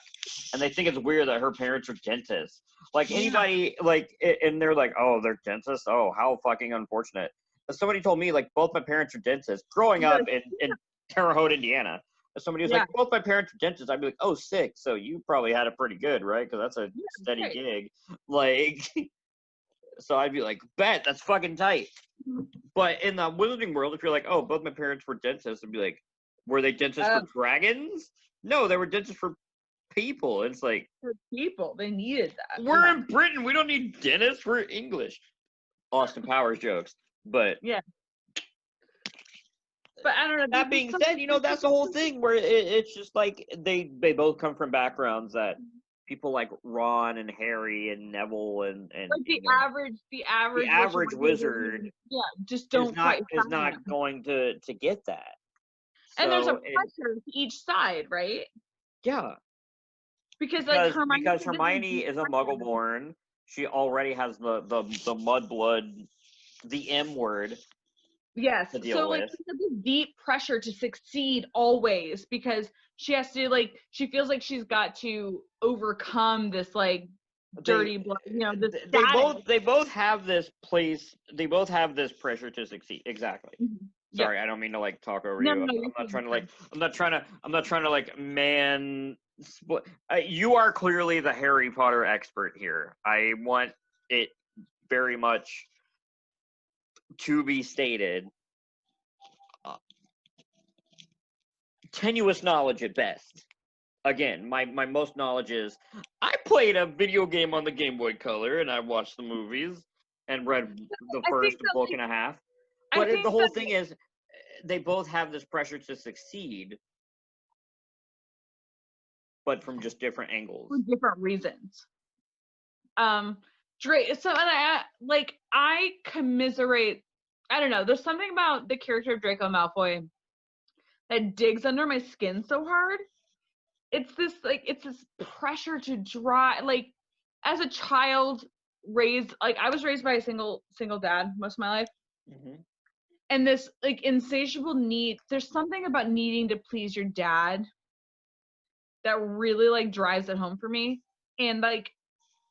And they think it's weird that her parents are dentists. Like anybody, like, and they're like, oh, they're dentists? Oh, how fucking unfortunate. But somebody told me, like, both my parents are dentists. Growing up in Terre Haute, Indiana, if somebody was like, both my parents are dentists, I'd be like, oh, sick. So you probably had it pretty good, right? Because that's a steady gig. Like, so I'd be like, bet, that's fucking tight. But in the wizarding world, if you're like, oh, both my parents were dentists, I'd be like, were they dentists for dragons? No, they were dentists for people. It's like, for people, they needed that. We're in Britain. We don't need dentists. We're English. Austin Powers jokes, but But I don't know. That being said, you know, that's the whole thing where it's just like they both come from backgrounds that people like Ron and Harry and Neville and like the average wizard, just don't is not going to get that. And there's a pressure to each side, right? Yeah. Because Hermione is a Muggleborn. She already has the mudblood, the M word. Yes. So like there's this deep pressure to succeed always because she has to she feels like she's got to overcome this like dirty blood, you know, this they both have this pressure to succeed. Exactly. Mm-hmm. Sorry, I don't mean to like talk over you. I'm not trying to like you are clearly the Harry Potter expert here. I want it very much to be stated. Tenuous knowledge at best. Again, my most knowledge is I played a video game on the Game Boy Color and I watched the movies and read the first book and a half. But the whole thing is they both have this pressure to succeed, but from just different angles. For different reasons. So and I commiserate, I don't know, there's something about the character of Draco Malfoy that digs under my skin so hard it's this pressure to drive, like, as a child raised, like, I was raised by a single dad most of my life. Mm-hmm. And this, like, insatiable need, there's something about needing to please your dad that really, like, drives it home for me. And, like,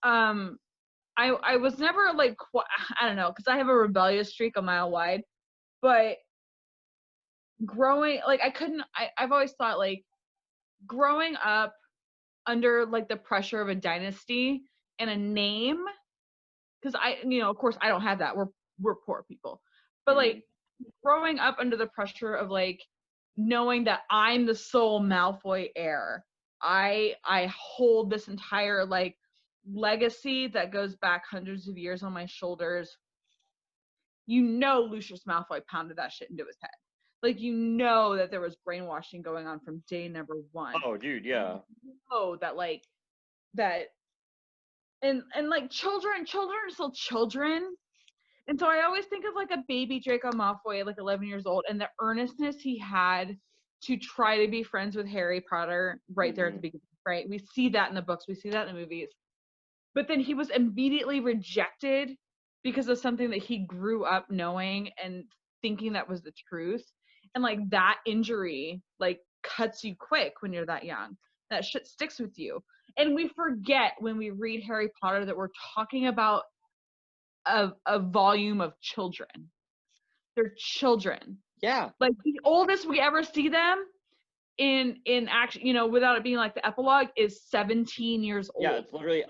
I was never, like, I don't know, because I have a rebellious streak a mile wide, but growing, like, I've always thought, like, growing up under, like, the pressure of a dynasty and a name, because of course I don't have that. We're poor people. But, like, growing up under the pressure of, like, knowing that I'm the sole Malfoy heir, I hold this entire, like, legacy that goes back hundreds of years on my shoulders. Lucius Malfoy pounded that shit into his head. Like, that there was brainwashing going on from day number one. Oh, dude, yeah. That, like, that, and like, children are still children. And so I always think of, like, a baby Draco Malfoy at, like, 11 years old, and the earnestness he had to try to be friends with Harry Potter right there at the beginning, right? We see that in the books. We see that in the movies. But then he was immediately rejected because of something that he grew up knowing and thinking that was the truth. And, like, that injury, like, cuts you quick when you're that young. That shit sticks with you. And we forget when we read Harry Potter that we're talking about a volume of children. They're children. Yeah. Like, the oldest we ever see them in action, without it being, like, the epilogue, is 17 years old. Yeah, it's literally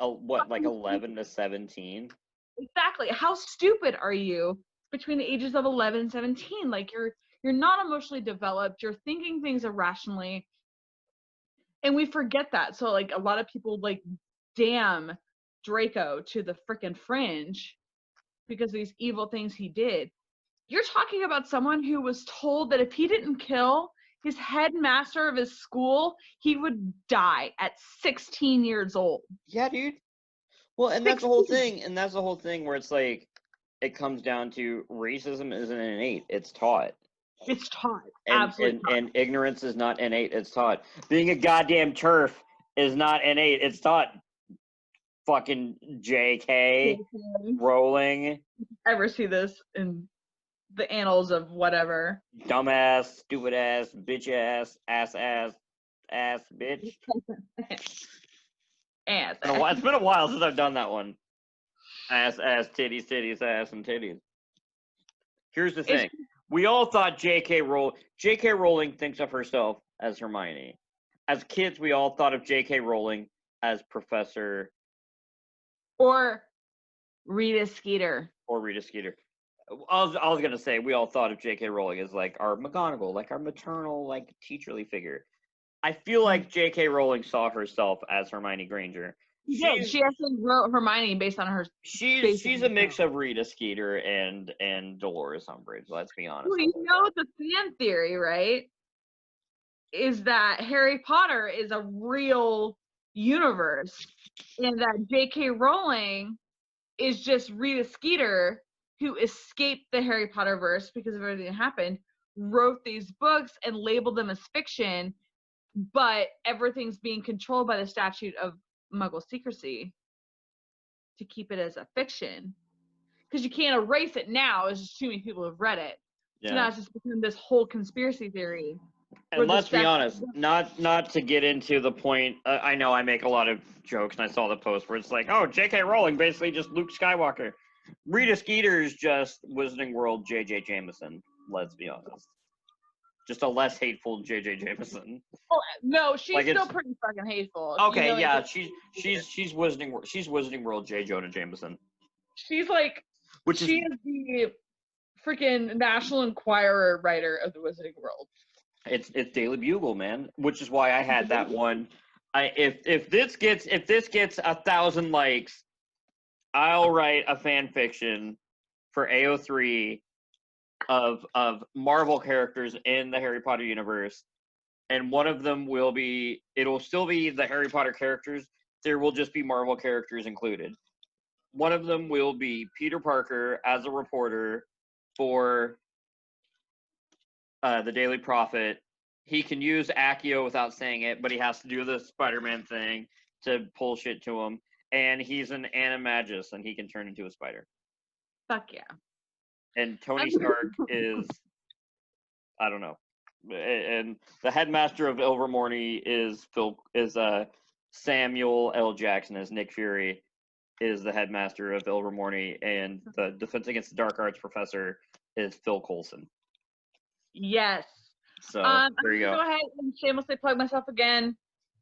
like 11 to 17. Exactly. How stupid are you between the ages of 11 and 17? Like, you're not emotionally developed. You're thinking things irrationally. And we forget that. So, like, a lot of people, like, damn Draco to the frickin' fringe because of these evil things he did. You're talking about someone who was told that if he didn't kill his headmaster of his school, he would die at 16 years old. Yeah, dude. Well, and that's the whole thing. And that's the whole thing where it's like, it comes down to racism isn't innate, it's taught. It's taught. And, Absolutely. And ignorance is not innate, it's taught. Being a goddamn turf is not innate, it's taught. Fucking JK Rowling. Ever see this in the annals of whatever? Dumbass, stupid ass, bitch ass, ass, bitch. Ass. It's been a while since I've done that one. Ass, titties, ass, and titties. Here's the thing. We all thought J.K. Rowling thinks of herself as Hermione. As kids, we all thought of J.K. Rowling as Professor... Or Rita Skeeter. I was going to say, we all thought of J.K. Rowling as, like, our McGonagall, like, our maternal, like, teacherly figure. I feel like J.K. Rowling saw herself as Hermione Granger. She actually wrote Hermione based on her. She's a mix of Rita Skeeter and Dolores Umbridge. Let's be honest. Well, the fan theory, right, is that Harry Potter is a real universe, and that J.K. Rowling is just Rita Skeeter who escaped the Harry Potter verse because of everything that happened, wrote these books and labeled them as fiction, but everything's being controlled by the statute of Muggle secrecy to keep it as a fiction, because you can't erase it now. It's just too many people have read it. Yeah. So now it's just become this whole conspiracy theory. And let's be honest, not to get into the point. I know I make a lot of jokes, and I saw the post where it's like, "Oh, J.K. Rowling basically just Luke Skywalker." Rita Skeeter's just Wizarding World J.J. Jameson. Let's be honest. Just a less hateful J.J. Jameson. Oh no, she's still pretty fucking hateful. Okay, yeah, she's Wizarding World. She's Wizarding World J. Jonah Jameson. She's like, she is the freaking National Enquirer writer of the Wizarding World. It's Daily Bugle, man, which is why I had that one. If this gets 1,000 likes, I'll write a fan fiction for AO3 of Marvel characters in the Harry Potter universe, and one of them it'll still be the Harry Potter characters. There will just be Marvel characters included. One of them will be Peter Parker as a reporter for the Daily Prophet. he can use Accio without saying it, but he has to do the Spider-Man thing to pull shit to him. And he's an animagus, and he can turn into a spider. Fuck yeah. And Tony Stark is, I don't know. And the headmaster of Ilvermorny is Samuel L. Jackson as Nick Fury is the headmaster of Ilvermorny, and the Defense Against the Dark Arts professor is Phil Coulson. Yes. So I'm there you gonna go. go ahead and shamelessly plug myself again.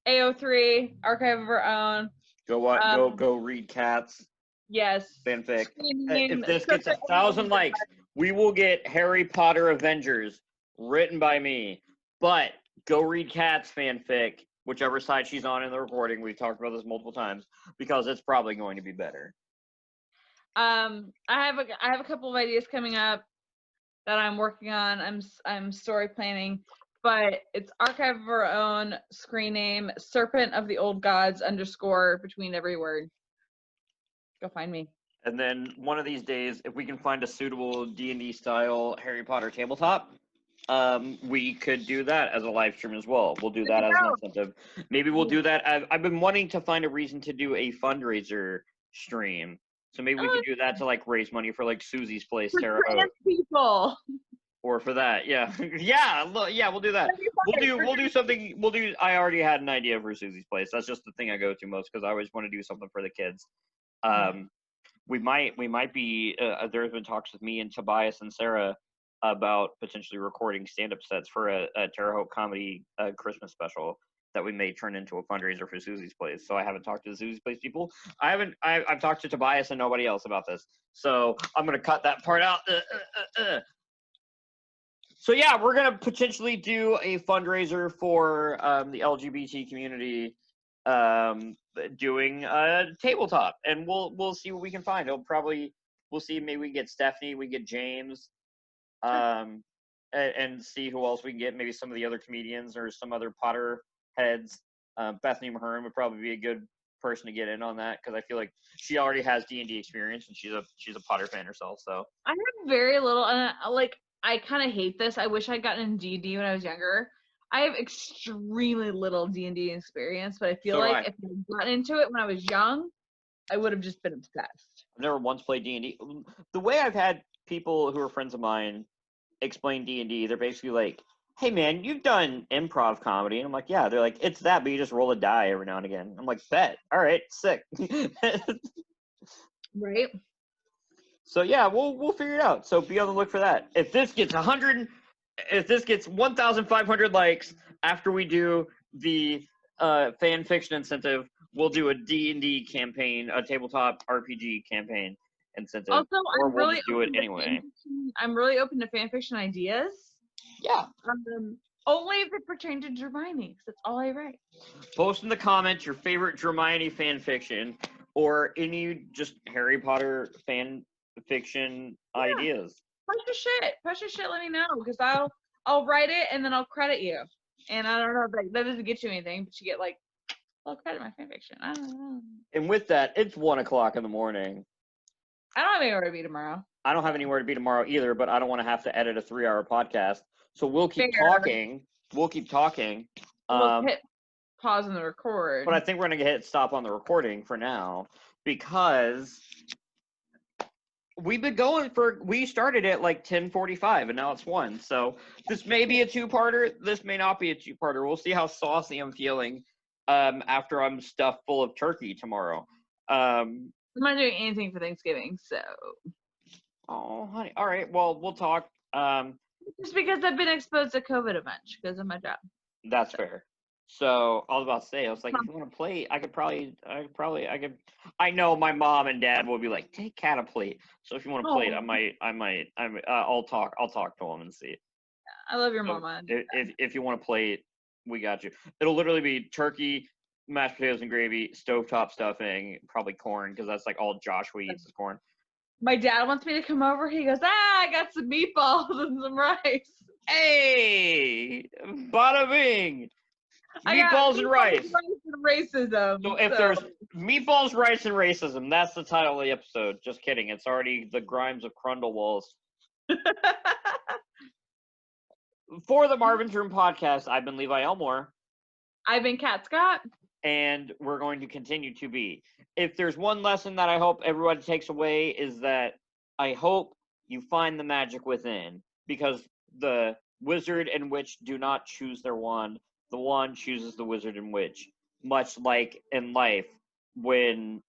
AO3, Archive of Our Own. Go read Cats Yes. fanfic. Screaming, If this gets 1,000 likes, we will get Harry Potter Avengers written by me. But go read Cats fanfic, whichever side she's on in the recording. We've talked about this multiple times because it's probably going to be better. I have a couple of ideas coming up that I'm working on. I'm story planning, but it's Archive of Our Own, screen name Serpent of the Old Gods _ between every word. Go find me. And then one of these days, if we can find a suitable D&D style Harry Potter tabletop, we could do that as a live stream as well. We'll do that as an incentive. Maybe we'll do that. I've been wanting to find a reason to do a fundraiser stream. So maybe we could do that to like raise money for like Susie's Place, Terre Haute. People. Or for that, yeah. Yeah, we'll do that. We'll do something. I already had an idea for Susie's Place. That's just the thing I go to most because I always want to do something for the kids. We might be. There's been talks with me and Tobias and Sarah about potentially recording stand-up sets for a Terre Haute comedy Christmas special that we may turn into a fundraiser for Susie's Place. So I haven't talked to the Susie's Place people. I've talked to Tobias and nobody else about this. So I'm gonna cut that part out. So yeah, we're gonna potentially do a fundraiser for the LGBT community, doing a tabletop, and we'll see what we can find. We'll see. Maybe we can get Stephanie, we can get James, and see who else we can get. Maybe some of the other comedians or some other Potter heads. Bethany Mahern would probably be a good person to get in on that because I feel like she already has D&D experience and she's a Potter fan herself. So I have very little, and I kind of hate this. I wish I'd gotten into D&D when I was younger. I have extremely little D&D experience, but I feel like if I got into it when I was young, I would have just been obsessed. I've never once played D&D. The way I've had people who are friends of mine explain D&D, they're basically like, hey man, you've done improv comedy. And I'm like, yeah. They're like, it's that, but you just roll a die every now and again. I'm like, bet. All right, sick. Right. So yeah, we'll figure it out. So be on the look for that. If this gets 1,500 likes after we do the fan fiction incentive, we'll do a D&D campaign, a tabletop RPG campaign incentive. Also, or we'll just do it anyway. I'm really open to fan fiction ideas. Yeah. Only if it pertains to Hermione, because that's all I write. Post in the comments your favorite Hermione fan fiction or any just Harry Potter fan fiction ideas. Post your shit. Let me know because I'll write it and then I'll credit you. And I don't know if that doesn't get you anything, but you get like, I'll credit my fan fiction. I don't know. And with that, it's 1:00 in the morning. I don't have anywhere to be tomorrow. I don't have anywhere to be tomorrow either, but I don't want to have to edit a 3-hour podcast. So we'll keep talking. We'll keep talking. We'll hit pause on the record. But I think we're going to hit stop on the recording for now because we've been going we started at like 10:45 and now it's 1. So this may be a 2-parter. This may not be a 2-parter. We'll see how saucy I'm feeling after I'm stuffed full of turkey tomorrow. I'm not doing anything for Thanksgiving, so. Oh, honey. All right. Well, we'll talk. Just because I've been exposed to COVID a bunch because of my job. That's fair. So I was about to say, I was like, if you want to play, I know my mom and dad will be like, take Cat a plate. So if you want to play it, I'll talk to them and see. I love your mama. If you want to play it, we got you. It'll literally be turkey, mashed potatoes and gravy, stovetop stuffing, probably corn, because that's like all Joshua eats is corn. My dad wants me to come over. He goes, I got some meatballs and some rice. Hey, bada bing. Meatballs and rice. And racism. So if there's meatballs, rice, and racism, that's the title of the episode. Just kidding. It's already the Grimes of Crundle Walls. For the Marvin's Room podcast, I've been Levi Elmore. I've been Kat Scott. And we're going to continue to be. If there's one lesson that I hope everyone takes away is that I hope you find the magic within, because the wizard and witch do not choose their wand. The wand chooses the wizard and witch. Much like in life, when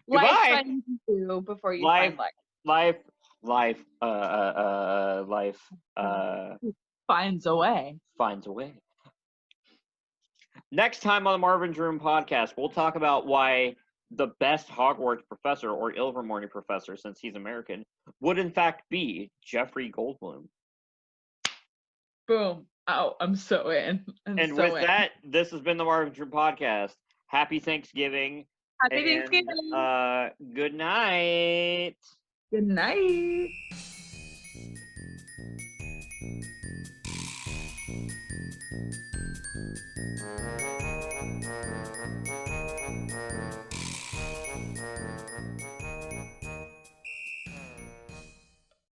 Life Goodbye. finds you before you Life. find life finds a way. finds a way. Next time on the Marvin's Room podcast, we'll talk about why the best Hogwarts professor, or Ilvermorny professor, since he's American, would in fact be Jeffrey Goldblum. Boom. Oh, I'm so in. And with that, this has been the Marvin's Room podcast. Happy Thanksgiving. Happy And, Thanksgiving. Good night. Good night.